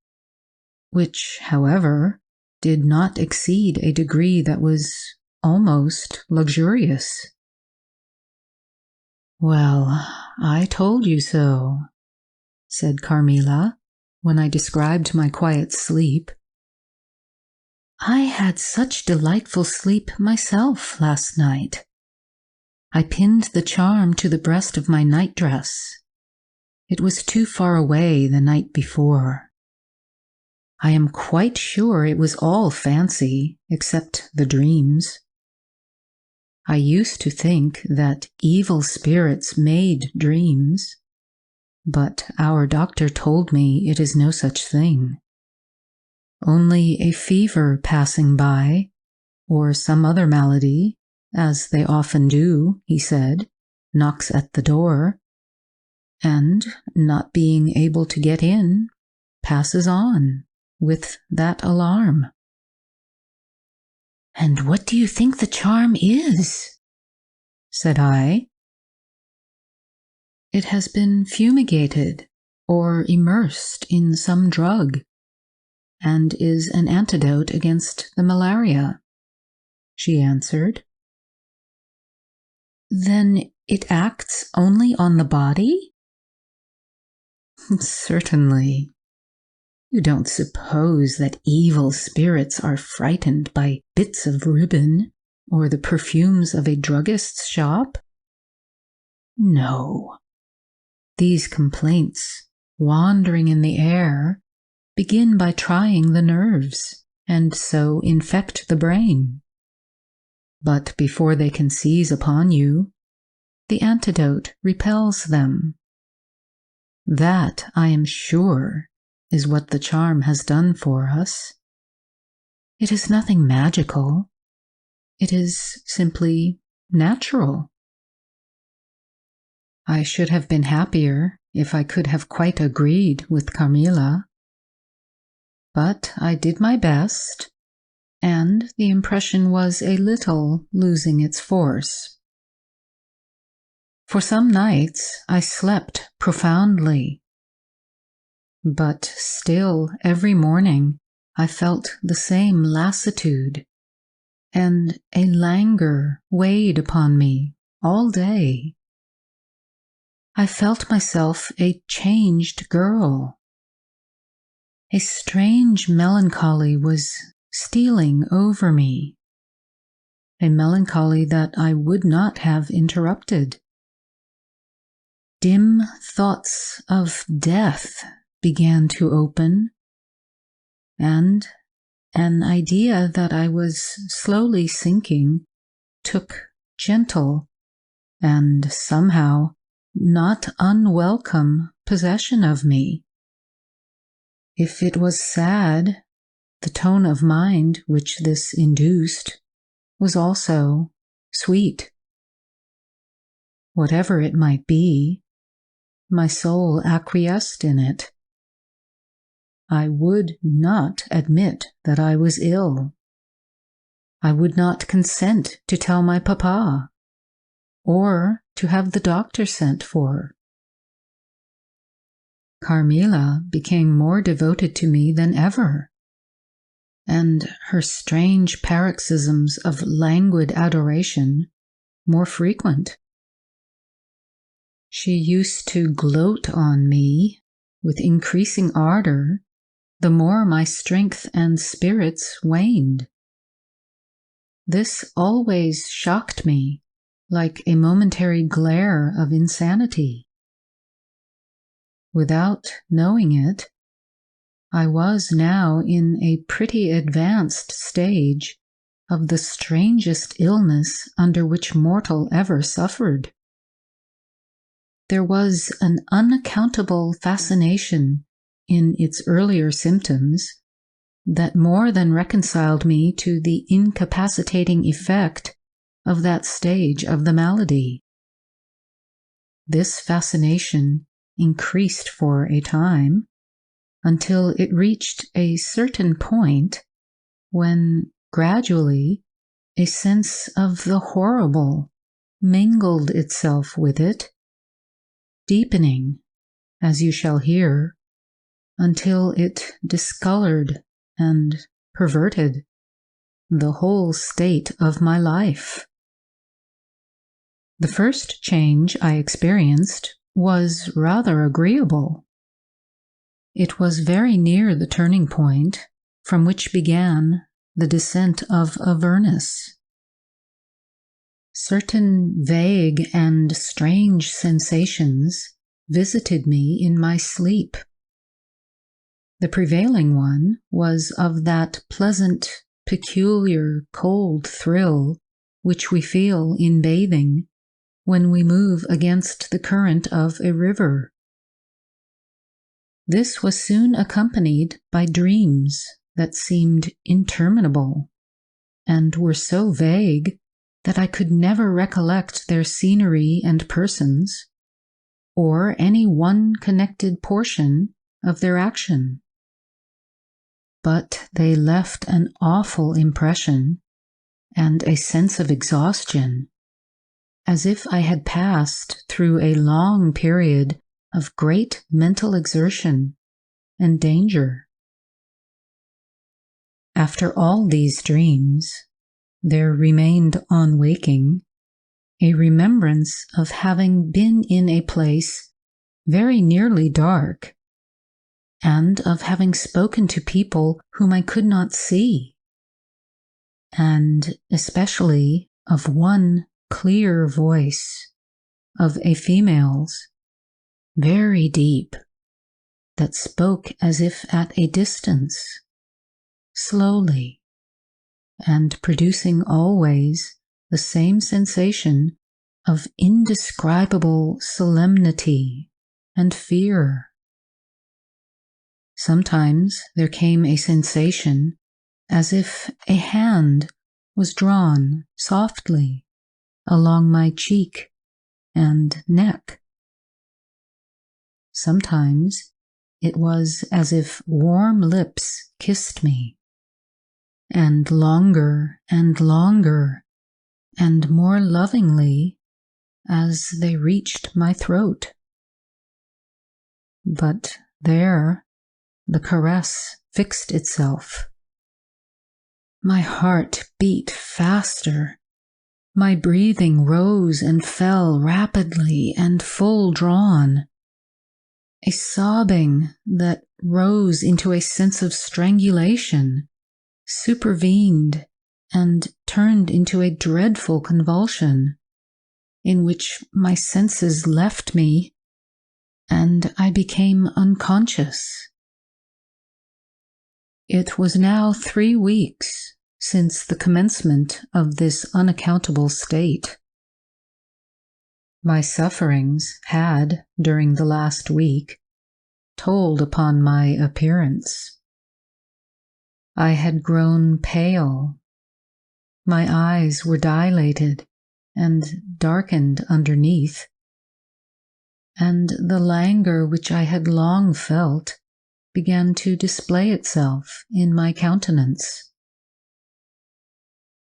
which, however, did not exceed a degree that was almost luxurious. "Well, I told you so," said Carmilla, when I described my quiet sleep. "I had such delightful sleep myself last night. I pinned the charm to the breast of my nightdress. It was too far away the night before. I am quite sure it was all fancy, except the dreams. I used to think that evil spirits made dreams, but our doctor told me it is no such thing. Only a fever passing by, or some other malady, as they often do, he said, knocks at the door, and, not being able to get in, passes on with that alarm." "And what do you think the charm is?" said I. "It has been fumigated or immersed in some drug, and is an antidote against the malaria," she answered. "Then it acts only on the body?" "Certainly. You don't suppose that evil spirits are frightened by bits of ribbon or the perfumes of a druggist's shop? No. These complaints, wandering in the air, begin by trying the nerves, and so infect the brain. But before they can seize upon you, the antidote repels them. That, I am sure, is what the charm has done for us. It is nothing magical. It is simply natural. I should have been happier if I could have quite agreed with Carmilla. But I did my best, and the impression was a little losing its force. For some nights I slept profoundly, but still every morning I felt the same lassitude, and a languor weighed upon me all day. I felt myself a changed girl. A strange melancholy was stealing over me, a melancholy that I would not have interrupted. Dim thoughts of death began to open, and an idea that I was slowly sinking took gentle and somehow not unwelcome possession of me. If it was sad, the tone of mind which this induced was also sweet. Whatever it might be, my soul acquiesced in it. I would not admit that I was ill. I would not consent to tell my papa, or to have the doctor sent for. Carmilla became more devoted to me than ever, and her strange paroxysms of languid adoration more frequent. She used to gloat on me with increasing ardor the more my strength and spirits waned. This always shocked me like a momentary glare of insanity. Without knowing it, I was now in a pretty advanced stage of the strangest illness under which mortal ever suffered. There was an unaccountable fascination in its earlier symptoms that more than reconciled me to the incapacitating effect of that stage of the malady. This fascination increased for a time until it reached a certain point when gradually a sense of the horrible mingled itself with it, deepening, as you shall hear, until it discolored and perverted the whole state of my life. The first change I experienced was rather agreeable. It was very near the turning point from which began the descent of Avernus. Certain vague and strange sensations visited me in my sleep. The prevailing one was of that pleasant, peculiar, cold thrill which we feel in bathing when we move against the current of a river. This was soon accompanied by dreams that seemed interminable and were so vague that I could never recollect their scenery and persons, or any one connected portion of their action. But they left an awful impression and a sense of exhaustion, as if I had passed through a long period of great mental exertion and danger. After all these dreams, there remained on waking a remembrance of having been in a place very nearly dark, and of having spoken to people whom I could not see, and especially of one clear voice of a female's, very deep, that spoke as if at a distance, slowly, and producing always the same sensation of indescribable solemnity and fear. Sometimes there came a sensation as if a hand was drawn softly along my cheek and neck. Sometimes it was as if warm lips kissed me, and longer and longer and more lovingly as they reached my throat. But there the caress fixed itself. My heart beat faster. My breathing rose and fell rapidly and full drawn. A sobbing that rose into a sense of strangulation supervened and turned into a dreadful convulsion in which my senses left me and I became unconscious. It was now 3 weeks since the commencement of this unaccountable state. My sufferings had, during the last week, told upon my appearance. I had grown pale. My eyes were dilated and darkened underneath, and the languor which I had long felt began to display itself in my countenance.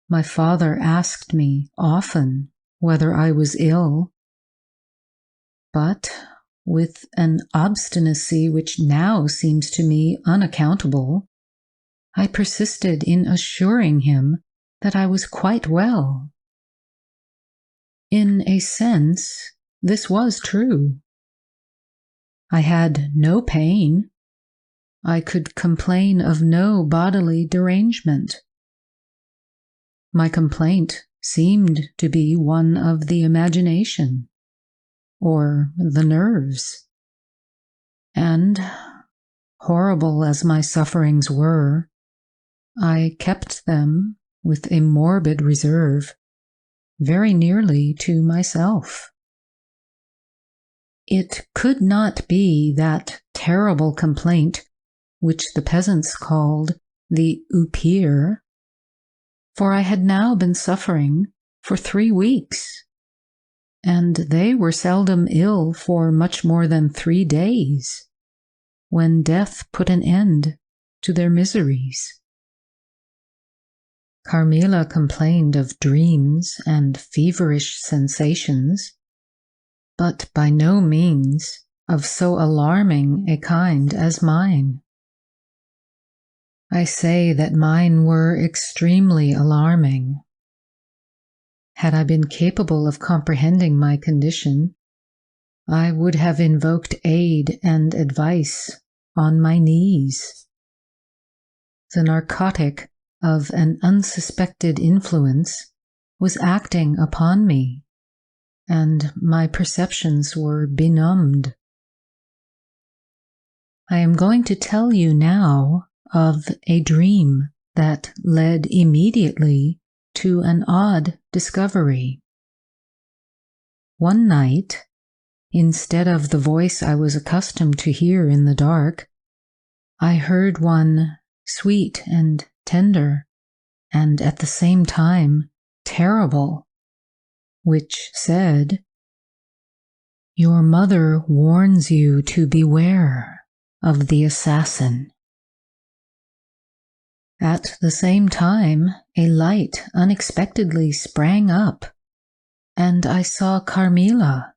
My father asked me often whether I was ill, but with an obstinacy which now seems to me unaccountable, I persisted in assuring him that I was quite well. In a sense, this was true. I had no pain. I could complain of no bodily derangement. My complaint seemed to be one of the imagination or the nerves. And, horrible as my sufferings were, I kept them, with a morbid reserve, very nearly to myself. It could not be that terrible complaint which the peasants called the oupire, for I had now been suffering for 3 weeks, and they were seldom ill for much more than 3 days, when death put an end to their miseries. Carmilla complained of dreams and feverish sensations, but by no means of so alarming a kind as mine. I say that mine were extremely alarming. Had I been capable of comprehending my condition, I would have invoked aid and advice on my knees. The narcotic of an unsuspected influence was acting upon me, and my perceptions were benumbed. I am going to tell you now of a dream that led immediately to an odd discovery. One night, instead of the voice I was accustomed to hear in the dark, I heard one sweet and tender, and at the same time terrible, which said, "Your mother warns you to beware of the assassin." At the same time, a light unexpectedly sprang up, and I saw Carmilla,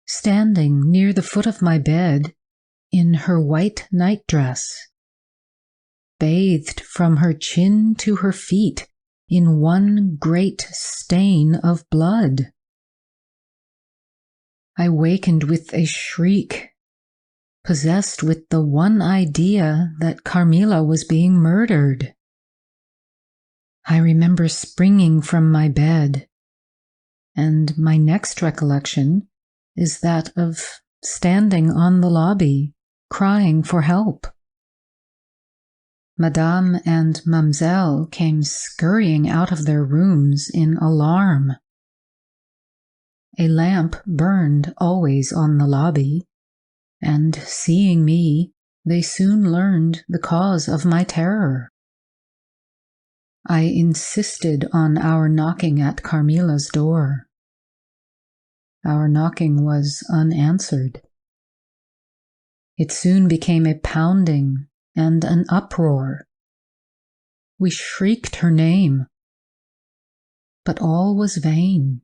standing near the foot of my bed in her white nightdress, bathed from her chin to her feet in one great stain of blood. I wakened with a shriek, possessed with the one idea that Carmilla was being murdered. I remember springing from my bed, and my next recollection is that of standing on the lobby, crying for help. Madame and Mademoiselle came scurrying out of their rooms in alarm. A lamp burned always on the lobby, and seeing me, they soon learned the cause of my terror. I insisted on our knocking at Carmilla's door. Our knocking was unanswered. It soon became a pounding and an uproar. We shrieked her name, but all was vain.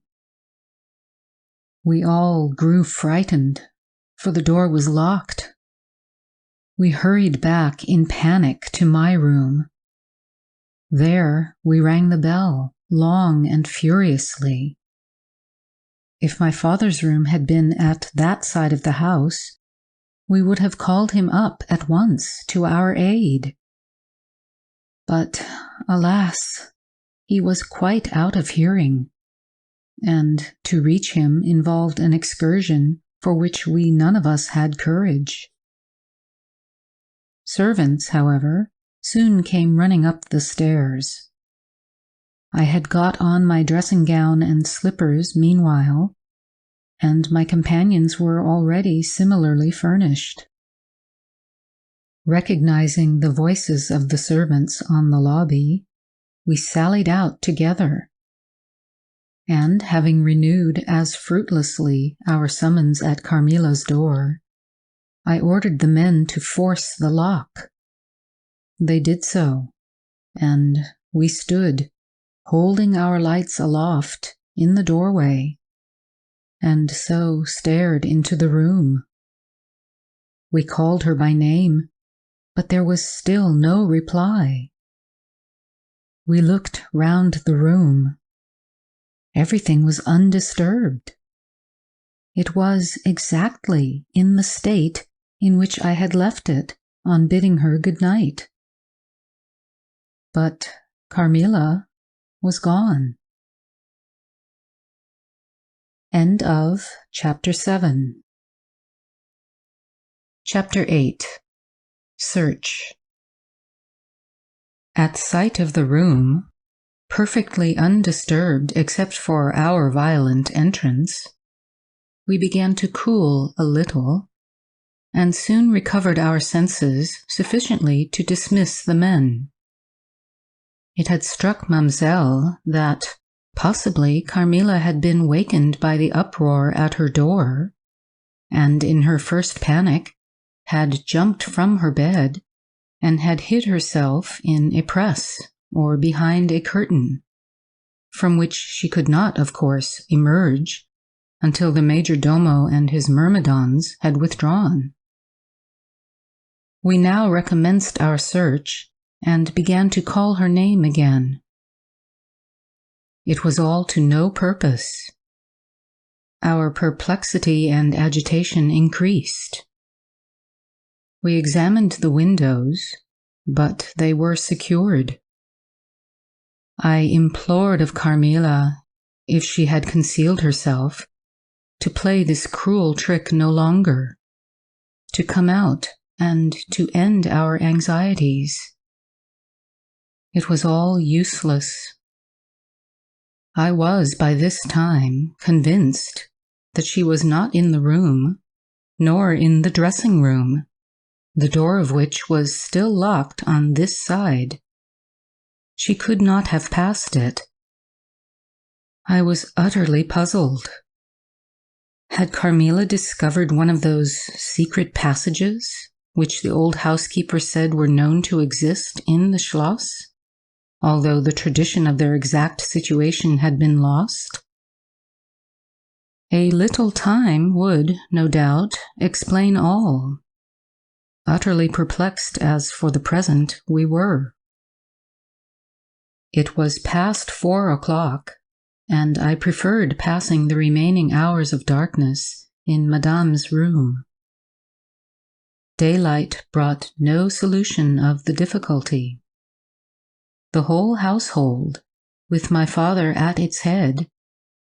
We all grew frightened, for the door was locked. We hurried back in panic to my room. There we rang the bell, long and furiously. If my father's room had been at that side of the house, we would have called him up at once to our aid. But, alas, he was quite out of hearing, and to reach him involved an excursion for which we none of us had courage. Servants, however, soon came running up the stairs. I had got on my dressing gown and slippers meanwhile, and my companions were already similarly furnished. Recognizing the voices of the servants on the lobby, we sallied out together, and having renewed as fruitlessly our summons at Carmilla's door, I ordered the men to force the lock. They did so, and we stood, holding our lights aloft in the doorway, and so stared into the room. We called her by name, but there was still no reply. We looked round the room. Everything was undisturbed. It was exactly in the state in which I had left it on bidding her good night. But Carmilla was gone. End of Chapter 7. Chapter 8. Search. At sight of the room, perfectly undisturbed except for our violent entrance, we began to cool a little, and soon recovered our senses sufficiently to dismiss the men. It had struck Mademoiselle that possibly Carmilla had been wakened by the uproar at her door, and in her first panic had jumped from her bed and had hid herself in a press or behind a curtain, from which she could not, of course, emerge until the major domo and his myrmidons had withdrawn. We now recommenced our search and began to call her name again. It was all to no purpose. Our perplexity and agitation increased. We examined the windows, but they were secured. I implored of Carmilla, if she had concealed herself, to play this cruel trick no longer, to come out and to end our anxieties. It was all useless. I was by this time convinced that she was not in the room, nor in the dressing room, the door of which was still locked on this side. She could not have passed it. I was utterly puzzled. Had Carmilla discovered one of those secret passages which the old housekeeper said were known to exist in the Schloss, although the tradition of their exact situation had been lost? A little time would, no doubt, explain all, utterly perplexed as for the present we were. It was past 4 o'clock, and I preferred passing the remaining hours of darkness in Madame's room. Daylight brought no solution of the difficulty. The whole household, with my father at its head,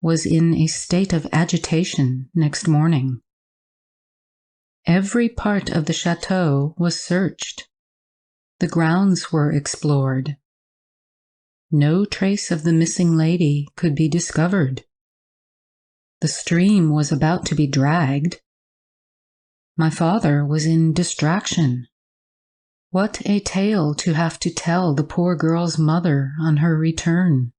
was in a state of agitation next morning. Every part of the chateau was searched. The grounds were explored. No trace of the missing lady could be discovered. The stream was about to be dragged. My father was in distraction. What a tale to have to tell the poor girl's mother on her return.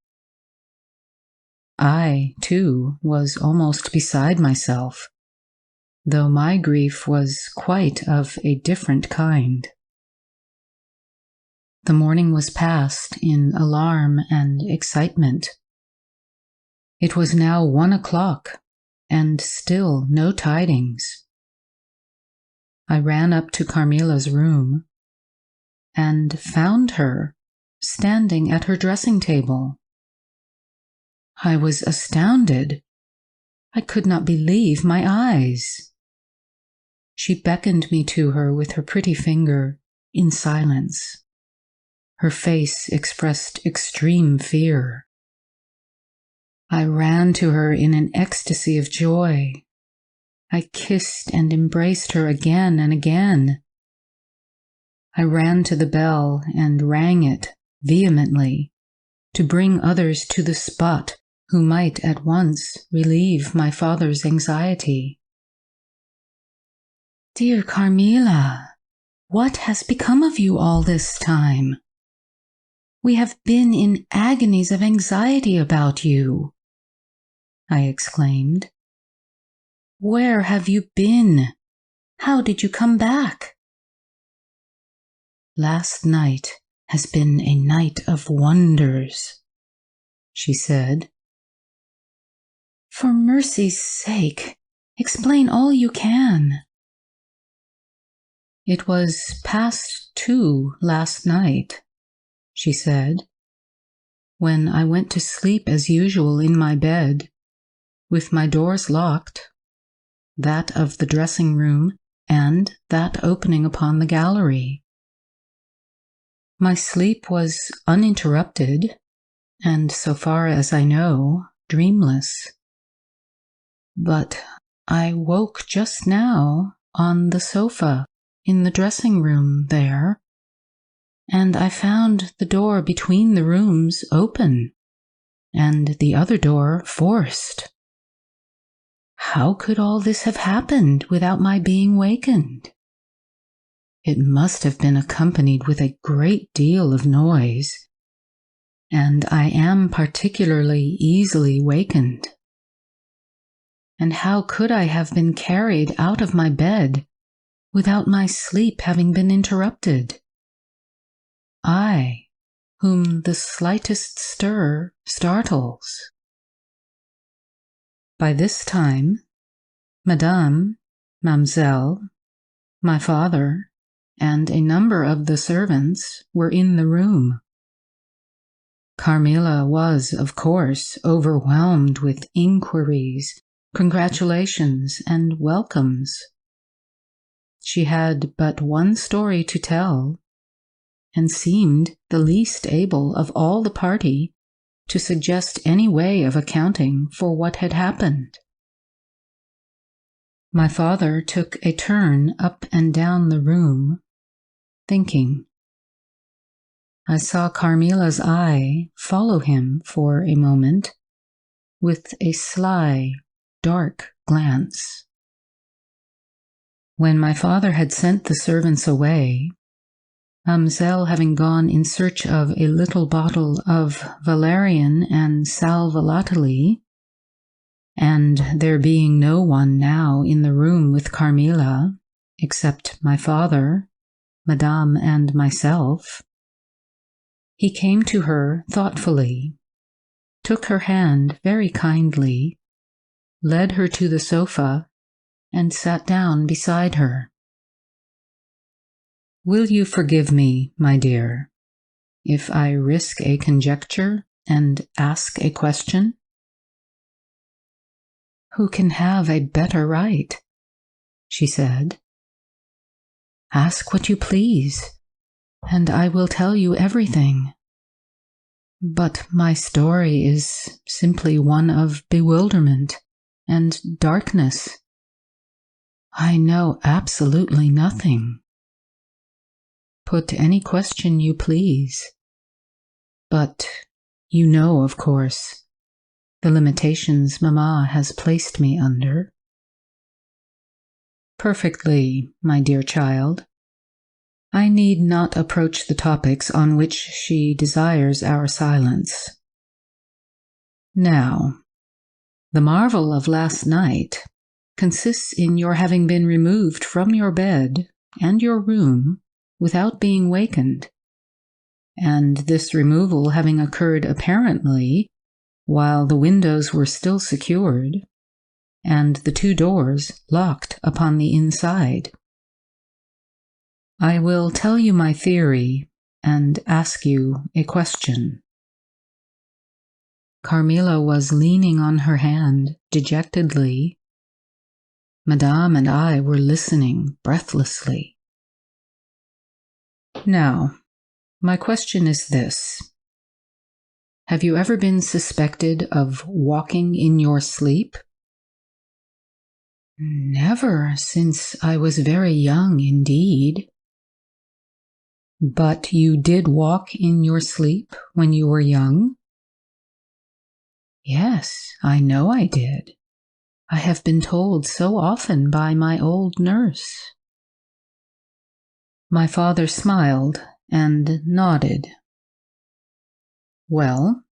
I, too, was almost beside myself, though my grief was quite of a different kind. The morning was passed in alarm and excitement. It was now 1 o'clock, and still no tidings. I ran up to Carmilla's room and found her standing at her dressing table. I was astounded. I could not believe my eyes. She beckoned me to her with her pretty finger in silence. Her face expressed extreme fear. I ran to her in an ecstasy of joy. I kissed and embraced her again and again. I ran to the bell and rang it vehemently to bring others to the spot who might at once relieve my father's anxiety. "Dear Carmilla, what has become of you all this time? We have been in agonies of anxiety about you," I exclaimed. "Where have you been? How did you come back?" "Last night has been a night of wonders," she said. "For mercy's sake, explain all you can." "It was past 2 last night," she said, "when I went to sleep as usual in my bed, with my doors locked, that of the dressing room and that opening upon the gallery. My sleep was uninterrupted, and so far as I know, dreamless. But I woke just now on the sofa in the dressing room there, and I found the door between the rooms open, and the other door forced. How could all this have happened without my being wakened? It must have been accompanied with a great deal of noise, and I am particularly easily wakened. And how could I have been carried out of my bed without my sleep having been interrupted? I, whom the slightest stir startles." By this time, Mademoiselle, my father, and a number of the servants were in the room. Carmilla was, of course, overwhelmed with inquiries, congratulations, and welcomes. She had but one story to tell, and seemed the least able of all the party to suggest any way of accounting for what had happened. My father took a turn up and down the room, thinking. I saw Carmilla's eye follow him for a moment with a sly, dark glance. When my father had sent the servants away, Mademoiselle having gone in search of a little bottle of valerian and sal volatile, and there being no one now in the room with Carmilla, except my father, Madame, and myself, he came to her thoughtfully, took her hand very kindly, led her to the sofa, and sat down beside her. "Will you forgive me, my dear, if I risk a conjecture and ask a question?" "Who can have a better right?" she said. "Ask what you please, and I will tell you everything. But my story is simply one of bewilderment and darkness. I know absolutely nothing. Put any question you please. But you know, of course, the limitations Mamma has placed me under." "Perfectly, my dear child. I need not approach the topics on which she desires our silence. Now, the marvel of last night consists in your having been removed from your bed and your room without being wakened, and this removal having occurred apparently while the windows were still secured and the 2 doors locked upon the inside. I will tell you my theory and ask you a question. Carmilla was leaning on her hand dejectedly. Madame and I were listening breathlessly. Now, my question is this. Have you ever been suspected of walking in your sleep? Never, since I was very young indeed. But you did walk in your sleep when you were young? Yes, I know I did. I have been told so often by my old nurse. My father smiled and nodded. Well,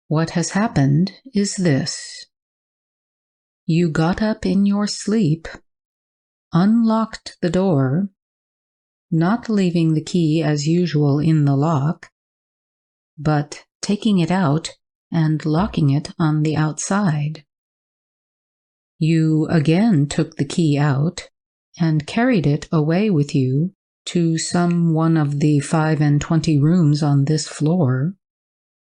what has happened is this. You got up in your sleep, unlocked the door, not leaving the key as usual in the lock, but taking it out and locking it on the outside. You again took the key out and carried it away with you to some one of the 25 rooms on this floor,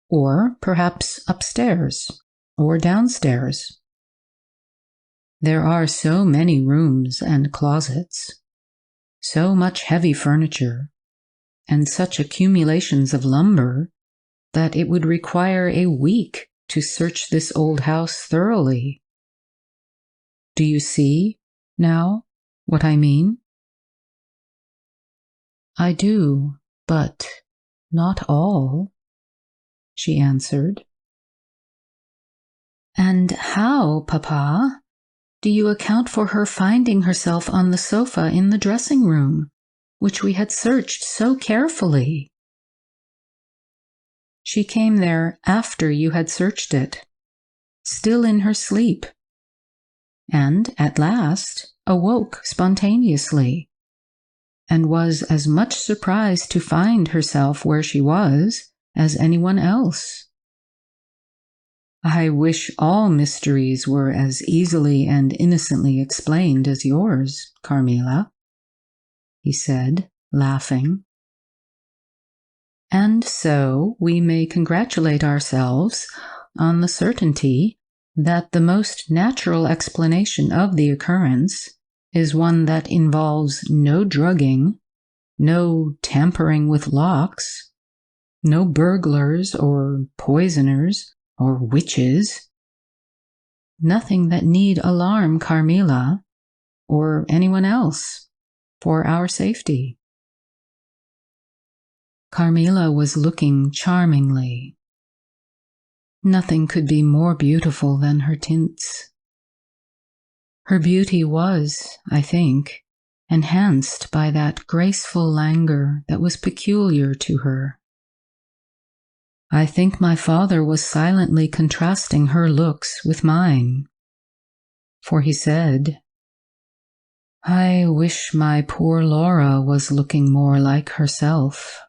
or perhaps upstairs or downstairs. There are so many rooms and closets, so much heavy furniture, and such accumulations of lumber that it would require a week to search this old house thoroughly. Do you see, now, what I mean? I do, but not all, she answered. And how, Papa, do you account for her finding herself on the sofa in the dressing room, which we had searched so carefully? She came there after you had searched it, still in her sleep, and at last awoke spontaneously, and was as much surprised to find herself where she was as anyone else. I wish all mysteries were as easily and innocently explained as yours, Carmilla, he said, laughing. And so we may congratulate ourselves on the certainty that the most natural explanation of the occurrence is one that involves no drugging, no tampering with locks, no burglars or poisoners or witches. Nothing that need alarm Carmilla or anyone else for our safety. Carmilla was looking charmingly. Nothing could be more beautiful than her tints. Her beauty was, I think, enhanced by that graceful languor that was peculiar to her. I think my father was silently contrasting her looks with mine, for he said, "I wish my poor Laura was looking more like herself,"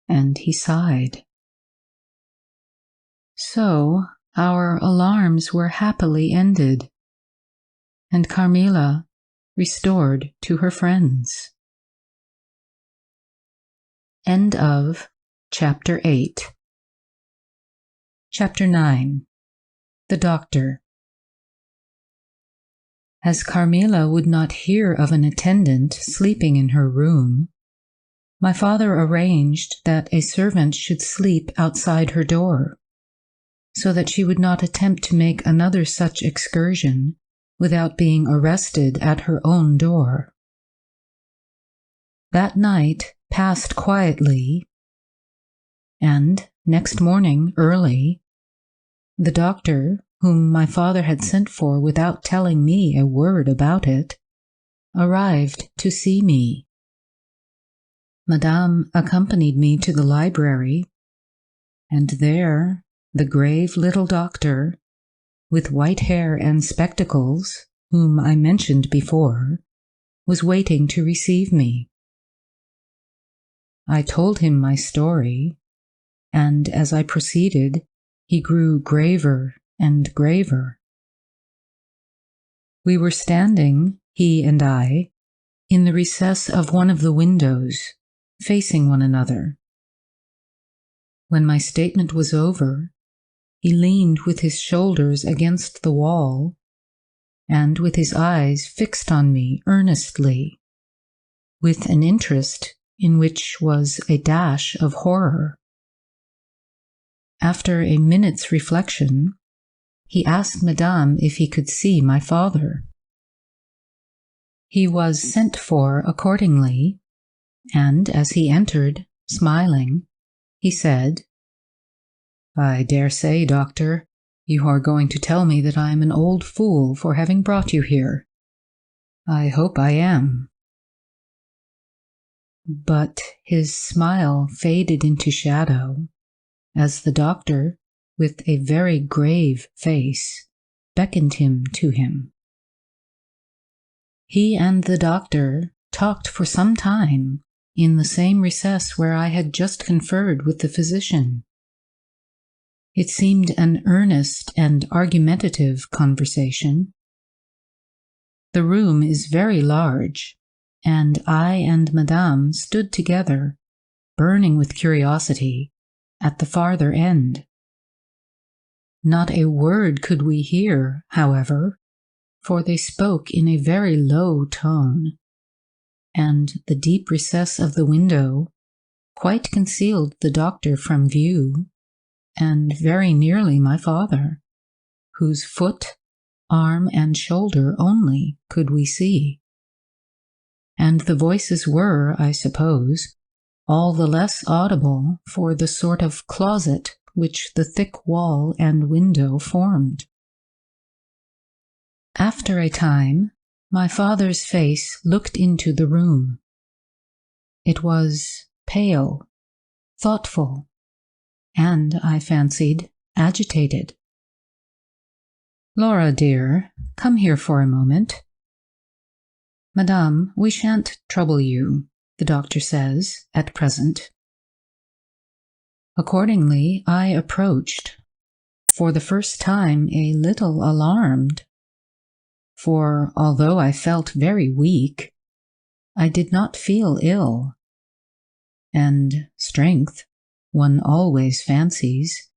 and he sighed. So our alarms were happily ended, and Carmilla restored to her friends. End of Chapter 8. Chapter 9. The Doctor. As Carmilla would not hear of an attendant sleeping in her room, my father arranged that a servant should sleep outside her door, so that she would not attempt to make another such excursion without being arrested at her own door. That night passed quietly, and next morning early, the doctor, whom my father had sent for without telling me a word about it, arrived to see me. Madame accompanied me to the library, and there the grave little doctor, with white hair and spectacles, whom I mentioned before, was waiting to receive me. I told him my story, and as I proceeded, he grew graver and graver. We were standing, he and I, in the recess of one of the windows, facing one another. When my statement was over, he leaned with his shoulders against the wall and with his eyes fixed on me earnestly, with an interest in which was a dash of horror. After a minute's reflection, he asked Madame if he could see my father. He was sent for accordingly, and as he entered, smiling, he said, "I dare say, Doctor, you are going to tell me that I am an old fool for having brought you here. I hope I am." But his smile faded into shadow as the doctor, with a very grave face, beckoned him to him. He and the doctor talked for some time in the same recess where I had just conferred with the physician. It seemed an earnest and argumentative conversation. The room is very large, and I and Madame stood together, burning with curiosity, at the farther end. Not a word could we hear, however, for they spoke in a very low tone, and the deep recess of the window quite concealed the doctor from view, and very nearly my father, whose foot, arm, and shoulder only could we see. And the voices were, I suppose, all the less audible for the sort of closet which the thick wall and window formed. After a time, my father's face looked into the room. It was pale, thoughtful, and, I fancied, agitated. "Laura, dear, come here for a moment." "Madame, we shan't trouble you," the doctor says, "at present." Accordingly, I approached, for the first time a little alarmed, for although I felt very weak, I did not feel ill, and strength, one always fancies,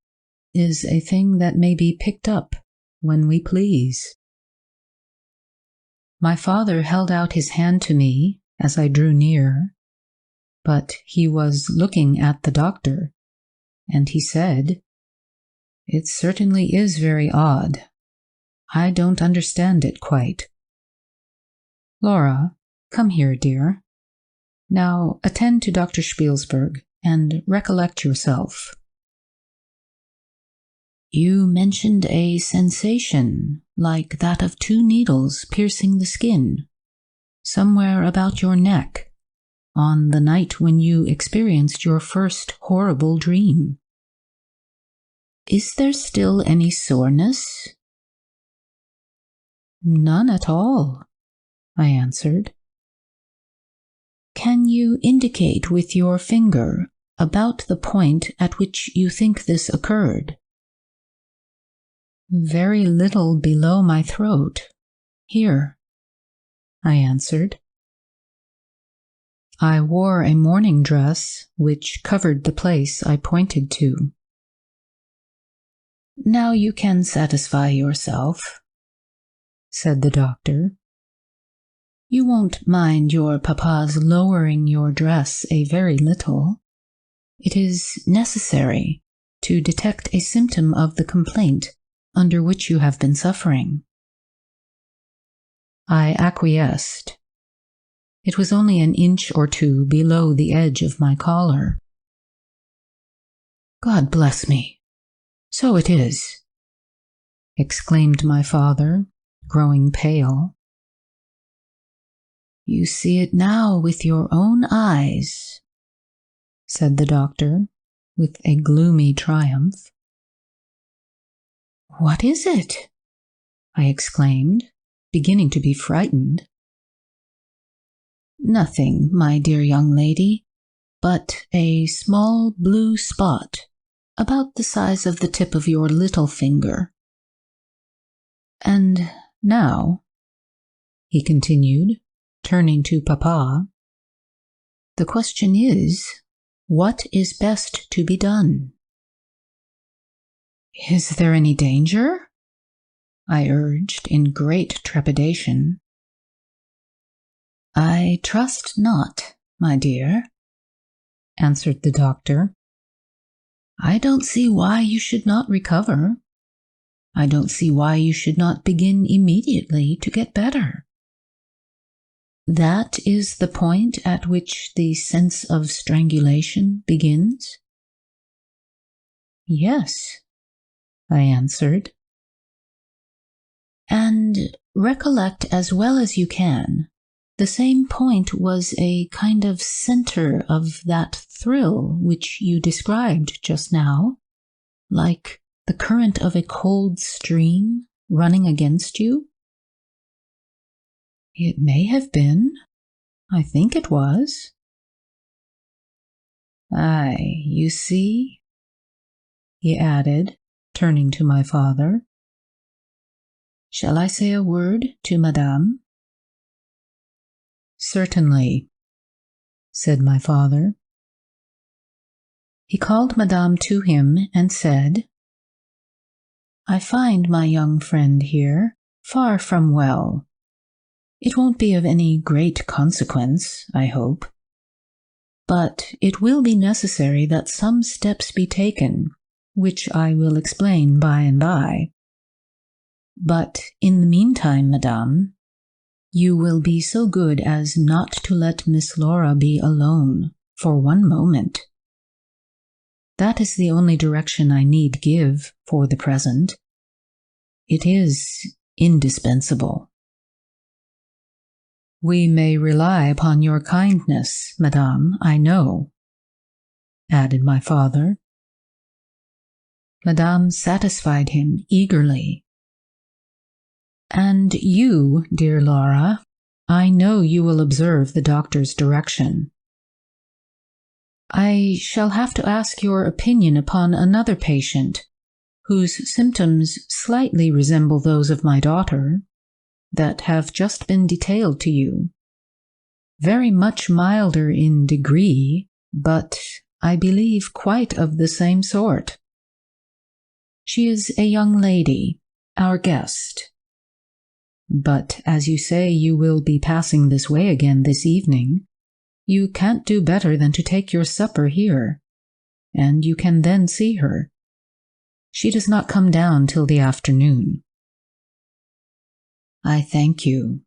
is a thing that may be picked up when we please. My father held out his hand to me as I drew near, but he was looking at the doctor, and he said, "It certainly is very odd. I don't understand it quite. Laura, come here, dear. Now attend to Dr. Spielsberg and recollect yourself. You mentioned a sensation like that of 2 needles piercing the skin, somewhere about your neck, on the night when you experienced your first horrible dream. Is there still any soreness?" "None at all," I answered. "Can you indicate with your finger about the point at which you think this occurred?" "Very little below my throat. Here," I answered. I wore a morning dress which covered the place I pointed to. "Now you can satisfy yourself," said the doctor. "You won't mind your papa's lowering your dress a very little. It is necessary to detect a symptom of the complaint under which you have been suffering." I acquiesced. It was only an inch or 2 below the edge of my collar. "God bless me! So it is," exclaimed my father, growing pale. "You see it now with your own eyes, said the doctor, with a gloomy triumph. "What is it?" I exclaimed, beginning to be frightened. "Nothing, my dear young lady, but a small blue spot, about the size of the tip of your little finger. And now," he continued, turning to Papa, "the question is, what is best to be done?" "Is there any danger?" I urged in great trepidation. "I trust not, my dear," answered the doctor. "I don't see why you should not recover. I don't see why you should not begin immediately to get better. That is the point at which the sense of strangulation begins?" "Yes," I answered. "And recollect as well as you can, the same point was a kind of center of that thrill which you described just now, like the current of a cold stream running against you?" "It may have been. I think it was." "Aye, you see," he added, turning to my father. "Shall I say a word to Madame?" "Certainly," said my father. He called Madame to him and said, "I find my young friend here far from well. It won't be of any great consequence, I hope. But it will be necessary that some steps be taken, which I will explain by and by. But in the meantime, Madame, you will be so good as not to let Miss Laura be alone for one moment. That is the only direction I need give for the present. It is indispensable." "We may rely upon your kindness, Madame, I know," added my father. Madame satisfied him eagerly. "And you, dear Laura, I know you will observe the doctor's direction. I shall have to ask your opinion upon another patient, whose symptoms slightly resemble those of my daughter, that have just been detailed to you. Very much milder in degree, but I believe quite of the same sort. She is a young lady, our guest. But as you say you will be passing this way again this evening, you can't do better than to take your supper here, and you can then see her. She does not come down till the afternoon." "I thank you,"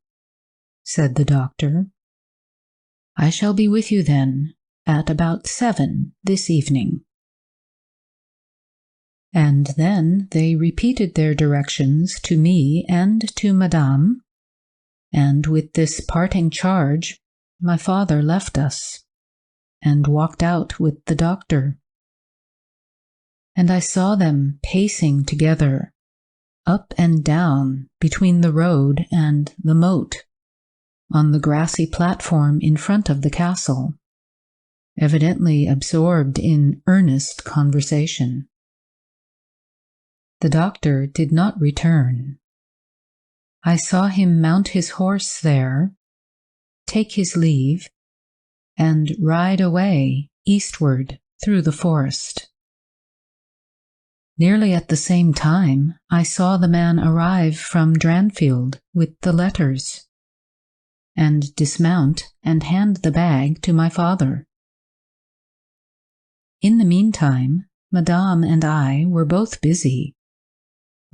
said the doctor. "I shall be with you then at about 7 this evening." And then they repeated their directions to me and to Madame, and with this parting charge, my father left us, and walked out with the doctor. And I saw them pacing together, up and down between the road and the moat, on the grassy platform in front of the castle, evidently absorbed in earnest conversation. The doctor did not return. I saw him mount his horse there, take his leave, and ride away eastward through the forest. Nearly at the same time, I saw the man arrive from Dranfield with the letters, and dismount and hand the bag to my father. In the meantime, Madame and I were both busy,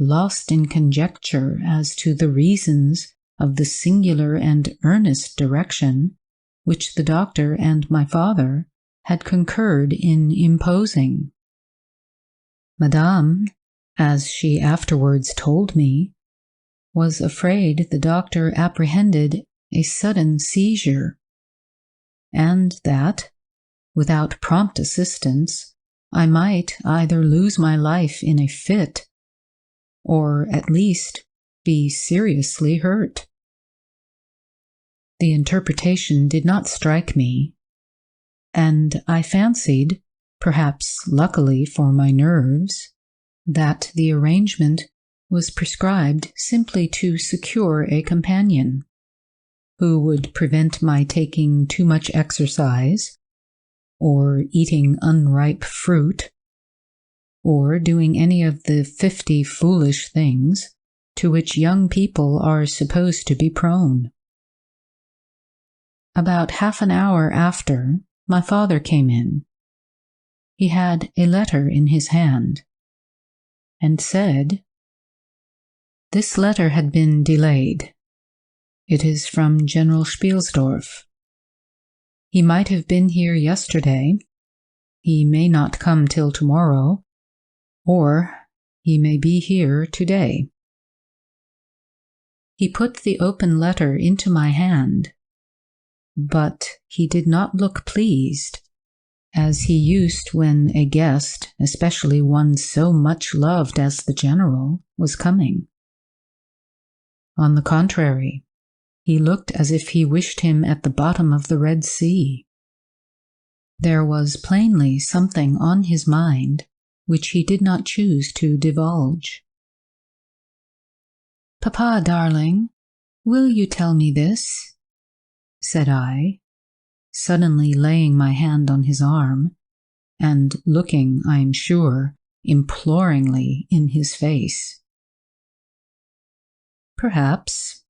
lost in conjecture as to the reasons of the singular and earnest direction which the doctor and my father had concurred in imposing. Madame, as she afterwards told me, was afraid the doctor apprehended a sudden seizure, and that, without prompt assistance, I might either lose my life in a fit, or at least be seriously hurt. The interpretation did not strike me, and I fancied, perhaps luckily for my nerves, that the arrangement was prescribed simply to secure a companion who would prevent my taking too much exercise, or eating unripe fruit, or doing any of the 50 foolish things to which young people are supposed to be prone. About half an hour after, my father came in. He had a letter in his hand, and said, "This letter had been delayed. It is from General Spielsdorf. He might have been here yesterday. He may not come till tomorrow, or he may be here today." He put the open letter into my hand, but he did not look pleased, as he used when a guest, especially one so much loved as the general, was coming. On the contrary, he looked as if he wished him at the bottom of the Red Sea. There was plainly something on his mind which he did not choose to divulge. "Papa, darling, will you tell me this?" said I, suddenly laying my hand on his arm, and looking, I am sure, imploringly in his face. "Perhaps,"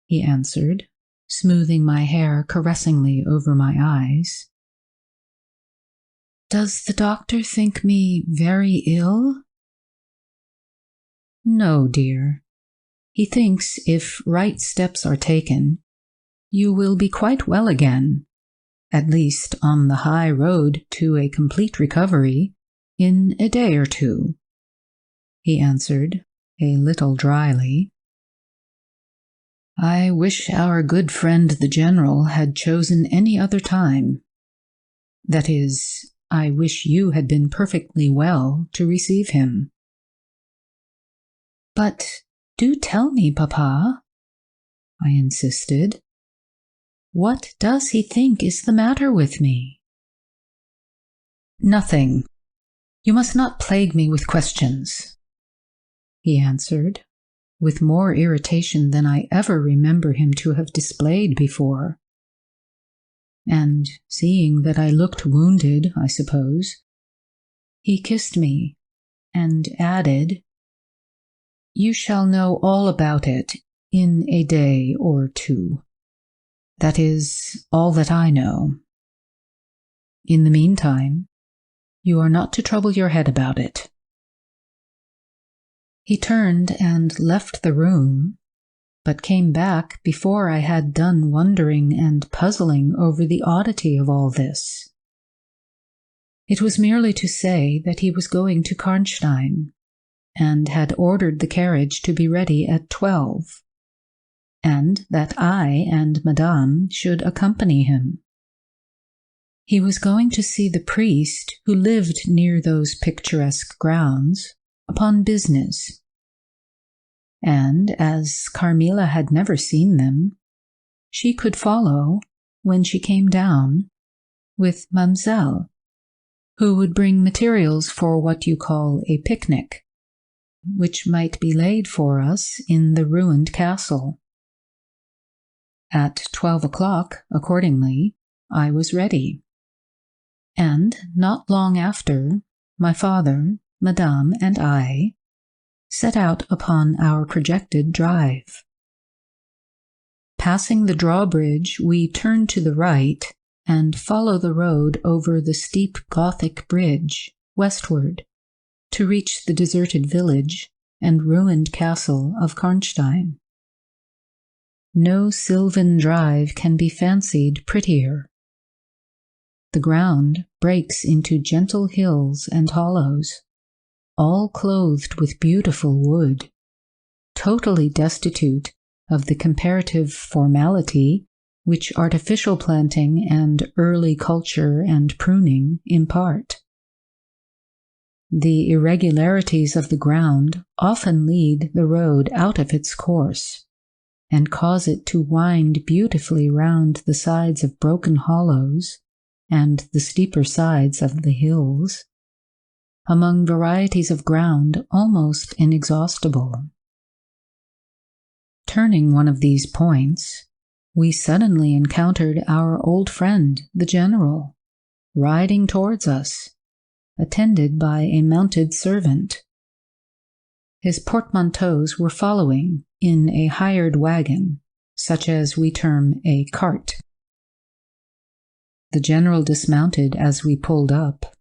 he answered, smoothing my hair caressingly over my eyes. "Does the doctor think me very ill?" "No, dear. He thinks if right steps are taken, you will be quite well again, at least on the high road to a complete recovery, in a day or two," he answered, a little dryly. "I wish our good friend the General had chosen any other time. That is, I wish you had been perfectly well to receive him." "But do tell me, Papa," I insisted. "What does he think is the matter with me?" "Nothing. You must not plague me with questions," he answered, with more irritation than I ever remember him to have displayed before. And seeing that I looked wounded, I suppose, he kissed me and added, "You shall know all about it in a day or two. That is all that I know. In the meantime, you are not to trouble your head about it." He turned and left the room, but came back before I had done wondering and puzzling over the oddity of all this. It was merely to say that he was going to Karnstein, and had ordered the carriage to be ready at 12, and that I and Madame should accompany him. He was going to see the priest who lived near those picturesque grounds upon business, and as Carmilla had never seen them, she could follow, when she came down, with Mademoiselle, who would bring materials for what you call a picnic, which might be laid for us in the ruined castle. At 12 o'clock, accordingly, I was ready, and not long after, my father, Madame, and I set out upon our projected drive. Passing the drawbridge, we turn to the right and follow the road over the steep Gothic bridge westward to reach the deserted village and ruined castle of Karnstein. No sylvan drive can be fancied prettier. The ground breaks into gentle hills and hollows, all clothed with beautiful wood, totally destitute of the comparative formality which artificial planting and early culture and pruning impart. The irregularities of the ground often lead the road out of its course and cause it to wind beautifully round the sides of broken hollows and the steeper sides of the hills, among varieties of ground almost inexhaustible. Turning one of these points, we suddenly encountered our old friend, the General, riding towards us, attended by a mounted servant. His portmanteaus were following in a hired wagon, such as we term a cart. The General dismounted as we pulled up,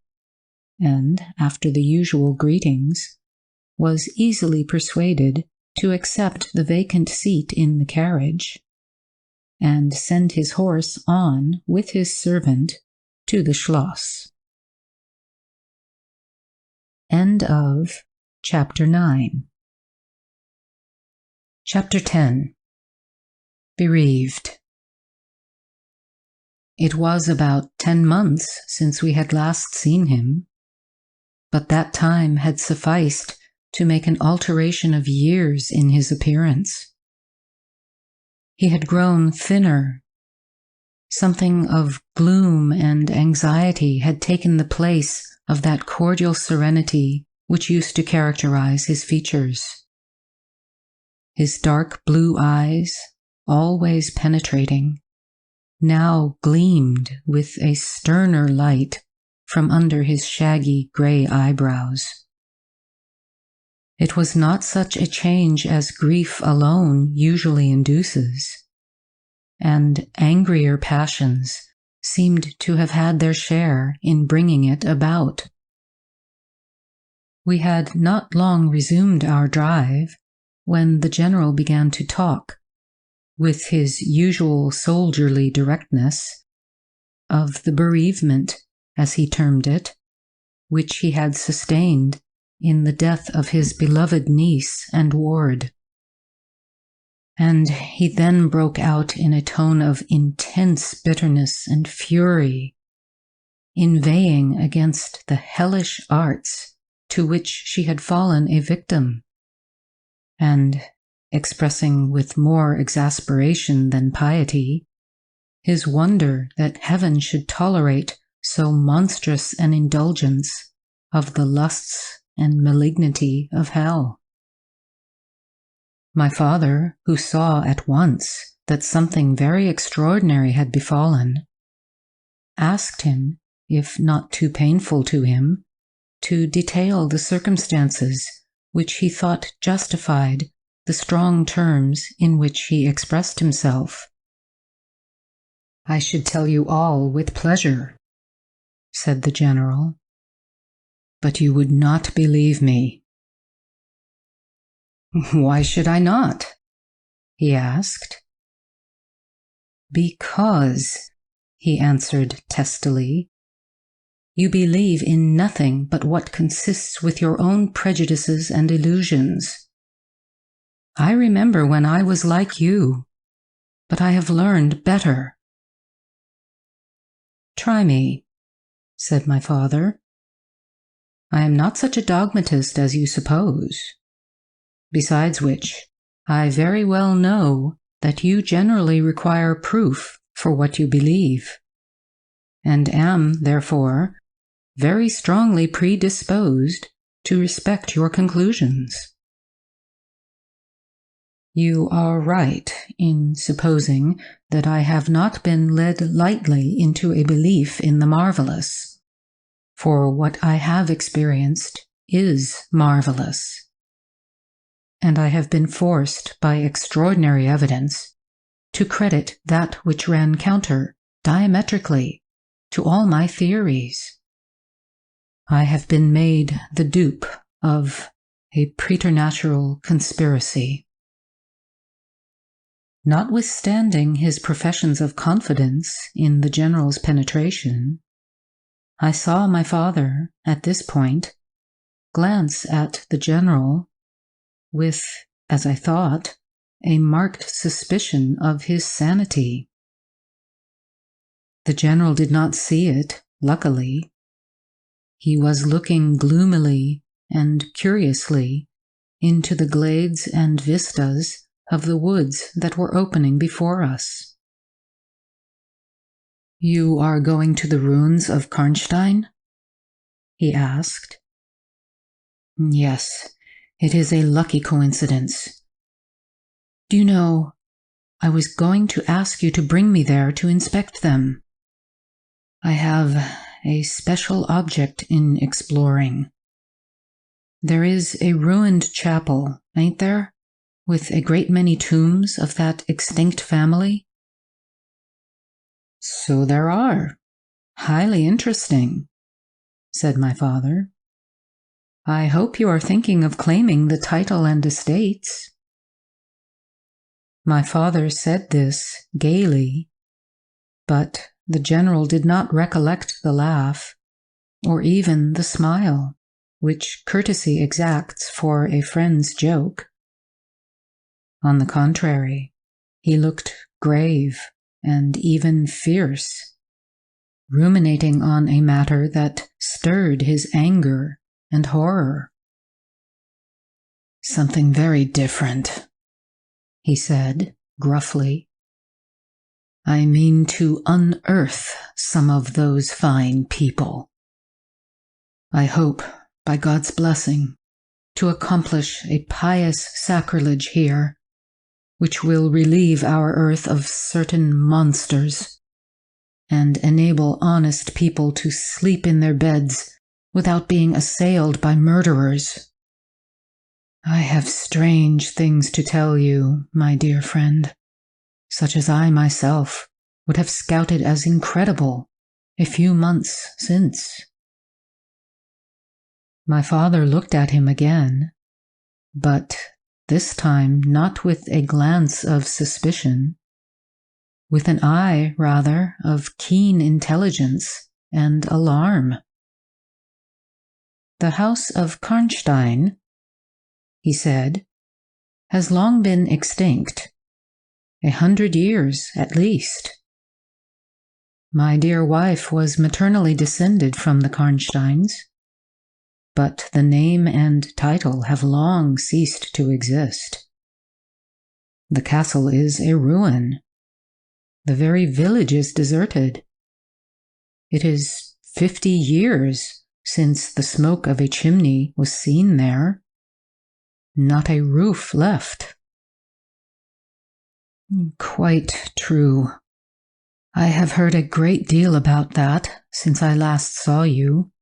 and, after the usual greetings, was easily persuaded to accept the vacant seat in the carriage, and send his horse on with his servant to the Schloss. End of Chapter 9. Chapter 10. Bereaved. It was about 10 months since we had last seen him, but that time had sufficed to make an alteration of years in his appearance. He had grown thinner. Something of gloom and anxiety had taken the place of that cordial serenity which used to characterize his features. His dark blue eyes, always penetrating, now gleamed with a sterner light from under his shaggy gray eyebrows. It was not such a change as grief alone usually induces, and angrier passions seemed to have had their share in bringing it about. We had not long resumed our drive when the General began to talk, with his usual soldierly directness, of the bereavement, as he termed it, which he had sustained in the death of his beloved niece and ward. And he then broke out in a tone of intense bitterness and fury, inveighing against the hellish arts to which she had fallen a victim, and expressing with more exasperation than piety his wonder that heaven should tolerate so monstrous an indulgence of the lusts and malignity of hell. My father, who saw at once that something very extraordinary had befallen, asked him, if not too painful to him, to detail the circumstances which he thought justified the strong terms in which he expressed himself. "I should tell you all with pleasure," said the General, "but you would not believe me." "Why should I not?" he asked. "Because," he answered testily, "you believe in nothing but what consists with your own prejudices and illusions. I remember when I was like you, but I have learned better." "Try me," said my father. "I am not such a dogmatist as you suppose. Besides which, I very well know that you generally require proof for what you believe, and am, therefore, very strongly predisposed to respect your conclusions." "You are right in supposing that I have not been led lightly into a belief in the marvelous, for what I have experienced is marvelous, and I have been forced by extraordinary evidence to credit that which ran counter, diametrically, to all my theories. I have been made the dupe of a preternatural conspiracy." Notwithstanding his professions of confidence in the General's penetration, I saw my father, at this point, glance at the General with, as I thought, a marked suspicion of his sanity. The general did not see it, luckily. He was looking gloomily and curiously into the glades and vistas of the woods that were opening before us. "You are going to the ruins of Karnstein?" he asked. "Yes, it is a lucky coincidence. Do you know, I was going to ask you to bring me there to inspect them. I have a special object in exploring. There is a ruined chapel, ain't there, with a great many tombs of that extinct family?" "So there are. Highly interesting," said my father. "I hope you are thinking of claiming the title and estates." My father said this gaily, but the general did not recollect the laugh, or even the smile, which courtesy exacts for a friend's joke. On the contrary, he looked grave and even fierce, ruminating on a matter that stirred his anger and horror. "Something very different," he said gruffly. "I mean to unearth some of those fine people. I hope, by God's blessing, to accomplish a pious sacrilege here, which will relieve our earth of certain monsters, and enable honest people to sleep in their beds without being assailed by murderers. I have strange things to tell you, my dear friend, such as I myself would have scouted as incredible a few months since." My father looked at him again, but this time not with a glance of suspicion, with an eye, rather, of keen intelligence and alarm. "The house of Karnstein," he said, "has long been extinct, 100 years at least. My dear wife was maternally descended from the Karnsteins, but the name and title have long ceased to exist. The castle is a ruin. The very village is deserted. It is 50 years since the smoke of a chimney was seen there. Not a roof left." "Quite true. I have heard a great deal about that since I last saw you.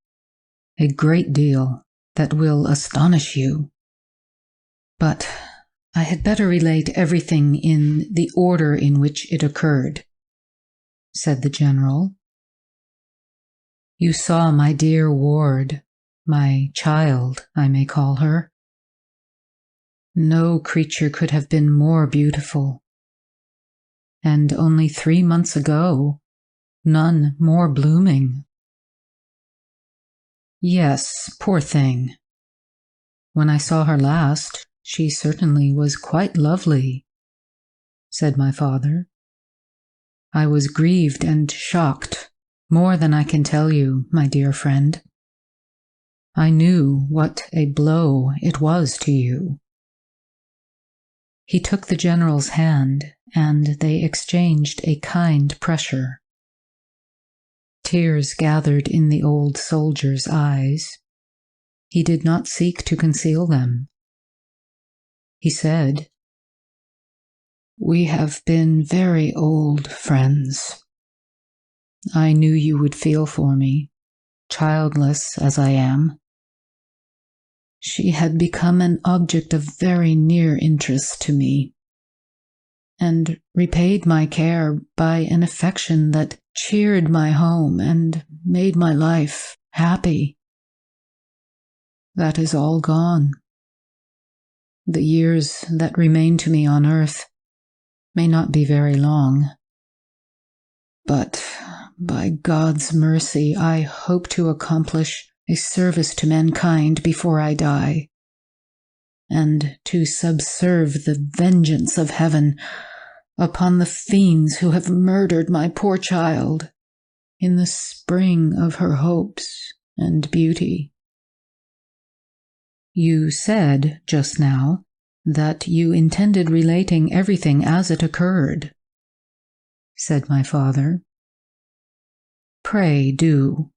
A great deal that will astonish you. But I had better relate everything in the order in which it occurred," said the general. "You saw my dear ward, my child, I may call her. No creature could have been more beautiful. And only 3 months ago, none more blooming." "Yes, poor thing. When I saw her last, she certainly was quite lovely," said my father. "I was grieved and shocked, more than I can tell you, my dear friend. I knew what a blow it was to you." He took the general's hand, and they exchanged a kind pressure. Tears gathered in the old soldier's eyes. He did not seek to conceal them. He said, "We have been very old friends. I knew you would feel for me, childless as I am. She had become an object of very near interest to me, and repaid my care by an affection that cheered my home and made my life happy. That is all gone. The years that remain to me on earth may not be very long, but by God's mercy I hope to accomplish a service to mankind before I die, and to subserve the vengeance of heaven upon the fiends who have murdered my poor child in the spring of her hopes and beauty. You said just now that you intended relating everything as it occurred, said my father. Pray do.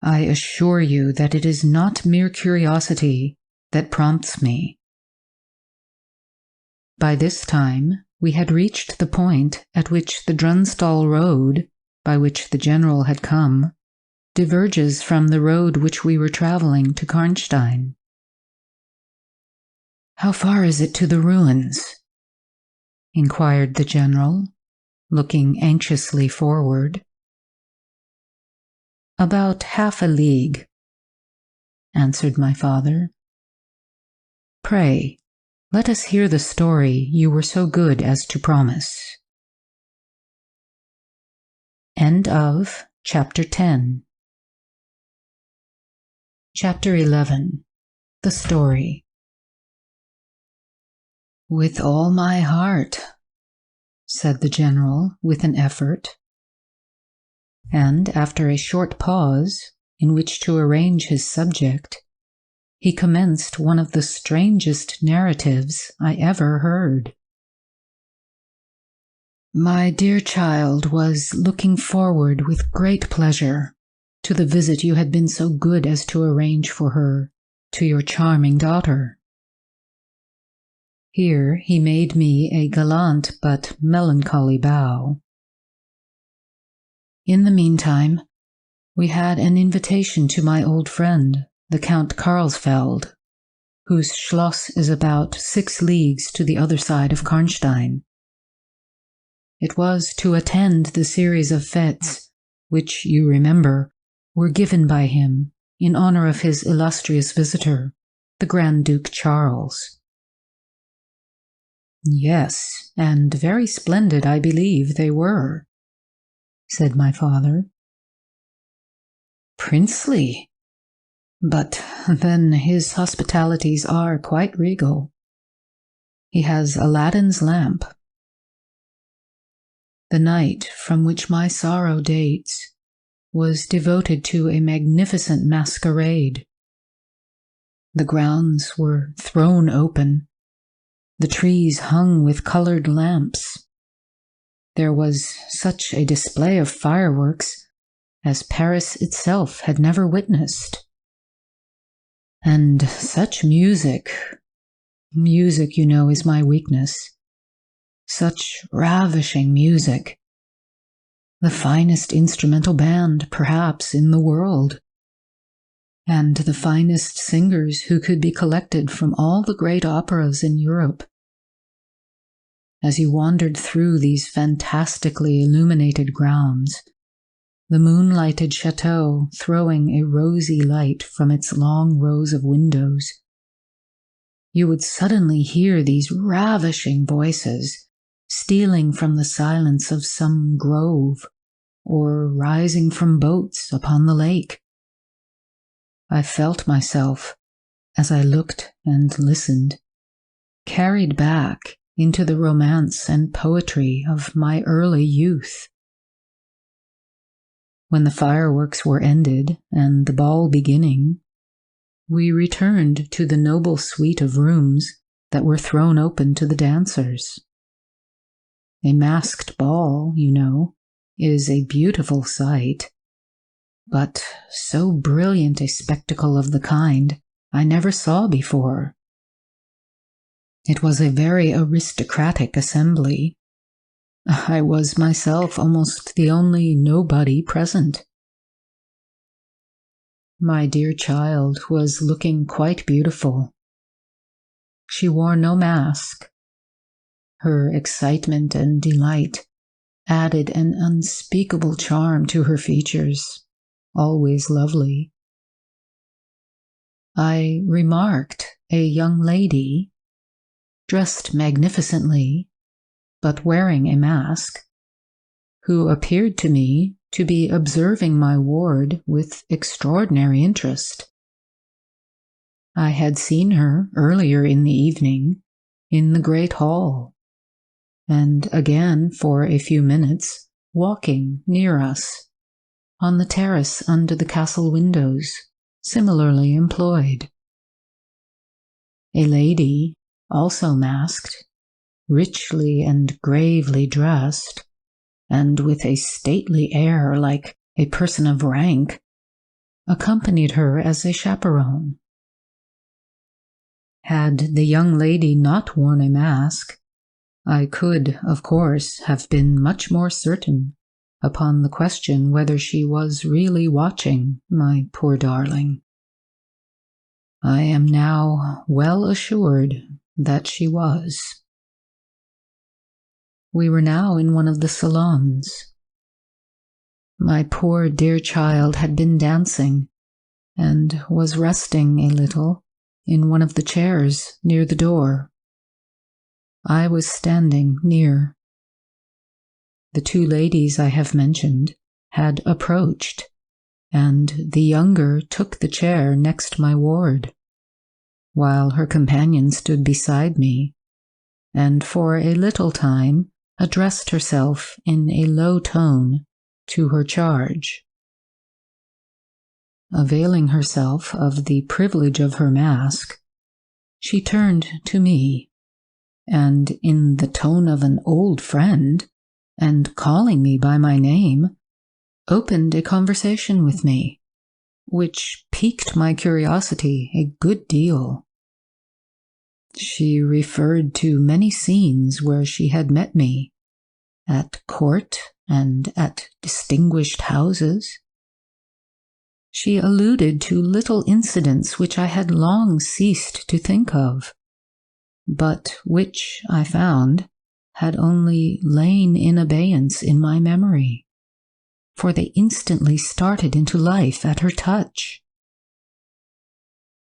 I assure you that it is not mere curiosity that prompts me. By this time, we had reached the point at which the Drunstall road, by which the general had come, diverges from the road which we were traveling to Karnstein. How far is it to the ruins? Inquired the general, looking anxiously forward. About half a league, answered my father. Pray, let us hear the story you were so good as to promise. End of Chapter 10. Chapter 11. The Story. With all my heart, said the general with an effort. And after a short pause, in which to arrange his subject, he commenced one of the strangest narratives I ever heard. My dear child was looking forward with great pleasure to the visit you had been so good as to arrange for her, to your charming daughter. Here he made me a gallant but melancholy bow. In the meantime, we had an invitation to my old friend, the Count Karlsfeld, whose schloss is about 6 leagues to the other side of Karnstein. It was to attend the series of fêtes which, you remember, were given by him in honor of his illustrious visitor, the Grand Duke Charles. Yes, and very splendid, I believe, they were, said my father. Princely, but then his hospitalities are quite regal. He has Aladdin's lamp. The night from which my sorrow dates was devoted to a magnificent masquerade. The grounds were thrown open, the trees hung with colored lamps. There was such a display of fireworks as Paris itself had never witnessed. And such music. Music, you know, is my weakness. Such ravishing music. The finest instrumental band, perhaps, in the world. And the finest singers who could be collected from all the great operas in Europe. As you wandered through these fantastically illuminated grounds, the moonlighted chateau throwing a rosy light from its long rows of windows, you would suddenly hear these ravishing voices stealing from the silence of some grove or rising from boats upon the lake. I felt myself, as I looked and listened, carried back into the romance and poetry of my early youth. When the fireworks were ended and the ball beginning, we returned to the noble suite of rooms that were thrown open to the dancers. A masked ball, you know, is a beautiful sight, but so brilliant a spectacle of the kind I never saw before. It was a very aristocratic assembly. I was myself almost the only nobody present. My dear child was looking quite beautiful. She wore no mask. Her excitement and delight added an unspeakable charm to her features, always lovely. I remarked a young lady, dressed magnificently, but wearing a mask, who appeared to me to be observing my ward with extraordinary interest. I had seen her earlier in the evening in the great hall, and again for a few minutes walking near us. on the terrace under the castle windows, similarly employed. A lady, also masked, richly and gravely dressed, and with a stately air like a person of rank, accompanied her as a chaperone. Had the young lady not worn a mask, I could, of course, have been much more certain upon the question whether she was really watching my poor darling. I am now well assured that she was. We were now in one of the salons. My poor dear child had been dancing and was resting a little in one of the chairs near the door. I was standing near. The two ladies I have mentioned had approached, and the younger took the chair next my ward, while her companion stood beside me, and for a little time addressed herself in a low tone to her charge. Availing herself of the privilege of her mask, she turned to me, and in the tone of an old friend, and calling me by my name, opened a conversation with me, which piqued my curiosity a good deal. She referred to many scenes where she had met me, at court and at distinguished houses. She alluded to little incidents which I had long ceased to think of, but which, I found, had only lain in abeyance in my memory, for they instantly started into life at her touch.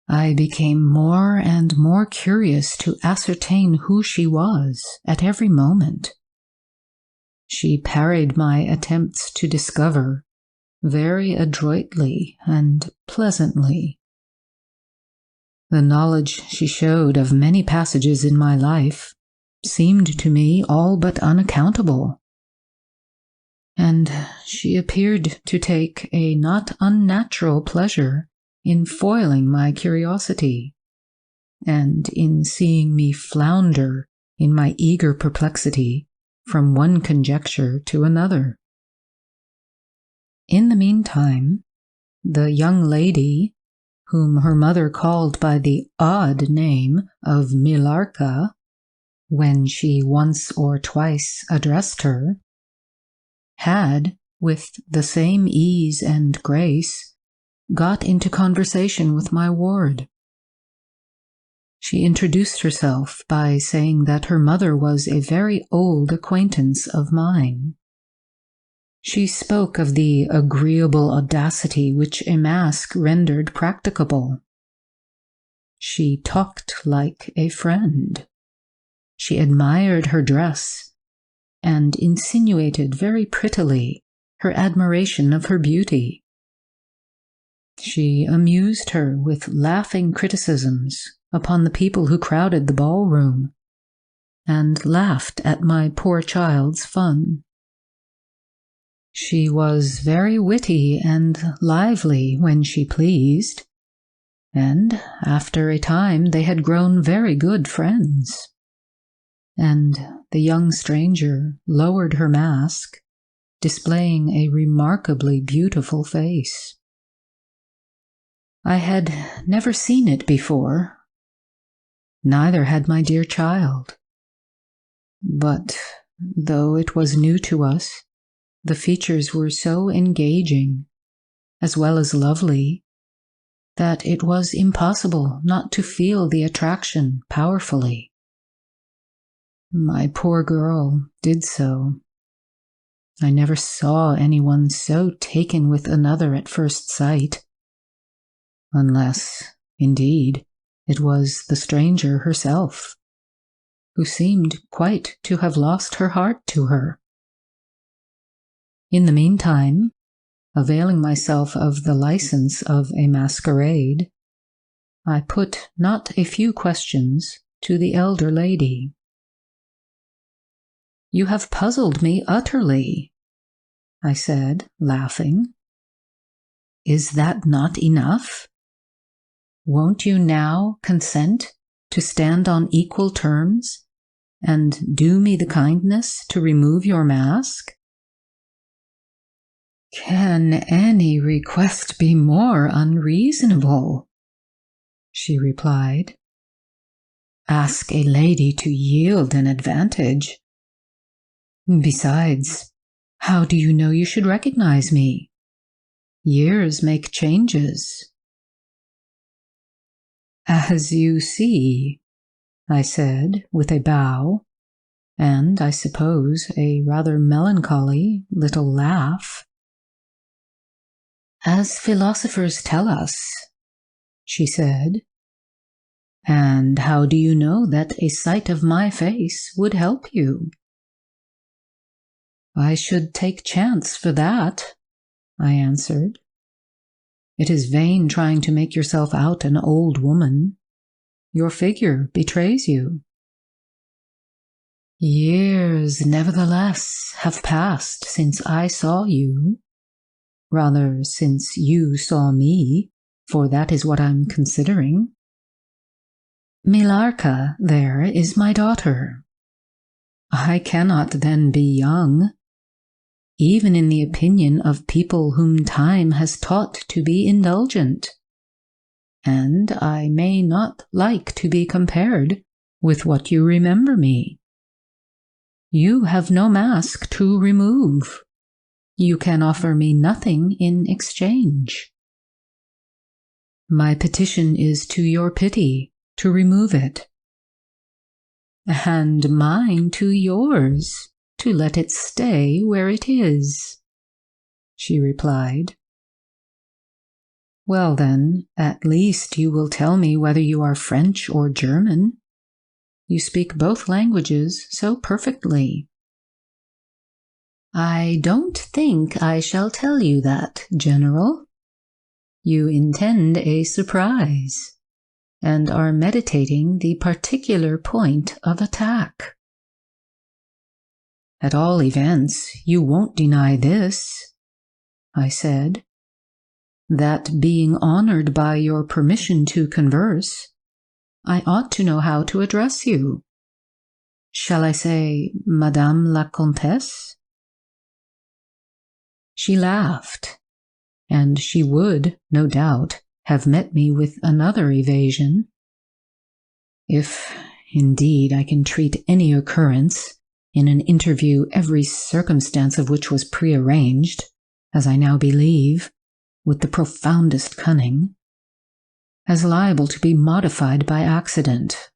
I became more and more curious to ascertain who she was at every moment. She parried my attempts to discover very adroitly and pleasantly. The knowledge she showed of many passages in my life seemed to me all but unaccountable, and she appeared to take a not unnatural pleasure in foiling my curiosity, and in seeing me flounder in my eager perplexity from one conjecture to another. In the meantime, the young lady, whom her mother called by the odd name of Millarca, when she once or twice addressed her, had, with the same ease and grace, got into conversation with my ward. She introduced herself by saying that her mother was a very old acquaintance of mine. She spoke of the agreeable audacity which a mask rendered practicable. She talked like a friend. She admired her dress, and insinuated very prettily her admiration of her beauty. She amused her with laughing criticisms upon the people who crowded the ballroom, and laughed at my poor child's fun. She was very witty and lively when she pleased, and after a time they had grown very good friends. And the young stranger lowered her mask, displaying a remarkably beautiful face. I had never seen it before, neither had my dear child. But though it was new to us, the features were so engaging, as well as lovely, that it was impossible not to feel the attraction powerfully. My poor girl did so. I never saw anyone so taken with another at first sight, unless, indeed, it was the stranger herself, who seemed quite to have lost her heart to her. In the meantime, availing myself of the license of a masquerade, I put not a few questions to the elder lady. "You have puzzled me utterly," I said, laughing. Is that not enough? Won't you now consent to stand on equal terms and do me the kindness to remove your mask? Can any request be more unreasonable? She replied. Ask a lady to yield an advantage. Besides, how do you know you should recognize me? Years make changes. As you see, I said with a bow, and I suppose a rather melancholy little laugh. As philosophers tell us, she said. And how do you know that a sight of my face would help you? I should take chance for that, I answered. It is vain trying to make yourself out an old woman. Your figure betrays you. Years, nevertheless, have passed since I saw you. Rather, since you saw me, for that is what I'm considering. Milarka, there, is my daughter. I cannot then be young, even in the opinion of people whom time has taught to be indulgent, and I may not like to be compared with what you remember me. You have no mask to remove. You can offer me nothing in exchange. My petition is to your pity to remove it, and mine to yours to let it stay where it is, she replied. Well then, at least you will tell me whether you are French or German. You speak both languages so perfectly. I don't think I shall tell you that, General. You intend a surprise, and are meditating the particular point of attack. At all events, you won't deny this, I said, that being honored by your permission to converse, I ought to know how to address you. Shall I say, Madame la Comtesse? She laughed, and she would, no doubt, have met me with another evasion. If, indeed, I can treat any occurrence in an interview every circumstance of which was prearranged, as I now believe, with the profoundest cunning, as liable to be modified by accident.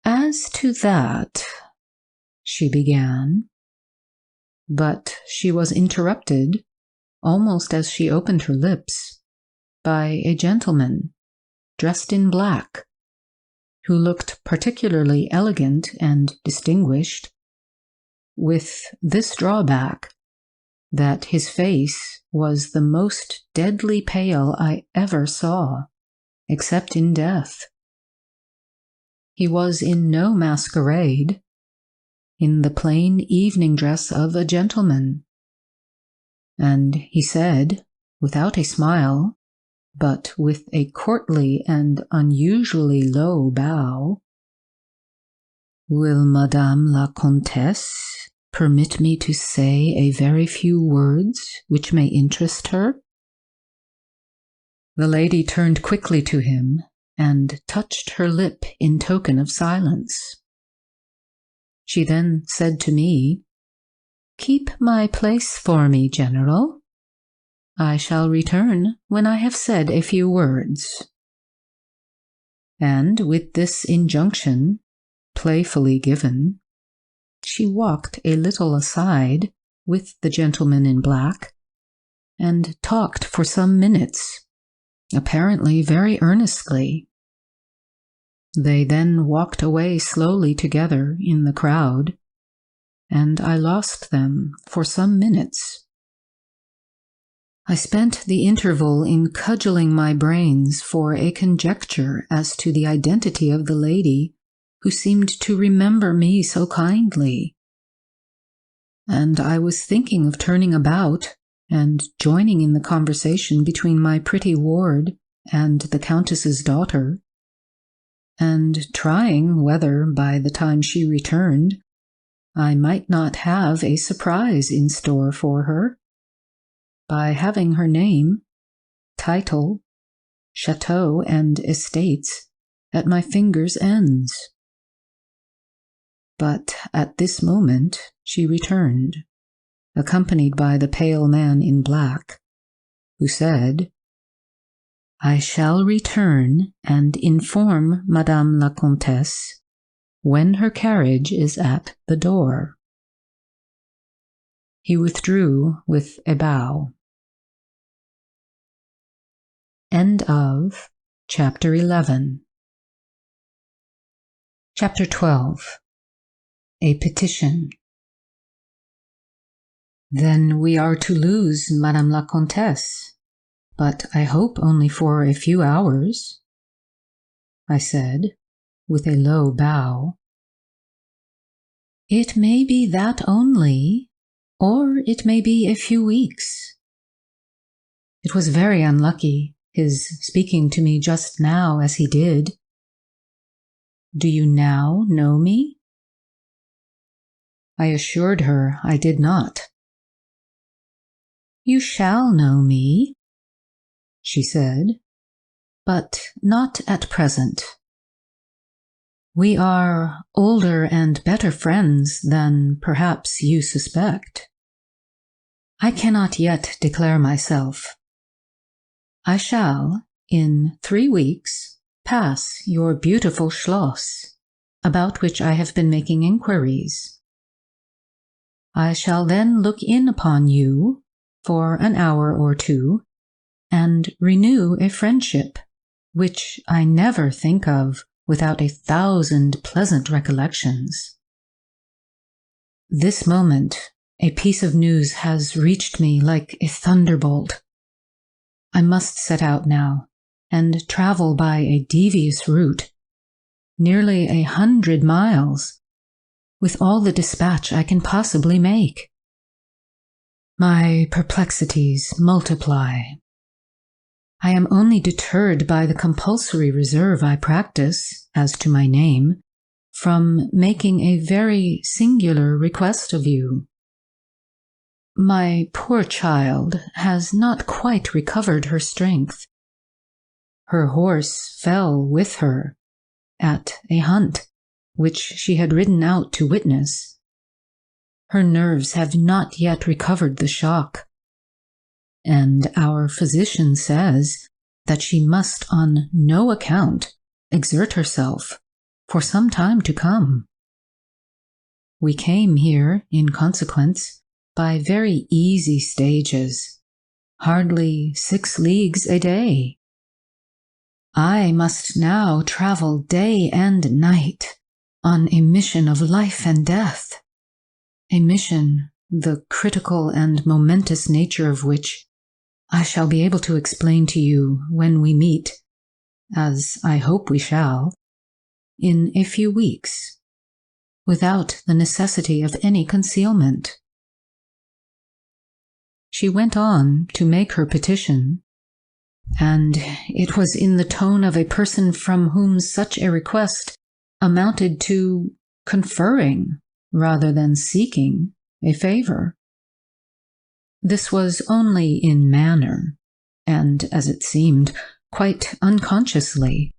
As to that, she began, but she was interrupted, almost as she opened her lips, by a gentleman, dressed in black, who looked particularly elegant and distinguished, with this drawback, that his face was the most deadly pale I ever saw, except in death. He was in no masquerade, in the plain evening dress of a gentleman, and he said, without a smile, but with a courtly and unusually low bow, Will Madame la Comtesse permit me to say a very few words which may interest her? The lady turned quickly to him and touched her lip in token of silence. She then said to me, Keep my place for me, General. I shall return when I have said a few words. And with this injunction, playfully given, she walked a little aside with the gentleman in black, and talked for some minutes, apparently very earnestly. They then walked away slowly together in the crowd, and I lost them for some minutes. I spent the interval in cudgeling my brains for a conjecture as to the identity of the lady who seemed to remember me so kindly, and I was thinking of turning about and joining in the conversation between my pretty ward and the Countess's daughter, and trying whether, by the time she returned, I might not have a surprise in store for her, by having her name, title, chateau, and estates at my fingers' ends. But at this moment she returned, accompanied by the pale man in black, who said, "I shall return and inform Madame la Comtesse when her carriage is at the door." He withdrew with a bow. End of Chapter 11. Chapter 12. A Petition. "Then we are to lose Madame la Comtesse, but I hope only for a few hours," I said, with a low bow. "It may be that only, or it may be a few weeks. It was very unlucky, his speaking to me just now as he did. Do you now know me?" I assured her I did not. "You shall know me," she said, "but not at present. We are older and better friends than perhaps you suspect. I cannot yet declare myself. I shall, in 3 weeks, pass your beautiful Schloss, about which I have been making inquiries. I shall then look in upon you for an hour or two, and renew a friendship, which I never think of without 1,000 pleasant recollections. This moment, a piece of news has reached me like a thunderbolt. I must set out now, and travel by a devious route, nearly 100 miles, with all the dispatch I can possibly make. My perplexities multiply. I am only deterred by the compulsory reserve I practice, as to my name, from making a very singular request of you. My poor child has not quite recovered her strength. Her horse fell with her at a hunt which she had ridden out to witness. Her nerves have not yet recovered the shock, and our physician says that she must on no account exert herself for some time to come. We came here, in consequence, by very easy stages, hardly 6 leagues a day. I must now travel day and night on a mission of life and death, a mission the critical and momentous nature of which I shall be able to explain to you when we meet, as I hope we shall, in a few weeks, without the necessity of any concealment." She went on to make her petition, and it was in the tone of a person from whom such a request amounted to conferring, rather than seeking, a favor. This was only in manner, and, as it seemed, quite unconsciously.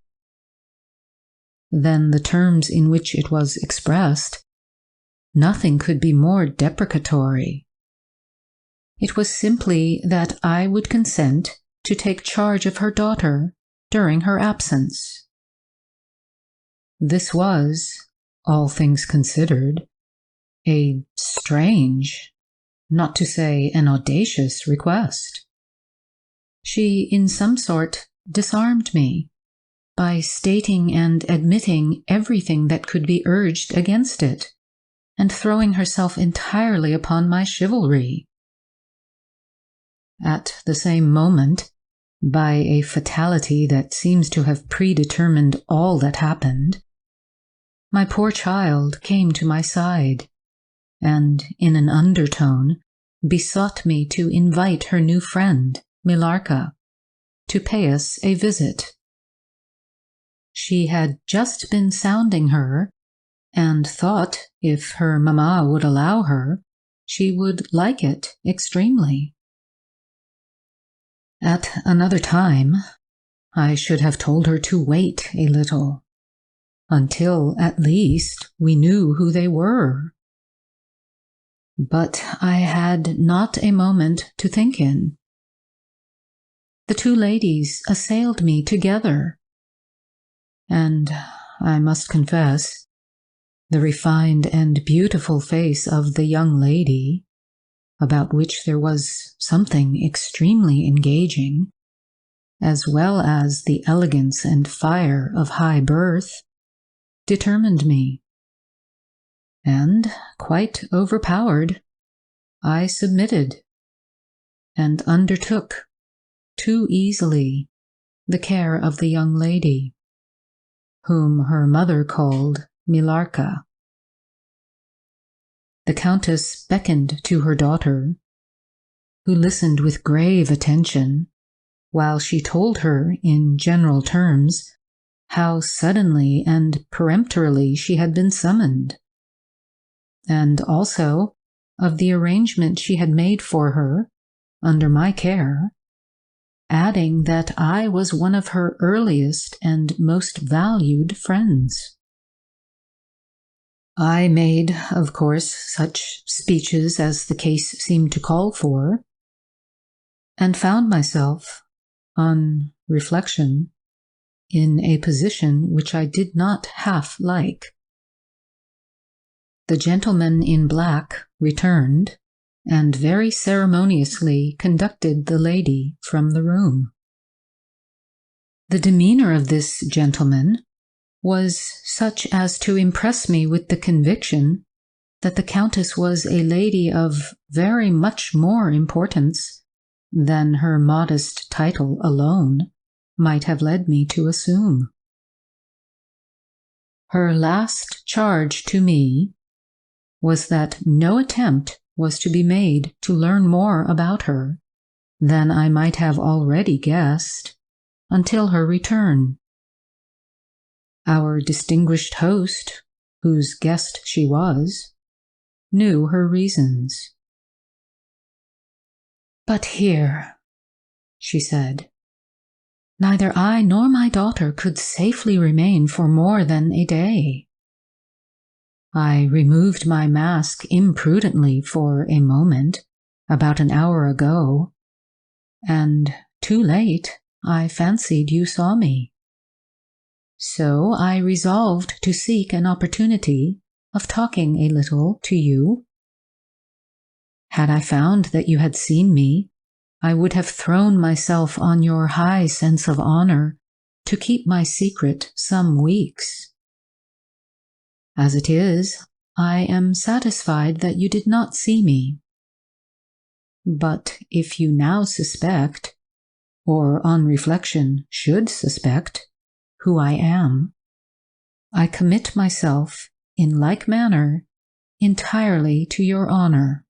Than the terms in which it was expressed, nothing could be more deprecatory. It was simply that I would consent to take charge of her daughter during her absence. This was, all things considered, a strange, not to say an audacious request. She, in some sort, disarmed me by stating and admitting everything that could be urged against it, and throwing herself entirely upon my chivalry. At the same moment, by a fatality that seems to have predetermined all that happened, my poor child came to my side, and in an undertone besought me to invite her new friend, Millarca, to pay us a visit. She had just been sounding her, and thought if her mamma would allow her, she would like it extremely. At another time, I should have told her to wait a little, until at least we knew who they were. But I had not a moment to think in. The two ladies assailed me together, and I must confess, the refined and beautiful face of the young lady, about which there was something extremely engaging, as well as the elegance and fire of high birth, determined me. And, quite overpowered, I submitted, and undertook, too easily, the care of the young lady, whom her mother called Millarca. The Countess beckoned to her daughter, who listened with grave attention, while she told her in general terms how suddenly and peremptorily she had been summoned, and also of the arrangement she had made for her, under my care, adding that I was one of her earliest and most valued friends. I made, of course, such speeches as the case seemed to call for, and found myself, on reflection, in a position which I did not half like. The gentleman in black returned, and very ceremoniously conducted the lady from the room. The demeanor of this gentleman was such as to impress me with the conviction that the Countess was a lady of very much more importance than her modest title alone might have led me to assume. Her last charge to me was that no attempt was to be made to learn more about her than I might have already guessed until her return. Our distinguished host, whose guest she was, knew her reasons. "But here," she said, "neither I nor my daughter could safely remain for more than a day. I removed my mask imprudently for a moment, about an hour ago, and too late I fancied you saw me. So I resolved to seek an opportunity of talking a little to you. Had I found that you had seen me, I would have thrown myself on your high sense of honor to keep my secret some weeks. As it is, I am satisfied that you did not see me. But if you now suspect, or on reflection should suspect, who I am, I commit myself, in like manner, entirely to your honor.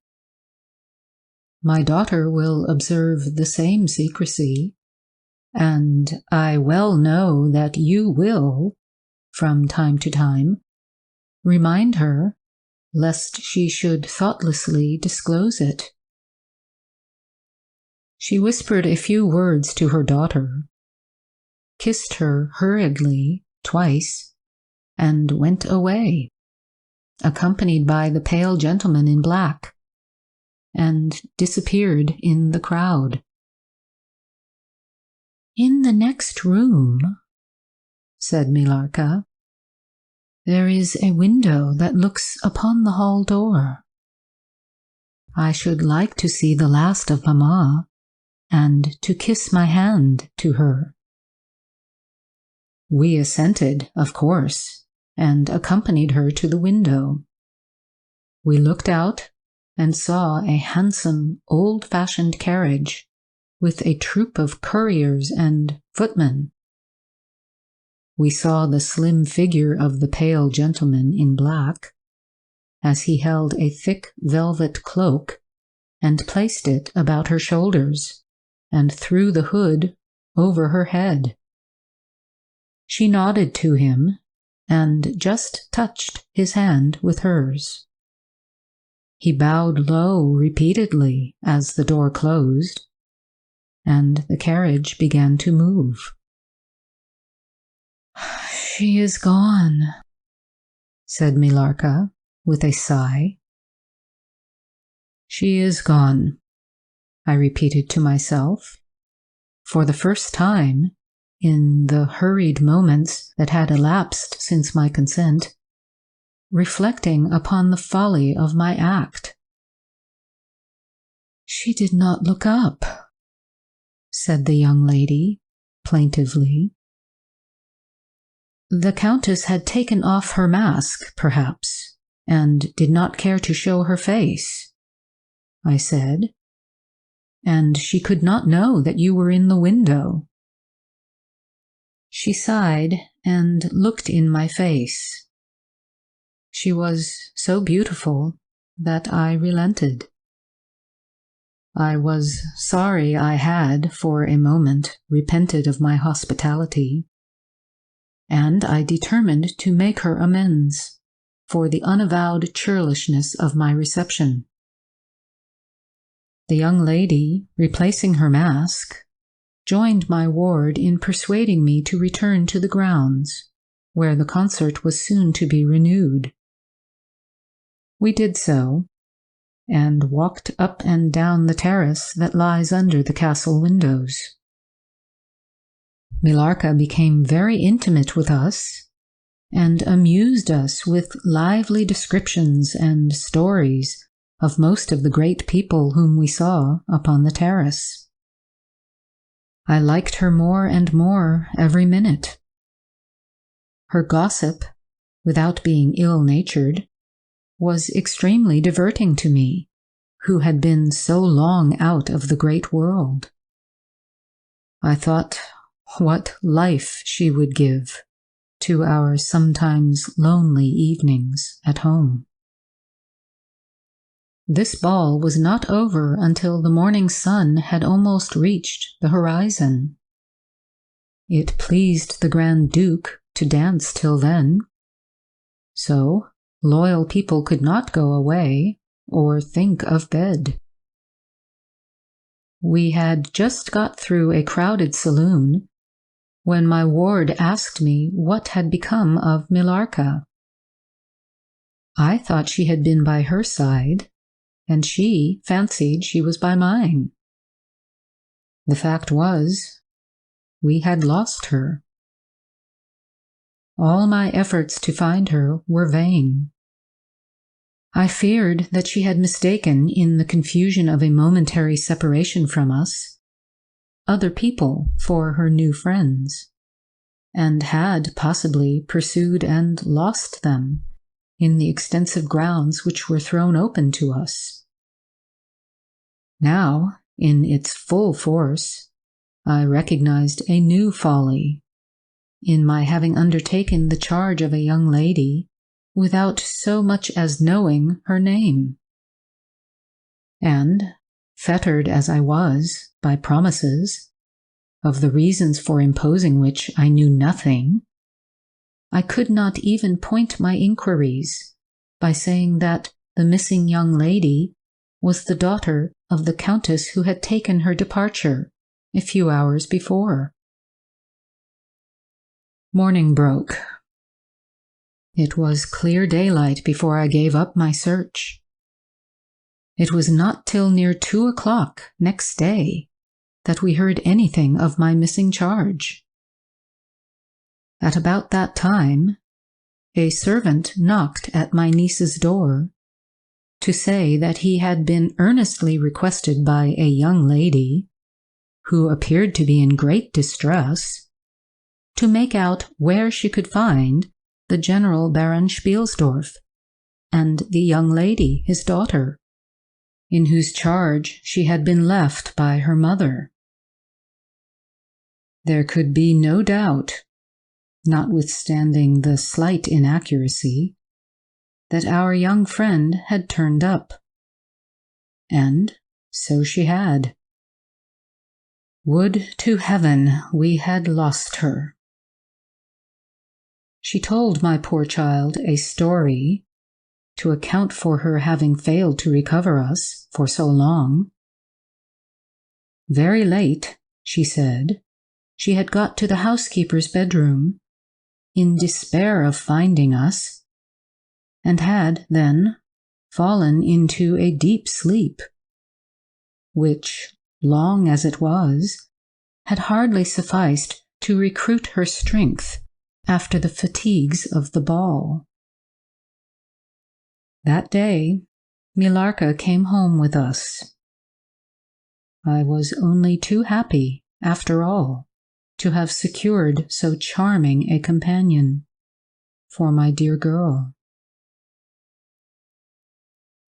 My daughter will observe the same secrecy, and I well know that you will, from time to time, remind her, lest she should thoughtlessly disclose it." She whispered a few words to her daughter, kissed her hurriedly twice, and went away, accompanied by the pale gentleman in black, and disappeared in the crowd. "In the next room," said Millarca, "there is a window that looks upon the hall door. I should like to see the last of Mamma, and to kiss my hand to her." We assented, of course, and accompanied her to the window. We looked out and saw a handsome, old-fashioned carriage with a troop of couriers and footmen. We saw the slim figure of the pale gentleman in black, as he held a thick velvet cloak and placed it about her shoulders and threw the hood over her head. She nodded to him and just touched his hand with hers. He bowed low repeatedly as the door closed, and the carriage began to move. "She is gone," said Millarca with a sigh. "She is gone," I repeated to myself, for the first time, in the hurried moments that had elapsed since my consent, reflecting upon the folly of my act. "She did not look up," said the young lady, plaintively. "The Countess had taken off her mask, perhaps, and did not care to show her face," I said, "and she could not know that you were in the window." She sighed and looked in my face. She was so beautiful that I relented. I was sorry I had, for a moment, repented of my hospitality, and I determined to make her amends for the unavowed churlishness of my reception. The young lady, replacing her mask, joined my ward in persuading me to return to the grounds, where the concert was soon to be renewed. We did so, and walked up and down the terrace that lies under the castle windows. Millarca became very intimate with us, and amused us with lively descriptions and stories of most of the great people whom we saw upon the terrace. I liked her more and more every minute. Her gossip, without being ill-natured, was extremely diverting to me, who had been so long out of the great world. I thought what life she would give to our sometimes lonely evenings at home. This ball was not over until the morning sun had almost reached the horizon. It pleased the Grand Duke to dance till then, so loyal people could not go away or think of bed. We had just got through a crowded saloon when my ward asked me what had become of Millarca. I thought she had been by her side, and she fancied she was by mine. The fact was, we had lost her. All my efforts to find her were vain. I feared that she had mistaken, in the confusion of a momentary separation from us, other people for her new friends, and had possibly pursued and lost them in the extensive grounds which were thrown open to us. Now, in its full force, I recognized a new folly in my having undertaken the charge of a young lady without so much as knowing her name. And, fettered as I was by promises, of the reasons for imposing which I knew nothing, I could not even point my inquiries by saying that the missing young lady was the daughter of the Countess who had taken her departure a few hours before. Morning broke. It was clear daylight before I gave up my search. It was not till near 2 o'clock next day that we heard anything of my missing charge. At about that time, a servant knocked at my niece's door to say that he had been earnestly requested by a young lady, who appeared to be in great distress, to make out where she could find the General Baron Spielsdorf and the young lady, his daughter, in whose charge she had been left by her mother. There could be no doubt, notwithstanding the slight inaccuracy, that our young friend had turned up, and, So she had. Would to heaven we had lost her. She told my poor child a story to account for her having failed to recover us for so long. Very late, she said, she had got to the housekeeper's bedroom, in despair of finding us, and had then fallen into a deep sleep, which, long as it was, had hardly sufficed to recruit her strength after the fatigues of the ball. That day, Milarka came home with us. I was only too happy, after all, to have secured so charming a companion for my dear girl.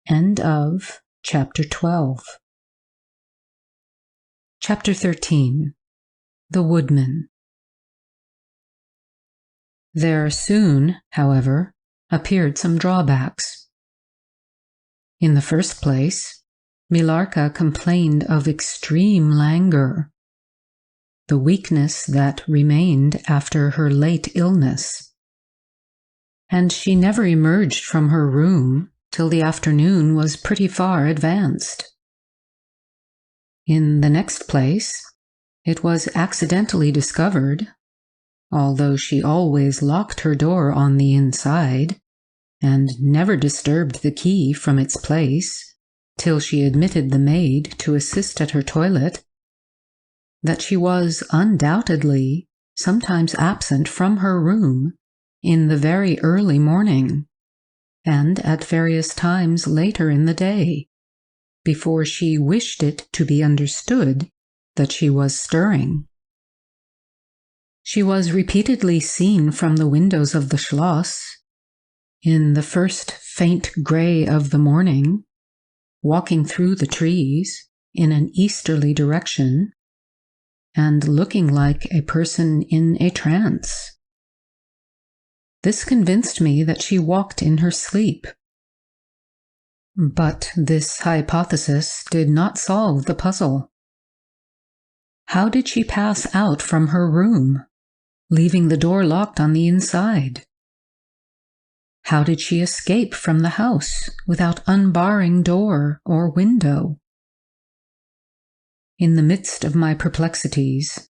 End of Chapter 12. Chapter 13. The Woodman. There soon, however, appeared some drawbacks. In the first place, Milarka complained of extreme languor, the weakness that remained after her late illness, and she never emerged from her room till the afternoon was pretty far advanced. In the next place, it was accidentally discovered, although she always locked her door on the inside, and never disturbed the key from its place till she admitted the maid to assist at her toilet, that she was undoubtedly sometimes absent from her room in the very early morning, and at various times later in the day, before she wished it to be understood that she was stirring. She was repeatedly seen from the windows of the Schloss, in the first faint grey of the morning, walking through the trees in an easterly direction, and looking like a person in a trance. This convinced me that she walked in her sleep. But this hypothesis did not solve the puzzle. How did she pass out from her room, leaving the door locked on the inside? How did she escape from the house without unbarring door or window? In the midst of my perplexities,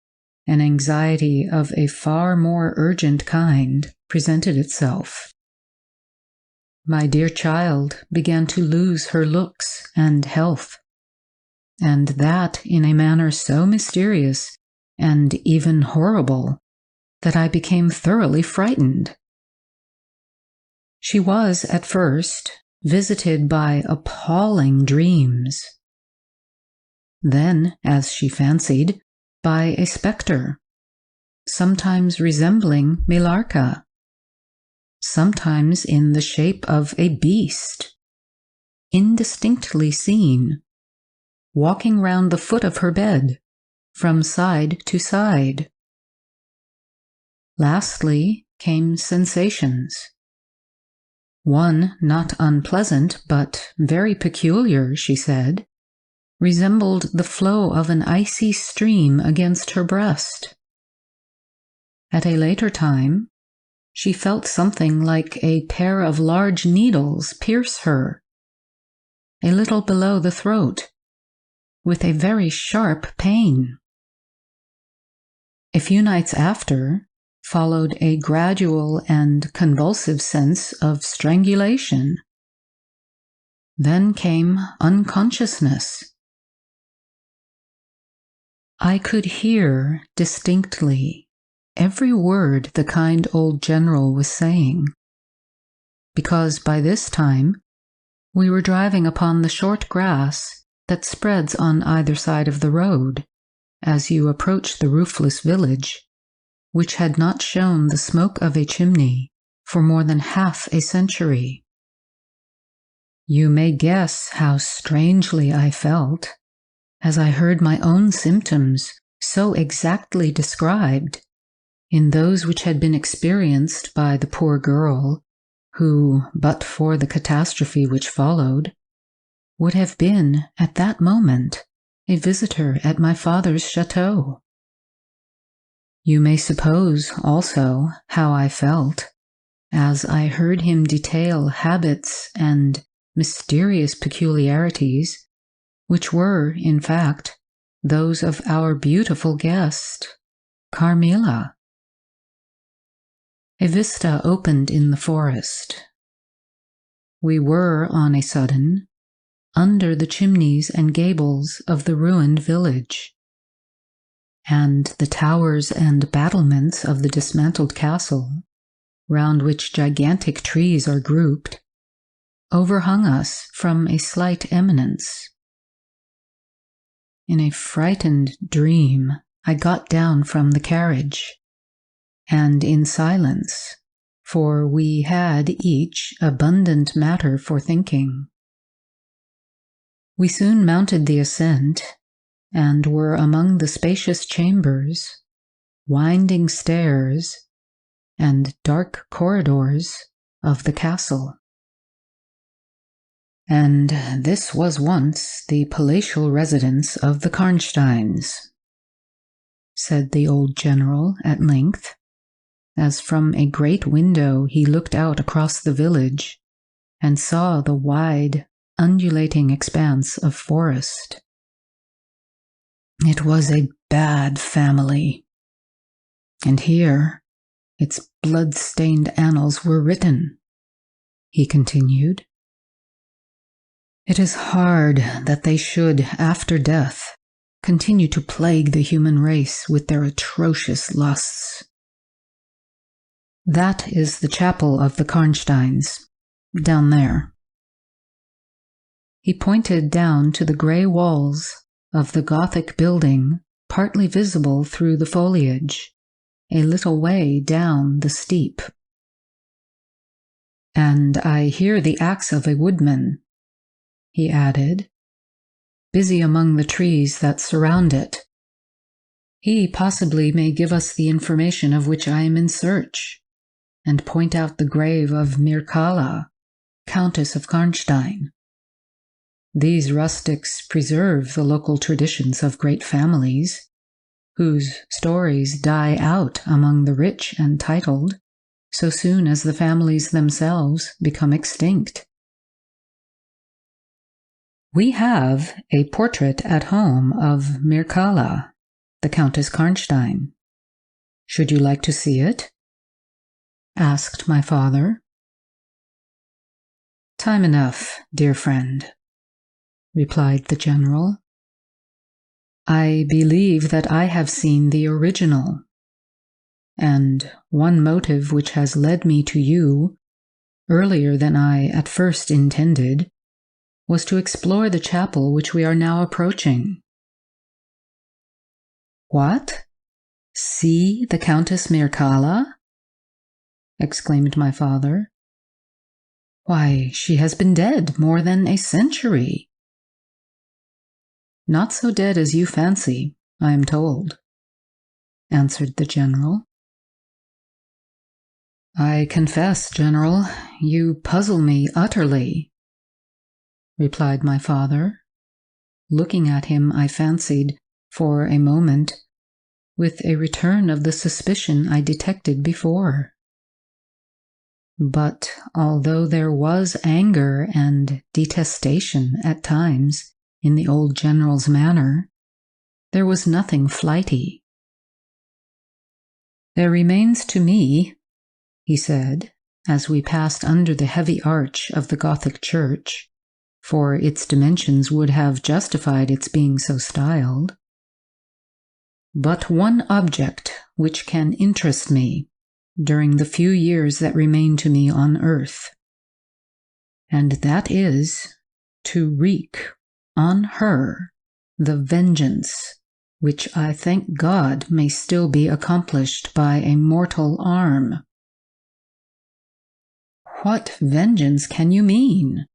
an anxiety of a far more urgent kind presented itself. My dear child began to lose her looks and health, and that in a manner so mysterious and even horrible that I became thoroughly frightened. She was, at first, visited by appalling dreams. Then, as she fancied, by a spectre, sometimes resembling Milarka, sometimes in the shape of a beast, indistinctly seen, walking round the foot of her bed, from side to side. Lastly came sensations. One not unpleasant, but very peculiar, she said, resembled the flow of an icy stream against her breast. At a later time, she felt something like a pair of large needles pierce her, a little below the throat, with a very sharp pain. A few nights after followed a gradual and convulsive sense of strangulation. Then came unconsciousness. I could hear distinctly every word the kind old general was saying, because by this time we were driving upon the short grass that spreads on either side of the road as you approach the roofless village, which had not shown the smoke of a chimney for more than half a century. You may guess how strangely I felt as I heard my own symptoms so exactly described in those which had been experienced by the poor girl who, but for the catastrophe which followed, would have been, at that moment, a visitor at my father's chateau. You may suppose, also, how I felt, as I heard him detail habits and mysterious peculiarities, which were, in fact, those of our beautiful guest, Carmilla. A vista opened in the forest. We were, on a sudden, under the chimneys and gables of the ruined village, and the towers and battlements of the dismantled castle, round which gigantic trees are grouped, overhung us from a slight eminence. In a frightened dream, I got down from the carriage, and in silence, for we had each abundant matter for thinking. We soon mounted the ascent, and were among the spacious chambers, winding stairs, and dark corridors of the castle. And this was once the palatial residence of the Karnsteins, said the old general at length, as from a great window he looked out across the village and saw the wide, undulating expanse of forest. It was a bad family, and here its blood-stained annals were written, he continued. It is hard that they should, after death, continue to plague the human race with their atrocious lusts. That is the chapel of the Karnsteins, down there. He pointed down to the grey walls of the Gothic building, partly visible through the foliage, a little way down the steep. And I hear the axe of a woodman, he added, busy among the trees that surround it. He possibly may give us the information of which I am in search, and point out the grave of Mircalla, Countess of Karnstein. These rustics preserve the local traditions of great families, whose stories die out among the rich and titled so soon as the families themselves become extinct. We have a portrait at home of Mircalla, the Countess Karnstein. Should you like to see it? Asked my father. Time enough, dear friend, replied the general. I believe that I have seen the original, and one motive which has led me to you, earlier than I at first intended, was to explore the chapel which we are now approaching. What? See the Countess Mircalla? Exclaimed my father. Why, she has been dead more than a century. Not so dead as you fancy, I am told, answered the general. I confess, General, you puzzle me utterly, replied my father, looking at him, I fancied, for a moment, with a return of the suspicion I detected before. But although there was anger and detestation at times in the old general's manner, there was nothing flighty. There remains to me, he said, as we passed under the heavy arch of the Gothic church, for its dimensions would have justified its being so styled, but one object which can interest me during the few years that remain to me on earth, and that is to wreak on her the vengeance which I thank God may still be accomplished by a mortal arm. What vengeance can you mean?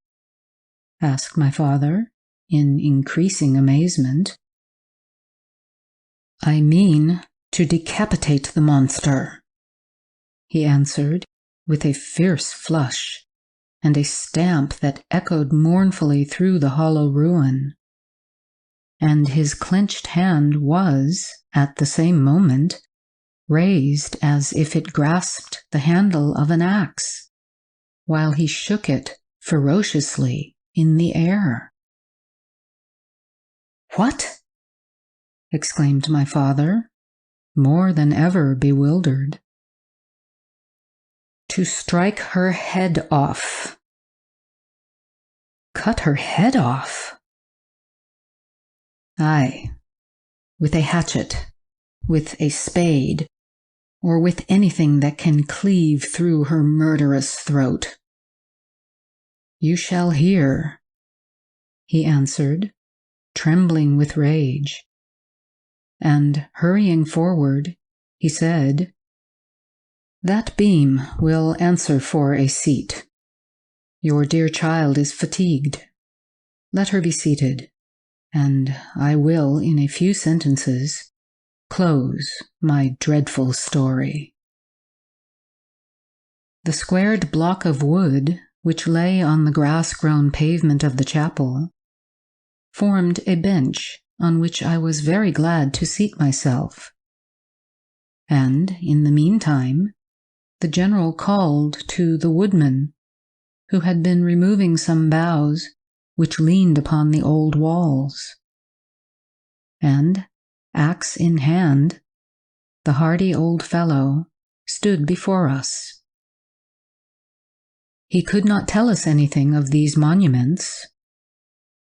Asked my father, in increasing amazement. I mean to decapitate the monster, he answered, with a fierce flush, and a stamp that echoed mournfully through the hollow ruin. And his clenched hand was, at the same moment, raised as if it grasped the handle of an axe, while he shook it ferociously in the air. "What?" exclaimed my father, more than ever bewildered. "To strike her head off." "Cut her head off?" "Aye, with a hatchet, with a spade, or with anything that can cleave through her murderous throat." "You shall hear," he answered, trembling with rage. And hurrying forward, he said, "That beam will answer for a seat. Your dear child is fatigued. Let her be seated, and I will, in a few sentences, close my dreadful story." The squared block of wood, which lay on the grass-grown pavement of the chapel, formed a bench on which I was very glad to seat myself. And, in the meantime, the general called to the woodman, who had been removing some boughs which leaned upon the old walls. And, axe in hand, the hardy old fellow stood before us. He could not tell us anything of these monuments,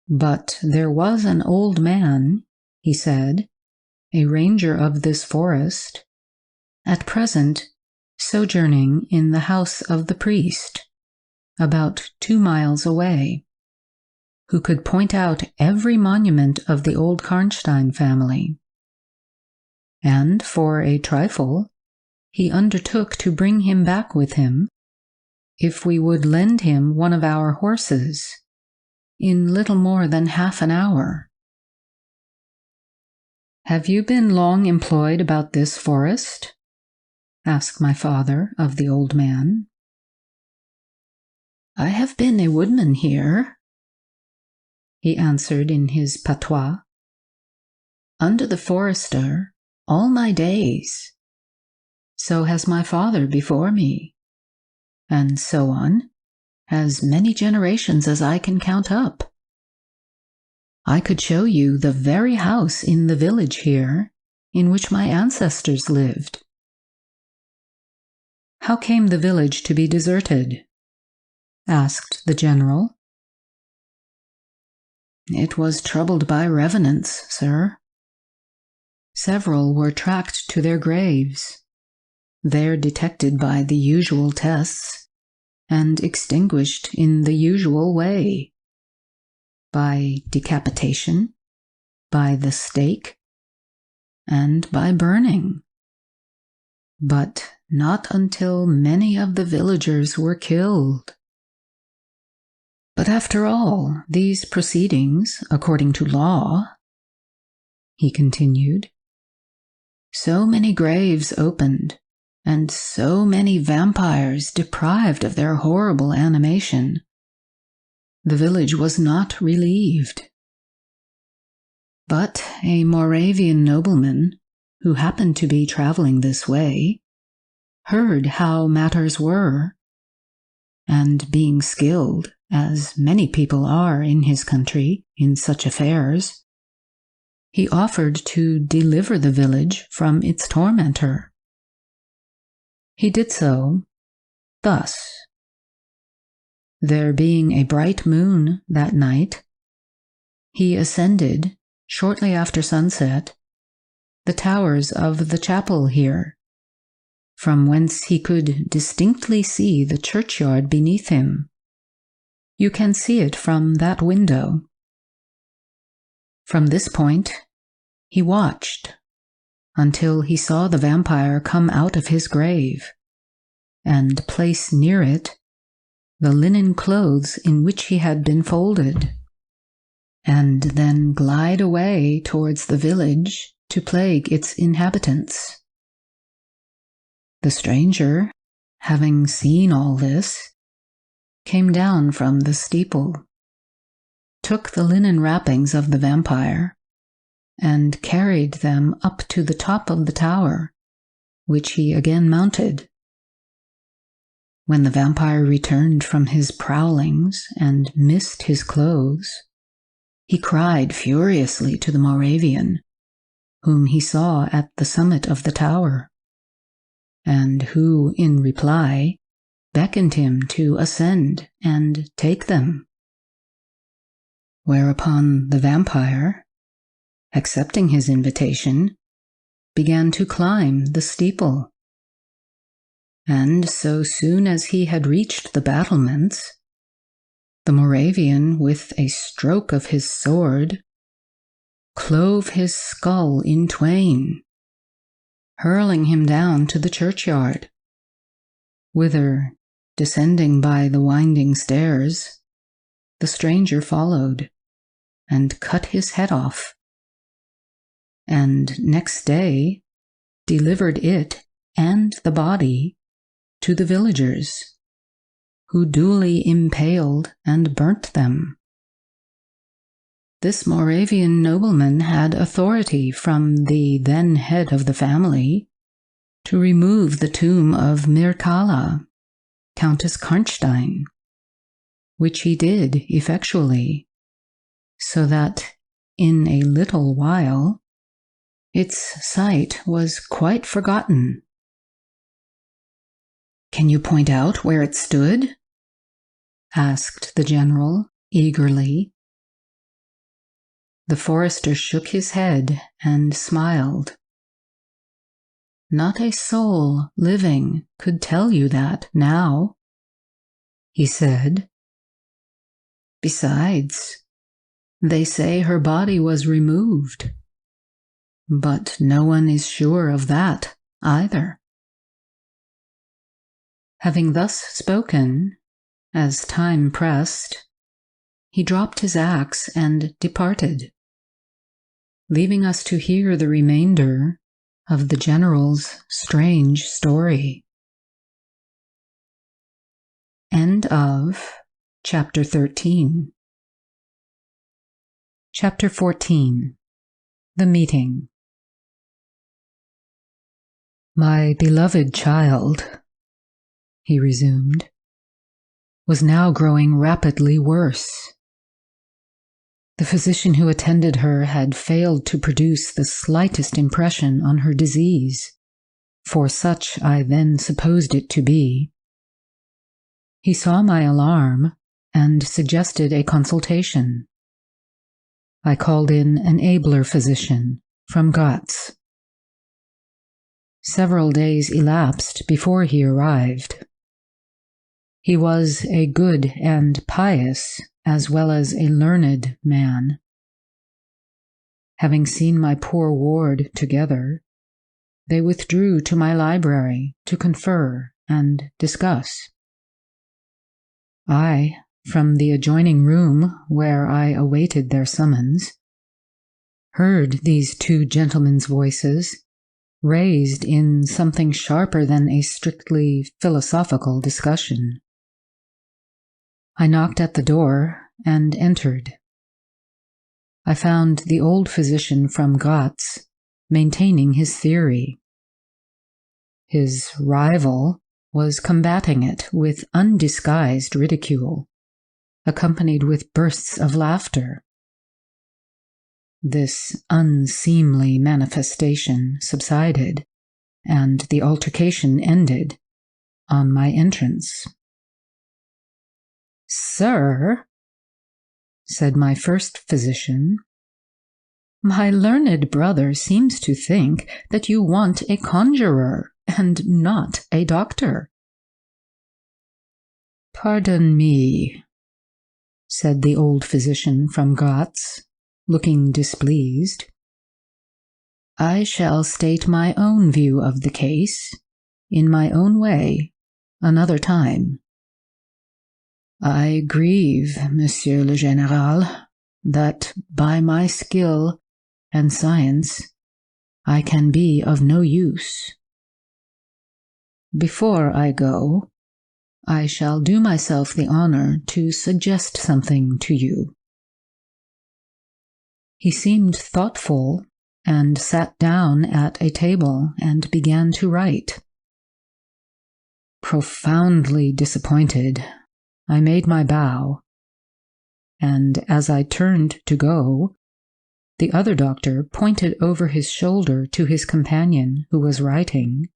but there was an old man, he said, a ranger of this forest, at present sojourning in the house of the priest, about 2 miles away, who could point out every monument of the old Karnstein family. And for a trifle, he undertook to bring him back with him, if we would lend him one of our horses, in little more than half an hour. "Have you been long employed about this forest?" asked my father of the old man. "I have been a woodman here," he answered in his patois, "under the forester all my days. So has my father before me, and so on, as many generations as I can count up. I could show you the very house in the village here in which my ancestors lived." "How came the village to be deserted?" asked the general. "It was troubled by revenants, sir. Several were tracked to their graves, there detected by the usual tests, and extinguished in the usual way, by decapitation, by the stake, and by burning. But not until many of the villagers were killed. But after all, these proceedings, according to law," he continued, "so many graves opened, and so many vampires deprived of their horrible animation, the village was not relieved. But a Moravian nobleman, who happened to be traveling this way, heard how matters were, and being skilled, as many people are in his country, in such affairs, he offered to deliver the village from its tormentor. He did so thus. There being a bright moon that night, he ascended, shortly after sunset, the towers of the chapel here, from whence he could distinctly see the churchyard beneath him. You can see it from that window. From this point, he watched until he saw the vampire come out of his grave, and place near it the linen clothes in which he had been folded, and then glide away towards the village to plague its inhabitants. The stranger, having seen all this, came down from the steeple, took the linen wrappings of the vampire, and carried them up to the top of the tower, which he again mounted. When the vampire returned from his prowlings and missed his clothes, he cried furiously to the Moravian, whom he saw at the summit of the tower, and who, in reply, beckoned him to ascend and take them. Whereupon the vampire, accepting his invitation, began to climb the steeple. And so soon as he had reached the battlements, the Moravian, with a stroke of his sword, clove his skull in twain, hurling him down to the churchyard, whither, descending by the winding stairs, the stranger followed and cut his head off, and next day delivered it and the body to the villagers, who duly impaled and burnt them. This Moravian nobleman had authority from the then head of the family to remove the tomb of Mircalla, Countess Karnstein, which he did effectually, so that in a little while its site was quite forgotten. "Can you point out where it stood?" asked the general eagerly. The forester shook his head and smiled. "Not a soul living could tell you that now," he said. "Besides, they say her body was removed, but no one is sure of that either." Having thus spoken, as time pressed, he dropped his axe and departed, leaving us to hear the remainder of the general's strange story. End of Chapter 13. Chapter 14. The Meeting. "My beloved child," he resumed, "was now growing rapidly worse. The physician who attended her had failed to produce the slightest impression on her disease, for such I then supposed it to be. He saw my alarm and suggested a consultation. I called in an abler physician from Gotz. Several days elapsed before he arrived. He was a good and pious, as well as a learned man. Having seen my poor ward together, they withdrew to my library to confer and discuss. I, from the adjoining room where I awaited their summons, heard these two gentlemen's voices raised in something sharper than a strictly philosophical discussion. I knocked at the door and entered. I found the old physician from Gotz maintaining his theory. His rival was combating it with undisguised ridicule, accompanied with bursts of laughter. This unseemly manifestation subsided, and the altercation ended on my entrance. "Sir," said my first physician, "my learned brother seems to think that you want a conjurer and not a doctor." "Pardon me," said the old physician from Gotz, looking displeased. "I shall state my own view of the case, in my own way, another time. I grieve, Monsieur le Général, that by my skill and science I can be of no use. Before I go, I shall do myself the honor to suggest something to you." He seemed thoughtful and sat down at a table and began to write. Profoundly disappointed, I made my bow, and as I turned to go, the other doctor pointed over his shoulder to his companion who was writing,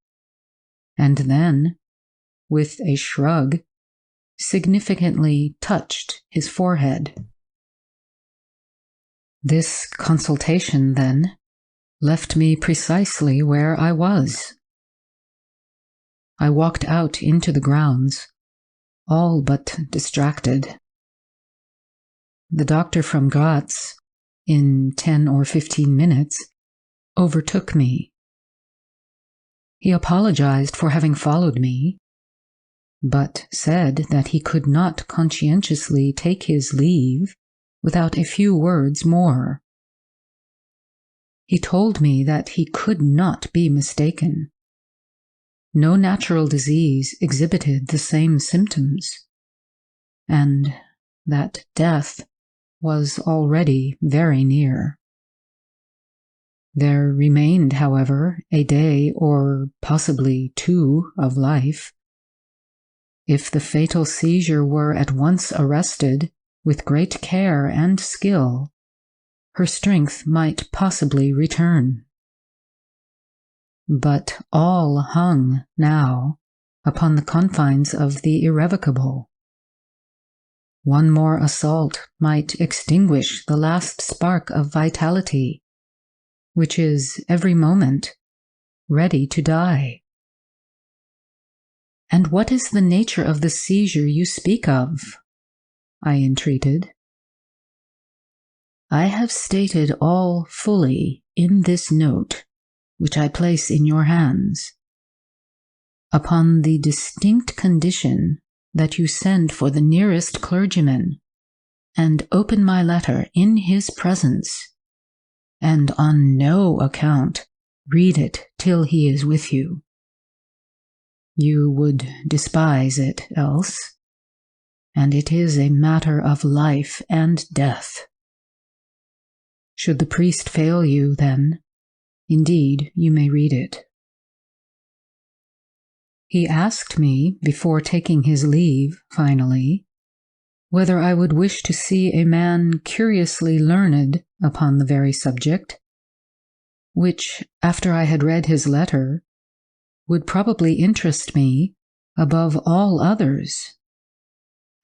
and then, with a shrug, significantly touched his forehead. This consultation, then, left me precisely where I was. I walked out into the grounds, all but distracted. The doctor from Graz, in 10 or 15 minutes, overtook me. He apologized for having followed me, but said that he could not conscientiously take his leave without a few words more. He told me that he could not be mistaken. No natural disease exhibited the same symptoms, and that death was already very near. There remained, however, a day or possibly 2 of life. If the fatal seizure were at once arrested with great care and skill, her strength might possibly return. But all hung now upon the confines of the irrevocable. One more assault might extinguish the last spark of vitality, which is every moment ready to die. "And what is the nature of the seizure you speak of?" I entreated. "I have stated all fully in this note, which I place in your hands, upon the distinct condition that you send for the nearest clergyman and open my letter in his presence, and on no account read it till he is with you. You would despise it else, and it is a matter of life and death. Should the priest fail you, then, indeed, you may read it." He asked me, before taking his leave, finally, whether I would wish to see a man curiously learned upon the very subject, which, after I had read his letter, would probably interest me above all others,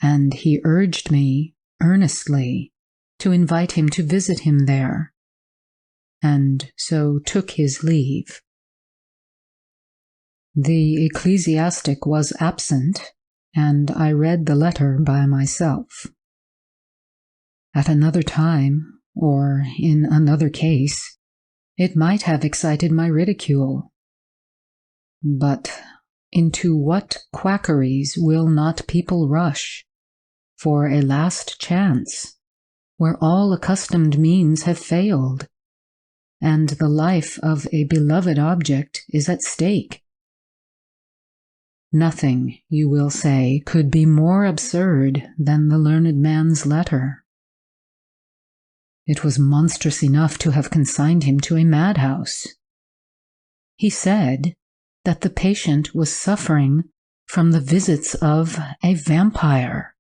and he urged me earnestly to invite him to visit him there, and so took his leave. The ecclesiastic was absent, and I read the letter by myself. At another time, or in another case, it might have excited my ridicule. But into what quackeries will not people rush for a last chance, where all accustomed means have failed, and the life of a beloved object is at stake? Nothing, you will say, could be more absurd than the learned man's letter. It was monstrous enough to have consigned him to a madhouse. He said that the patient was suffering from the visits of a vampire.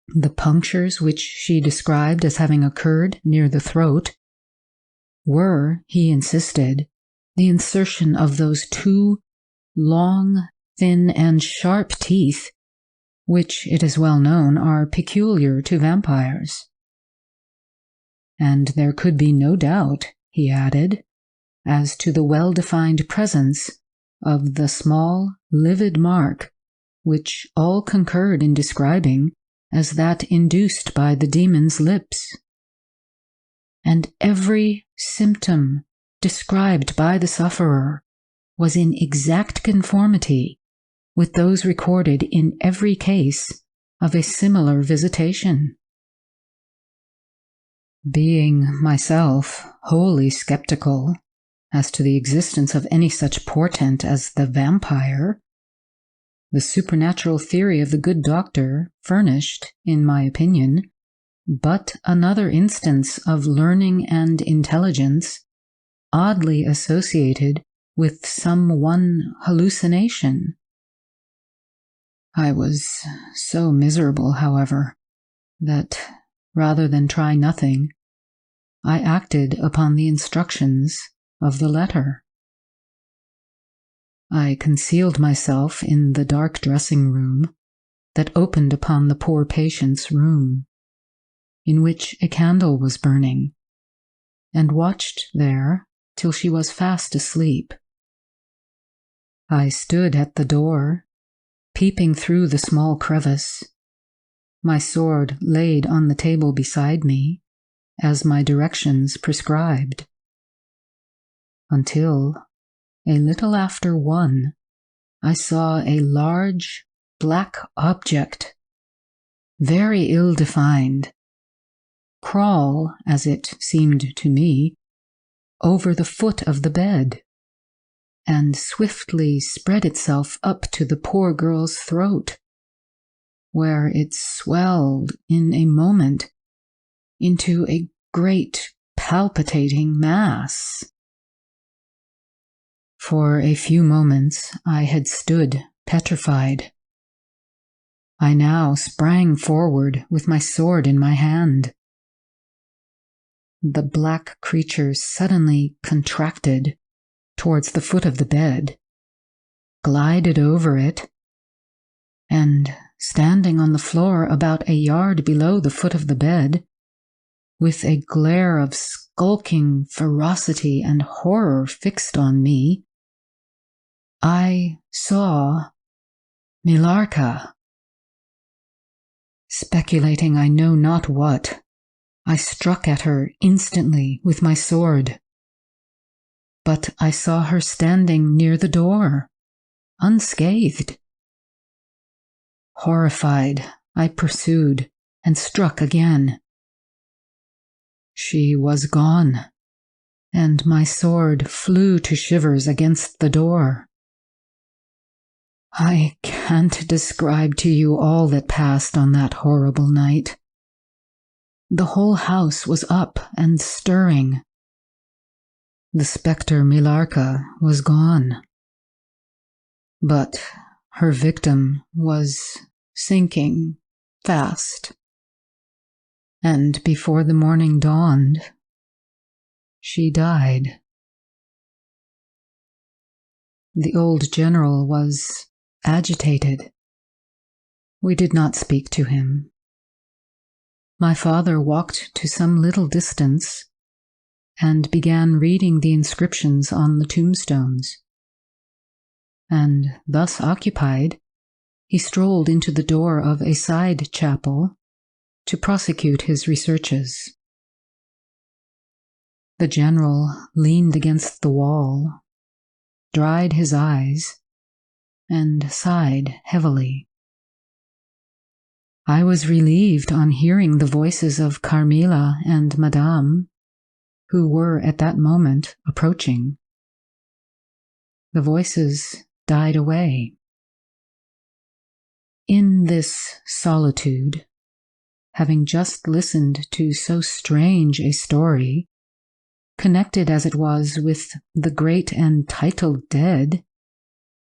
The punctures which she described as having occurred near the throat were, he insisted, the insertion of those 2 long, thin, and sharp teeth, which, it is well known, are peculiar to vampires. And there could be no doubt, he added, as to the well-defined presence of the small, livid mark which all concurred in describing as that induced by the demon's lips. And every symptom described by the sufferer was in exact conformity with those recorded in every case of a similar visitation. Being myself wholly skeptical as to the existence of any such portent as the vampire, The supernatural theory of the good doctor furnished, in my opinion, but another instance of learning and intelligence oddly associated with some one hallucination. I was so miserable, however, that rather than try nothing, I acted upon the instructions of the letter. I concealed myself in the dark dressing room that opened upon the poor patient's room, in which a candle was burning, and watched there till she was fast asleep. I stood at the door, peeping through the small crevice, my sword laid on the table beside me, as my directions prescribed, until, a little after 1, I saw a large black object, very ill-defined, crawl, as it seemed to me, over the foot of the bed, and swiftly spread itself up to the poor girl's throat, where it swelled in a moment into a great palpitating mass. For a few moments I had stood petrified. I now sprang forward with my sword in my hand. The black creature suddenly contracted towards the foot of the bed, glided over it, and, standing on the floor about a yard below the foot of the bed, with a glare of skulking ferocity and horror fixed on me, I saw Millarca. Speculating I know not what, I struck at her instantly with my sword. But I saw her standing near the door, unscathed. Horrified, I pursued and struck again. She was gone, and my sword flew to shivers against the door. I can't describe to you all that passed on that horrible night. The whole house was up and stirring. The spectre Millarca was gone, but her victim was sinking fast, and before the morning dawned, she died. The old general was agitated. We did not speak to him. My father walked to some little distance and began reading the inscriptions on the tombstones. And thus occupied, he strolled into the door of a side chapel to prosecute his researches. The general leaned against the wall, dried his eyes, and sighed heavily. I was relieved on hearing the voices of Carmilla and Madame, who were at that moment approaching. The voices died away. In this solitude, having just listened to so strange a story, connected as it was with the great and titled dead,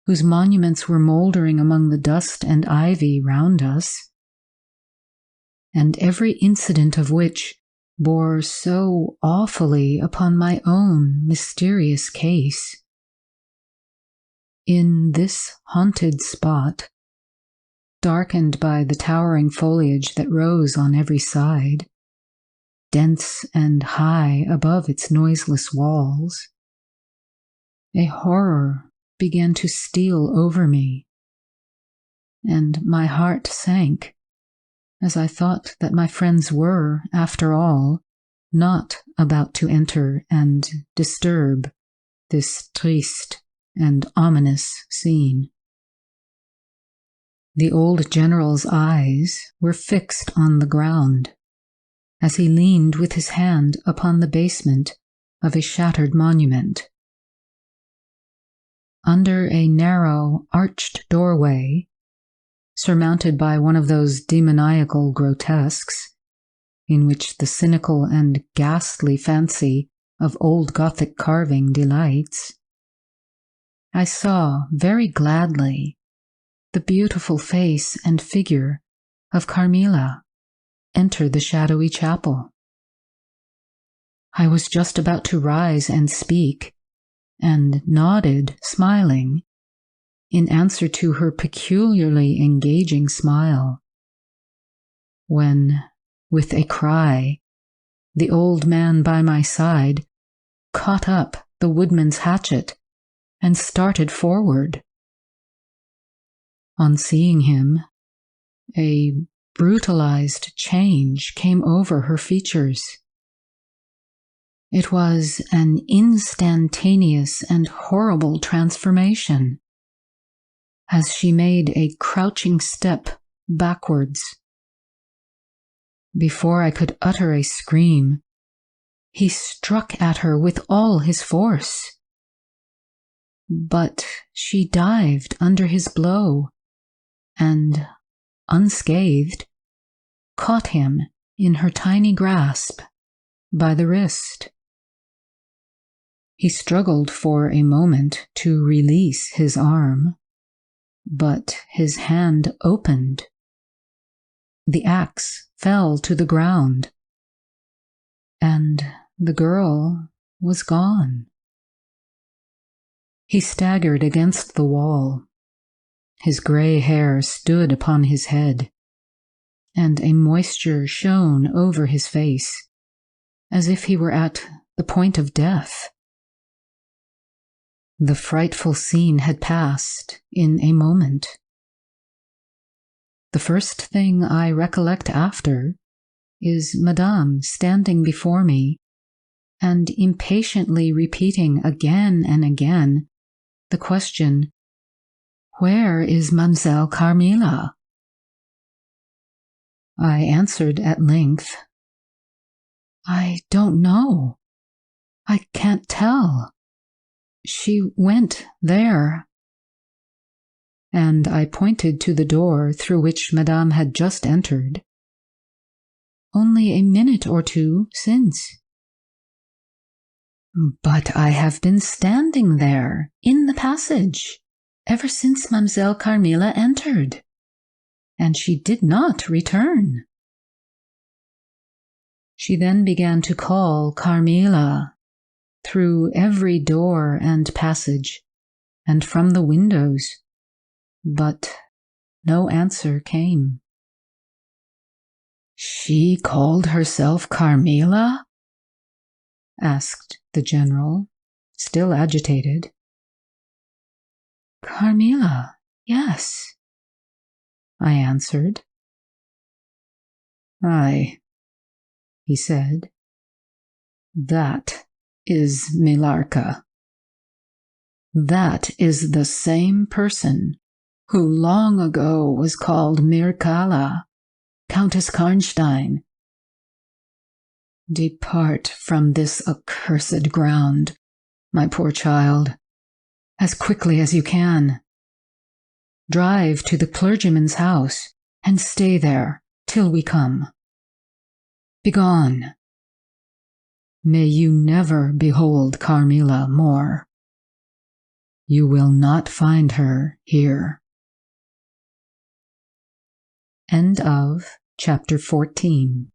whose monuments were mouldering among the dust and ivy round us, and every incident of which bore so awfully upon my own mysterious case. In this haunted spot, darkened by the towering foliage that rose on every side, dense and high above its noiseless walls, a horror began to steal over me, and my heart sank as I thought that my friends were, after all, not about to enter and disturb this triste and ominous scene. The old general's eyes were fixed on the ground, as he leaned with his hand upon the basement of a shattered monument. Under a narrow, arched doorway surmounted by one of those demoniacal grotesques in which the cynical and ghastly fancy of old Gothic carving delights, I saw very gladly the beautiful face and figure of Carmilla enter the shadowy chapel. I was just about to rise and speak, and nodded, smiling, in answer to her peculiarly engaging smile, when, with a cry, the old man by my side caught up the woodman's hatchet and started forward. On seeing him, a brutalized change came over her features. It was an instantaneous and horrible transformation, as she made a crouching step backwards. Before I could utter a scream, he struck at her with all his force. But she dived under his blow and, unscathed, caught him in her tiny grasp by the wrist. He struggled for a moment to release his arm, but his hand opened. The axe fell to the ground, and the girl was gone. He staggered against the wall. His gray hair stood upon his head, and a moisture shone over his face, as if he were at the point of death. The frightful scene had passed in a moment. The first thing I recollect after is Madame standing before me and impatiently repeating again and again the question, "Where is Mademoiselle Carmilla?" I answered at length, "I don't know. I can't tell. She went there." And I pointed to the door through which Madame had just entered, only a minute or two since. "But I have been standing there, in the passage, ever since Mademoiselle Carmilla entered, and she did not return." She then began to call Carmilla through every door and passage, and from the windows, but no answer came. "She called herself Carmilla?" asked the general, still agitated. "Carmilla, yes," I answered. "Aye," he said, "that is Millarca. That is the same person who long ago was called Mircalla, Countess Karnstein. Depart from this accursed ground, my poor child, as quickly as you can. Drive to the clergyman's house and stay there till we come. Begone. May you never behold Carmilla more. You will not find her here." End of Chapter 14.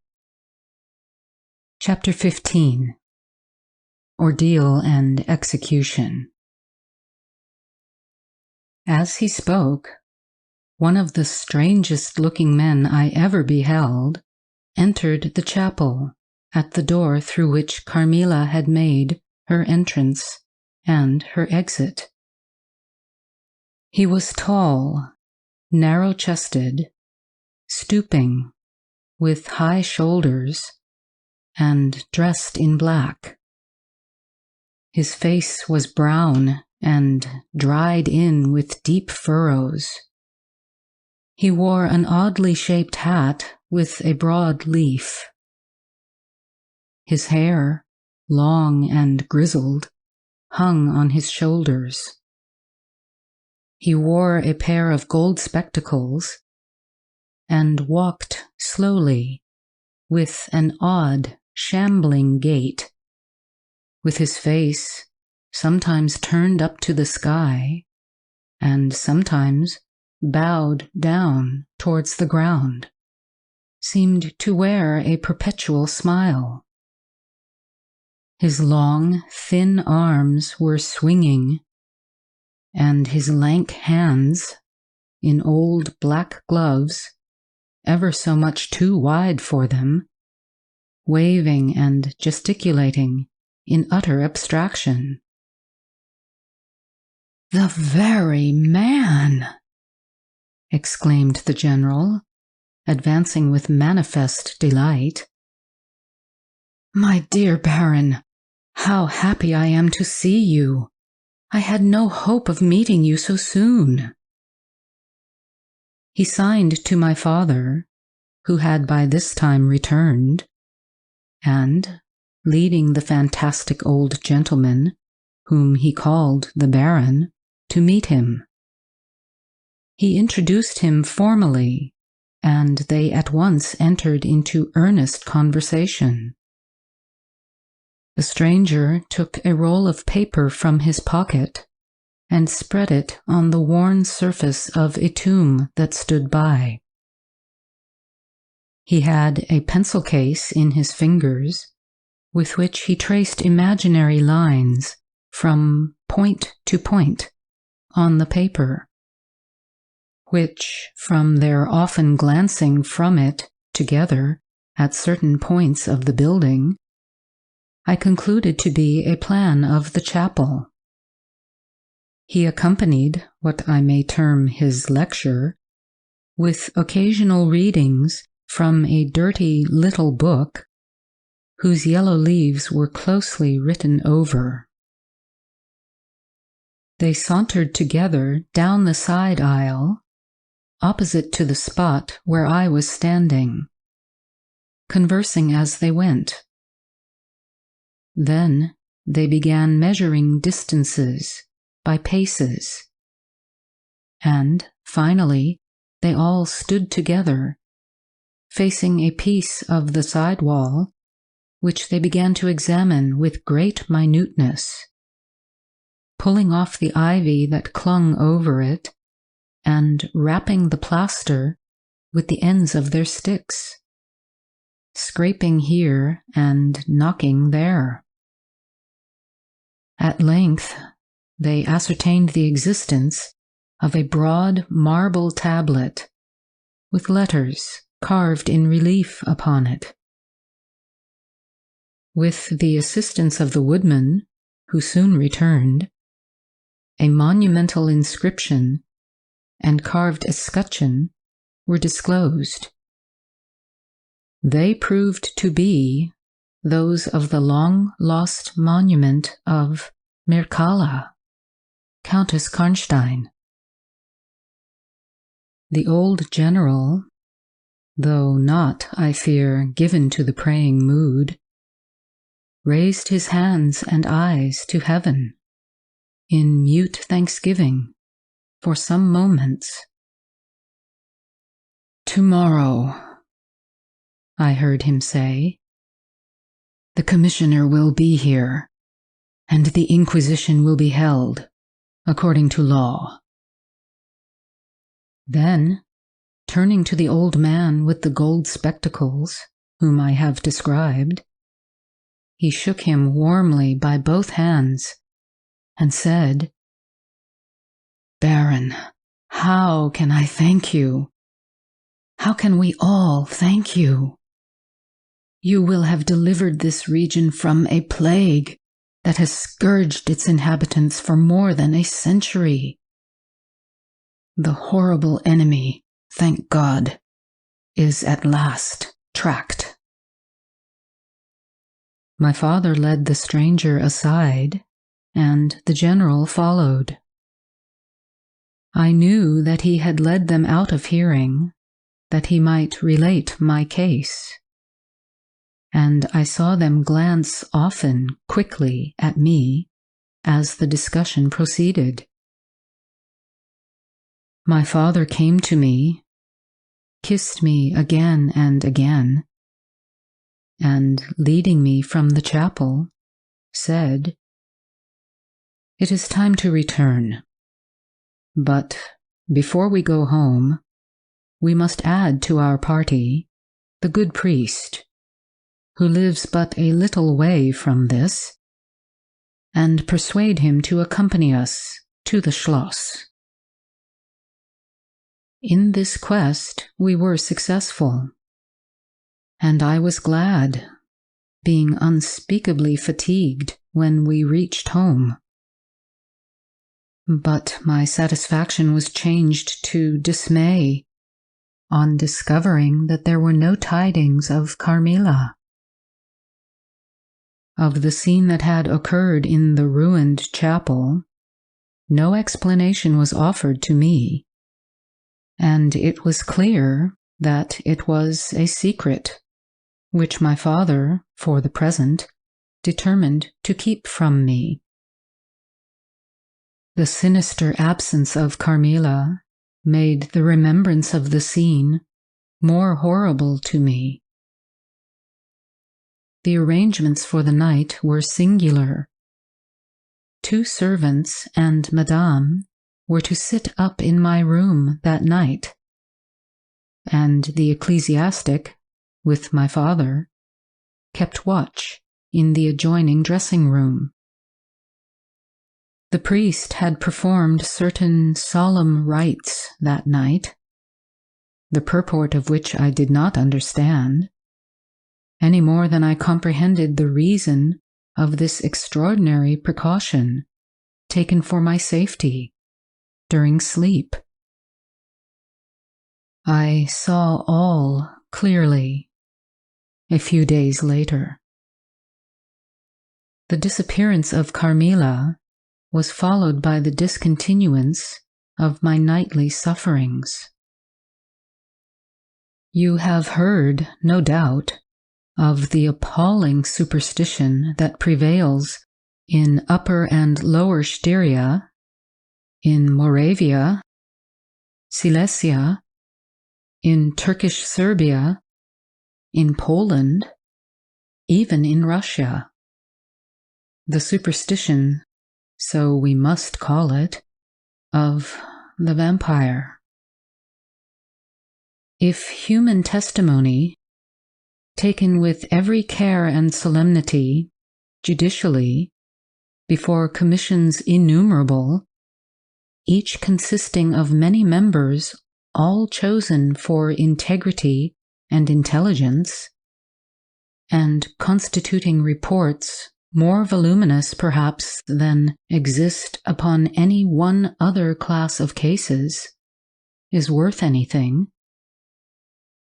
Chapter 15. Ordeal and Execution. As he spoke, one of the strangest-looking men I ever beheld entered the chapel at the door through which Carmilla had made her entrance and her exit. He was tall, narrow-chested, stooping, with high shoulders, and dressed in black. His face was brown and dried in with deep furrows. He wore an oddly shaped hat with a broad leaf. His hair, long and grizzled, hung on his shoulders. He wore a pair of gold spectacles and walked slowly, with an odd, shambling gait, with his face sometimes turned up to the sky and sometimes bowed down towards the ground, seemed to wear a perpetual smile. His long, thin arms were swinging, and his lank hands, in old black gloves, ever so much too wide for them, waving and gesticulating in utter abstraction. "The very man!" exclaimed the general, advancing with manifest delight. "My dear Baron, how happy I am to see you! I had no hope of meeting you so soon." He signed to my father, who had by this time returned, and, leading the fantastic old gentleman, whom he called the Baron, to meet him, he introduced him formally, and they at once entered into earnest conversation. The stranger took a roll of paper from his pocket and spread it on the worn surface of a tomb that stood by. He had a pencil case in his fingers, with which he traced imaginary lines from point to point on the paper, which, from their often glancing from it together at certain points of the building, I concluded to be a plan of the chapel. He accompanied what I may term his lecture with occasional readings from a dirty little book whose yellow leaves were closely written over. They sauntered together down the side aisle, opposite to the spot where I was standing, conversing as they went. Then they began measuring distances by paces, and finally they all stood together, facing a piece of the side wall, which they began to examine with great minuteness, pulling off the ivy that clung over it, and rapping the plaster with the ends of their sticks, scraping here and knocking there. At length, they ascertained the existence of a broad marble tablet with letters carved in relief upon it. With the assistance of the woodman, who soon returned, a monumental inscription and carved escutcheon were disclosed. They proved to be those of the long-lost monument of Mircalla, Countess Karnstein. The old general, though not, I fear, given to the praying mood, raised his hands and eyes to heaven in mute thanksgiving for some moments. "Tomorrow," I heard him say, "the commissioner will be here, and the Inquisition will be held according to law." Then, turning to the old man with the gold spectacles, whom I have described, he shook him warmly by both hands and said, "Baron, how can I thank you? How can we all thank you? You will have delivered this region from a plague that has scourged its inhabitants for more than a century. The horrible enemy, thank God, is at last tracked." My father led the stranger aside, and the general followed. I knew that he had led them out of hearing, that he might relate my case, and I saw them glance often quickly at me as the discussion proceeded. My father came to me, kissed me again and again, and leading me from the chapel, said, "It is time to return, but before we go home, we must add to our party the good priest, who lives but a little way from this, and persuade him to accompany us to the Schloss." In this quest we were successful, and I was glad, being unspeakably fatigued when we reached home. But my satisfaction was changed to dismay on discovering that there were no tidings of Carmilla. Of the scene that had occurred in the ruined chapel, no explanation was offered to me, and it was clear that it was a secret, which my father, for the present, determined to keep from me. The sinister absence of Carmilla made the remembrance of the scene more horrible to me. The arrangements for the night were singular. 2 servants and Madame were to sit up in my room that night, and the ecclesiastic, with my father, kept watch in the adjoining dressing-room. The priest had performed certain solemn rites that night, the purport of which I did not understand, any more than I comprehended the reason of this extraordinary precaution taken for my safety during sleep. I saw all clearly a few days later. The disappearance of Carmilla was followed by the discontinuance of my nightly sufferings. You have heard, no doubt, of the appalling superstition that prevails in Upper and Lower Styria, in Moravia, Silesia, in Turkish Serbia, in Poland, even in Russia. The superstition, so we must call it, of the vampire. If human testimony, taken with every care and solemnity, judicially, before commissions innumerable, each consisting of many members, all chosen for integrity and intelligence, and constituting reports more voluminous perhaps than exist upon any one other class of cases, is worth anything,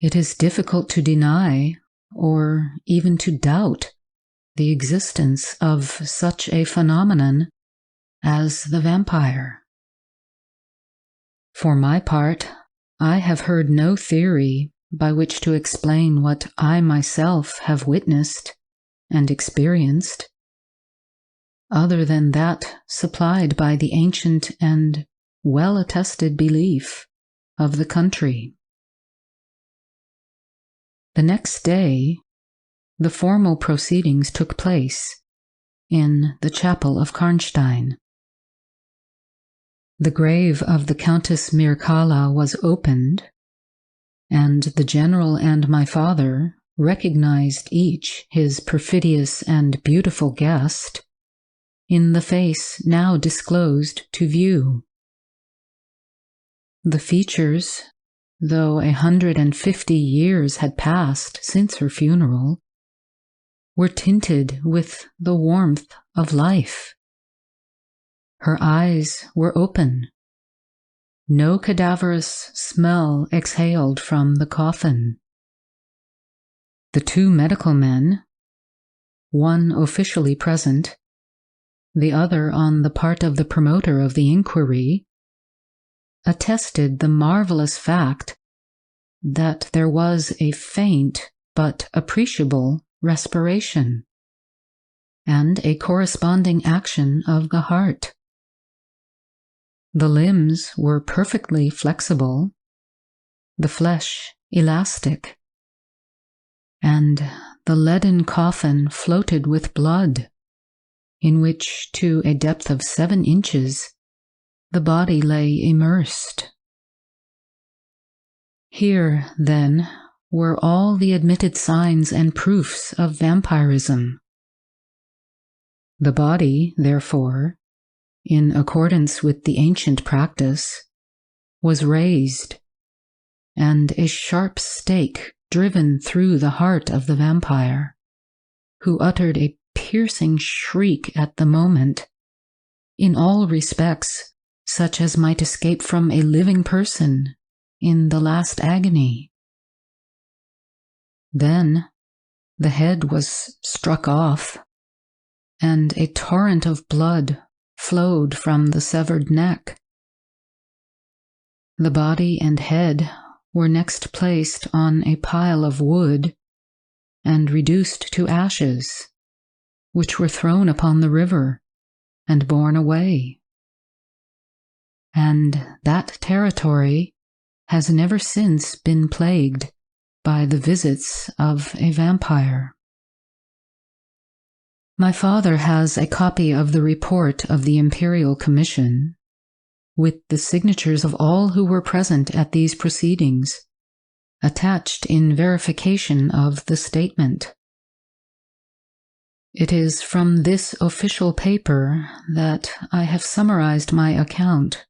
it is difficult to deny, or even to doubt, the existence of such a phenomenon as the vampire. For my part, I have heard no theory by which to explain what I myself have witnessed and experienced, other than that supplied by the ancient and well-attested belief of the country. The next day, the formal proceedings took place in the chapel of Karnstein. The grave of the Countess Mircalla was opened, and the general and my father recognized each his perfidious and beautiful guest in the face now disclosed to view. The features, though 150 years had passed since her funeral, were tinted with the warmth of life. Her eyes were open. No cadaverous smell exhaled from the coffin. The 2 medical men, one officially present, the other on the part of the promoter of the inquiry, attested the marvelous fact that there was a faint but appreciable respiration, and a corresponding action of the heart. The limbs were perfectly flexible, the flesh elastic, and the leaden coffin floated with blood, in which, to a depth of 7 inches, the body lay immersed. Here, then, were all the admitted signs and proofs of vampirism. The body, therefore, in accordance with the ancient practice, was raised, and a sharp stake driven through the heart of the vampire, who uttered a piercing shriek at the moment, in all respects such as might escape from a living person in the last agony. Then the head was struck off, and a torrent of blood flowed from the severed neck. The body and head were next placed on a pile of wood and reduced to ashes, which were thrown upon the river and borne away. And that territory has never since been plagued by the visits of a vampire. My father has a copy of the report of the Imperial Commission, with the signatures of all who were present at these proceedings, attached in verification of the statement. It is from this official paper that I have summarized my account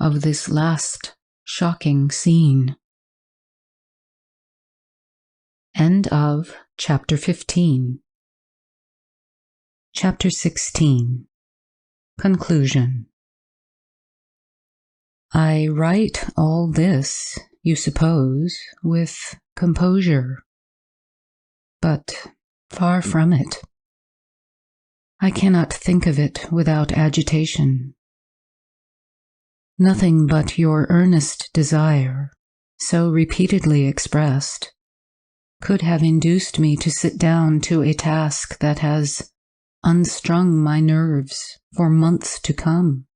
of this last shocking scene. End of Chapter 15. Chapter 16. Conclusion. I write all this, you suppose, with composure, but far from it. I cannot think of it without agitation. Nothing but your earnest desire, so repeatedly expressed, could have induced me to sit down to a task that has unstrung my nerves for months to come,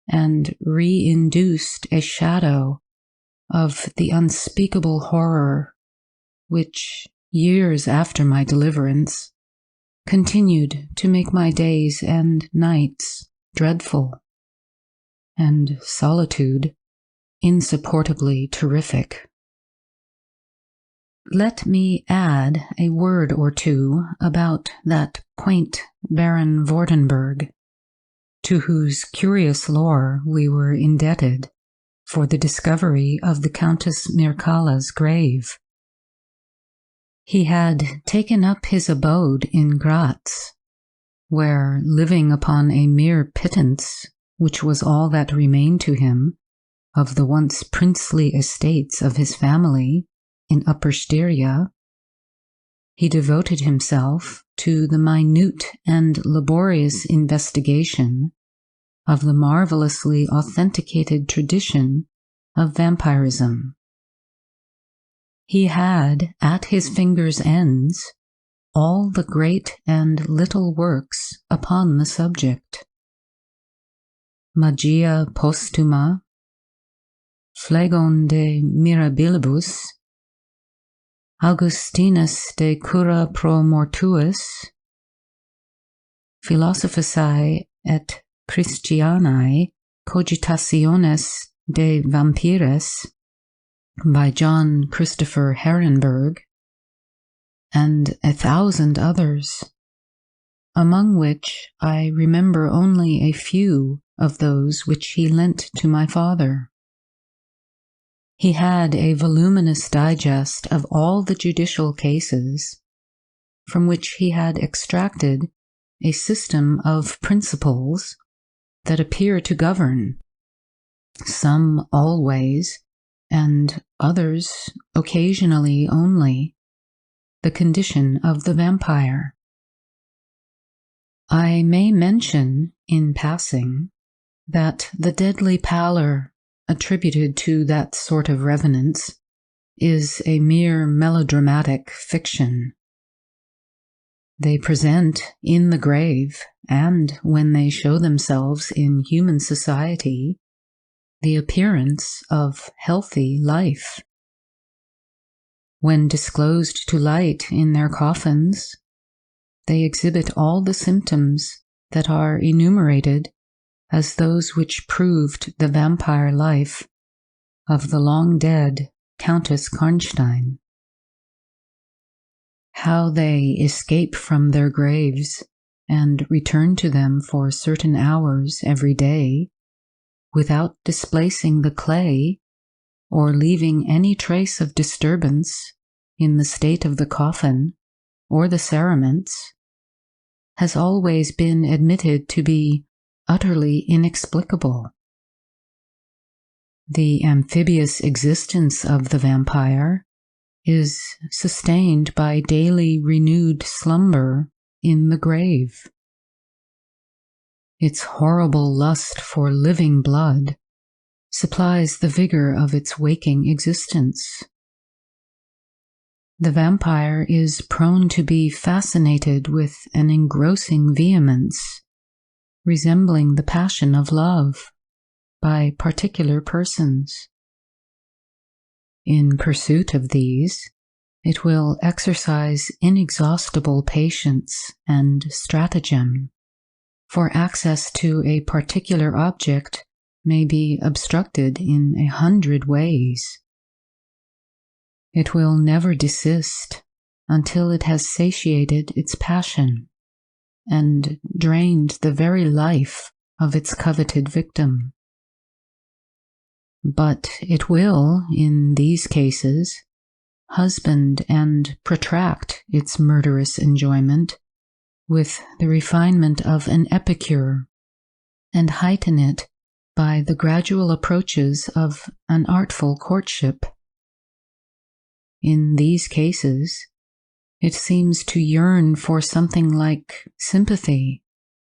and re-induced a shadow of the unspeakable horror which, years after my deliverance, continued to make my days and nights dreadful, and solitude insupportably terrific. Let me add a word or two about that quaint Baron Vordenberg, to whose curious lore we were indebted for the discovery of the Countess Mircalla's grave. He had taken up his abode in Graz, where, living upon a mere pittance, which was all that remained to him of the once princely estates of his family in Upper Styria, he devoted himself to the minute and laborious investigation of the marvelously authenticated tradition of vampirism. He had at his fingers' ends all the great and little works upon the subject. Magia Postuma, Phlegon de Mirabilibus, Augustinus de Cura pro Mortuis, Philosophicae et Christianae Cogitationes de Vampires by John Christopher Herrenberg, and 1,000 others, among which I remember only a few of those which he lent to my father. He had a voluminous digest of all the judicial cases, from which he had extracted a system of principles that appear to govern, some always, and others occasionally only, the condition of the vampire. I may mention, in passing, that the deadly pallor attributed to that sort of revenants is a mere melodramatic fiction. They present in the grave, and when they show themselves in human society, the appearance of healthy life. When disclosed to light in their coffins, they exhibit all the symptoms that are enumerated as those which proved the vampire life of the long-dead Countess Karnstein. How they escape from their graves and return to them for certain hours every day, without displacing the clay or leaving any trace of disturbance in the state of the coffin or the cerements, has always been admitted to be utterly inexplicable. The amphibious existence of the vampire is sustained by daily renewed slumber in the grave. Its horrible lust for living blood supplies the vigor of its waking existence. The vampire is prone to be fascinated with an engrossing vehemence, resembling the passion of love, by particular persons. In pursuit of these, it will exercise inexhaustible patience and stratagem, for access to a particular object may be obstructed in 100 ways. It will never desist until it has satiated its passion and drained the very life of its coveted victim. But it will, in these cases, husband and protract its murderous enjoyment with the refinement of an epicure, and heighten it by the gradual approaches of an artful courtship. In these cases, it seems to yearn for something like sympathy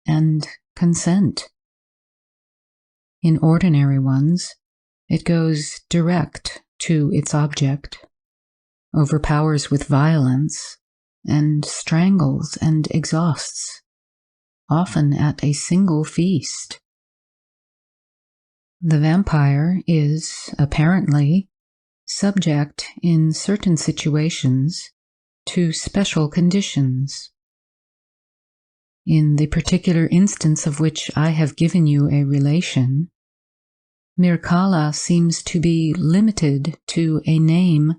and consent. In ordinary ones, it goes direct to its object, overpowers with violence, and strangles and exhausts, often at a single feast. The vampire is, apparently, subject in certain situations to special conditions. In the particular instance of which I have given you a relation, Mircalla seems to be limited to a name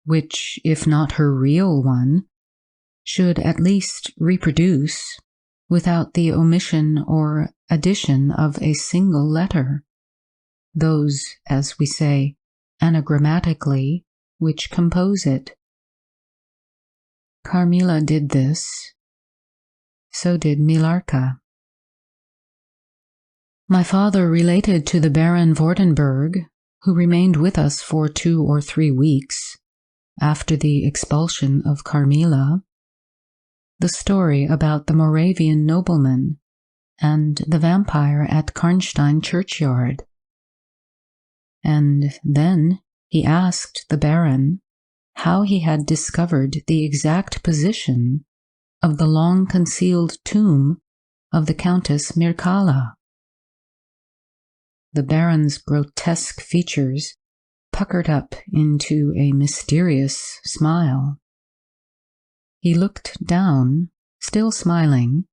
which, if not her real one, should at least reproduce, without the omission or addition of a single letter, those, as we say, anagrammatically, which compose it. Carmilla did this. So did Milarca. My father related to the Baron Vordenberg, who remained with us for 2 or 3 weeks after the expulsion of Carmilla, the story about the Moravian nobleman and the vampire at Karnstein churchyard. And then he asked the Baron how he had discovered the exact position of the long-concealed tomb of the Countess Mircalla. The Baron's grotesque features puckered up into a mysterious smile. He looked down, still smiling,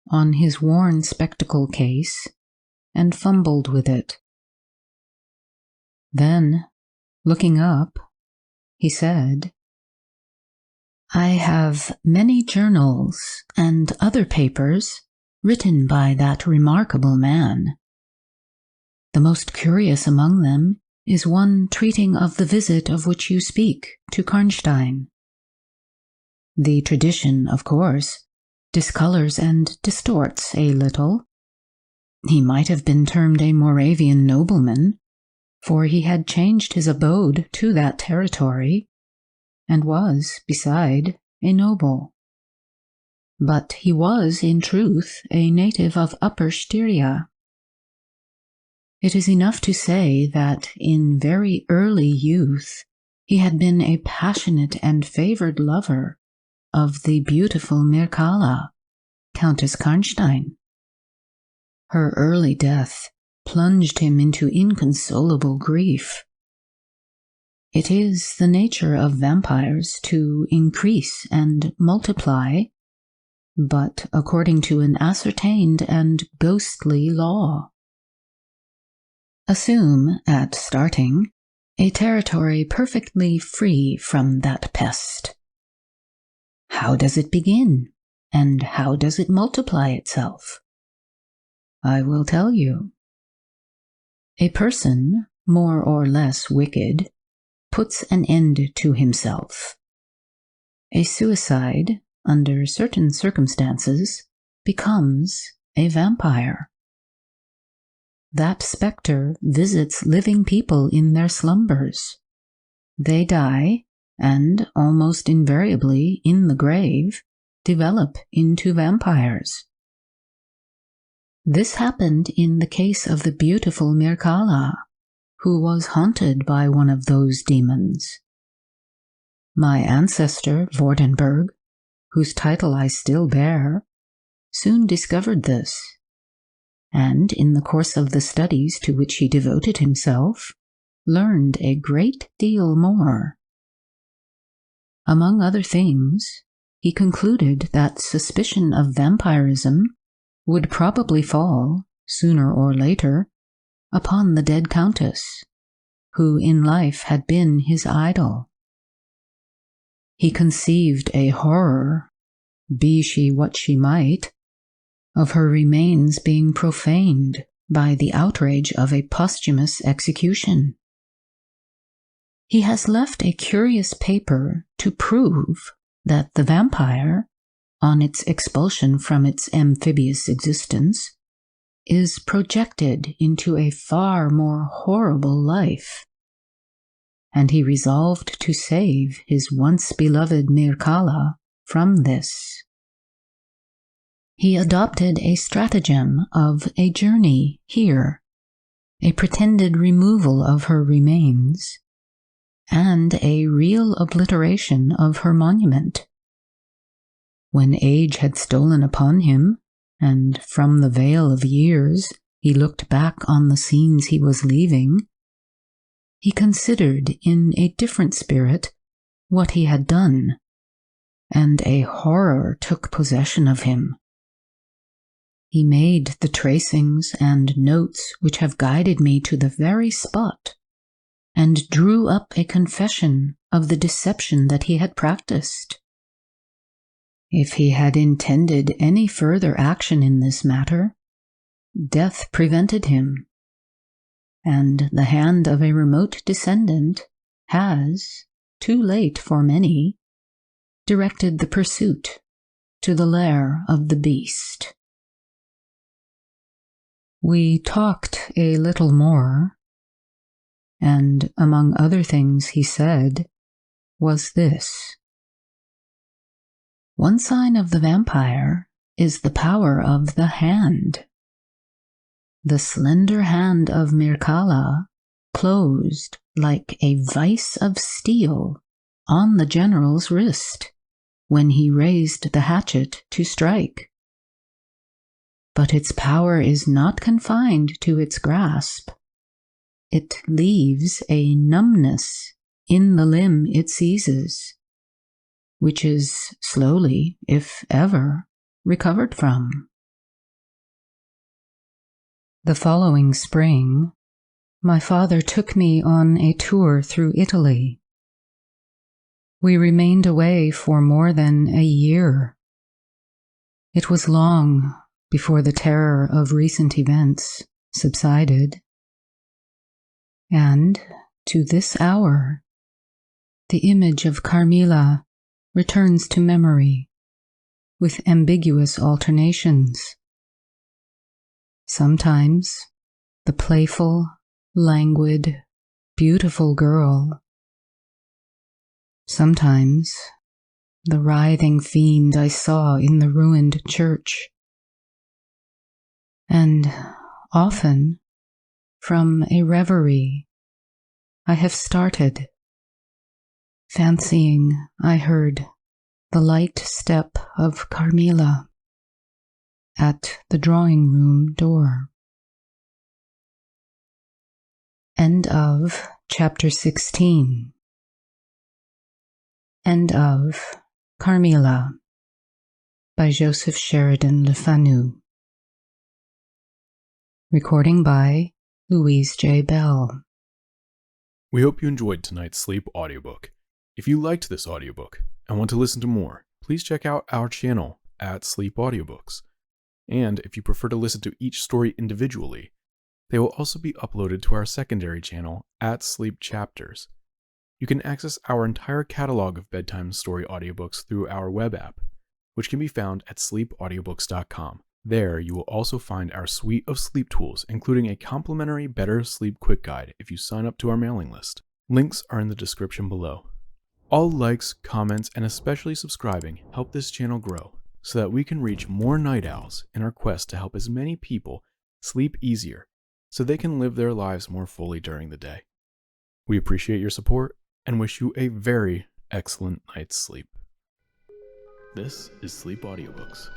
on his worn spectacle case and fumbled with it. Then, looking up, he said, "I have many journals and other papers written by that remarkable man. The most curious among them is one treating of the visit of which you speak to Karnstein. The tradition, of course, discolors and distorts a little. He might have been termed a Moravian nobleman, for he had changed his abode to that territory, and was, beside, a noble. But he was, in truth, a native of Upper Styria. It is enough to say that in very early youth he had been a passionate and favored lover of the beautiful Mircalla, Countess Karnstein. Her early death plunged him into inconsolable grief. It is the nature of vampires to increase and multiply, but according to an ascertained and ghostly law. Assume, at starting, a territory perfectly free from that pest. How does it begin, and how does it multiply itself? I will tell you. A person, more or less wicked, puts an end to himself. A suicide, under certain circumstances, becomes a vampire. That spectre visits living people in their slumbers. They die, and almost invariably in the grave, develop into vampires. This happened in the case of the beautiful Mircalla, who was haunted by one of those demons. My ancestor, Vordenberg, whose title I still bear, soon discovered this, and in the course of the studies to which he devoted himself, learned a great deal more. Among other things, he concluded that suspicion of vampirism would probably fall, sooner or later, upon the dead countess, who in life had been his idol. He conceived a horror, be she what she might, of her remains being profaned by the outrage of a posthumous execution. He has left a curious paper to prove that the vampire, on its expulsion from its amphibious existence, is projected into a far more horrible life, and he resolved to save his once-beloved Mircalla from this. He adopted a stratagem of a journey here, a pretended removal of her remains, and a real obliteration of her monument. When age had stolen upon him, and from the veil of years he looked back on the scenes he was leaving, he considered in a different spirit what he had done, and a horror took possession of him. He made the tracings and notes which have guided me to the very spot, and drew up a confession of the deception that he had practiced. If he had intended any further action in this matter, death prevented him, and the hand of a remote descendant has, too late for many, directed the pursuit to the lair of the beast. We talked a little more, and among other things he said was this. One sign of the vampire is the power of the hand. The slender hand of Mircalla closed like a vice of steel on the general's wrist when he raised the hatchet to strike. But its power is not confined to its grasp. It leaves a numbness in the limb it seizes, which is slowly, if ever, recovered from. The following spring, my father took me on a tour through Italy. We remained away for more than a year. It was long before the terror of recent events subsided, and to this hour, the image of Carmilla returns to memory with ambiguous alternations. Sometimes the playful, languid, beautiful girl. Sometimes the writhing fiend I saw in the ruined church. And often, from a reverie, I have started, fancying I heard the light step of Carmilla at the drawing-room door. End of Chapter 16. End of Carmilla by Joseph Sheridan Le Fanu. Recording by Louise J. Belle. We hope you enjoyed tonight's sleep audiobook. If you liked this audiobook and want to listen to more, please check out our channel at Sleep Audiobooks. And if you prefer to listen to each story individually, they will also be uploaded to our secondary channel at Sleep Chapters. You can access our entire catalog of bedtime story audiobooks through our web app, which can be found at sleepaudiobooks.com. There, you will also find our suite of sleep tools, including a complimentary Better Sleep Quick Guide if you sign up to our mailing list. Links are in the description below. All likes, comments, and especially subscribing help this channel grow so that we can reach more night owls in our quest to help as many people sleep easier so they can live their lives more fully during the day. We appreciate your support and wish you a very excellent night's sleep. This is Sleep Audiobooks.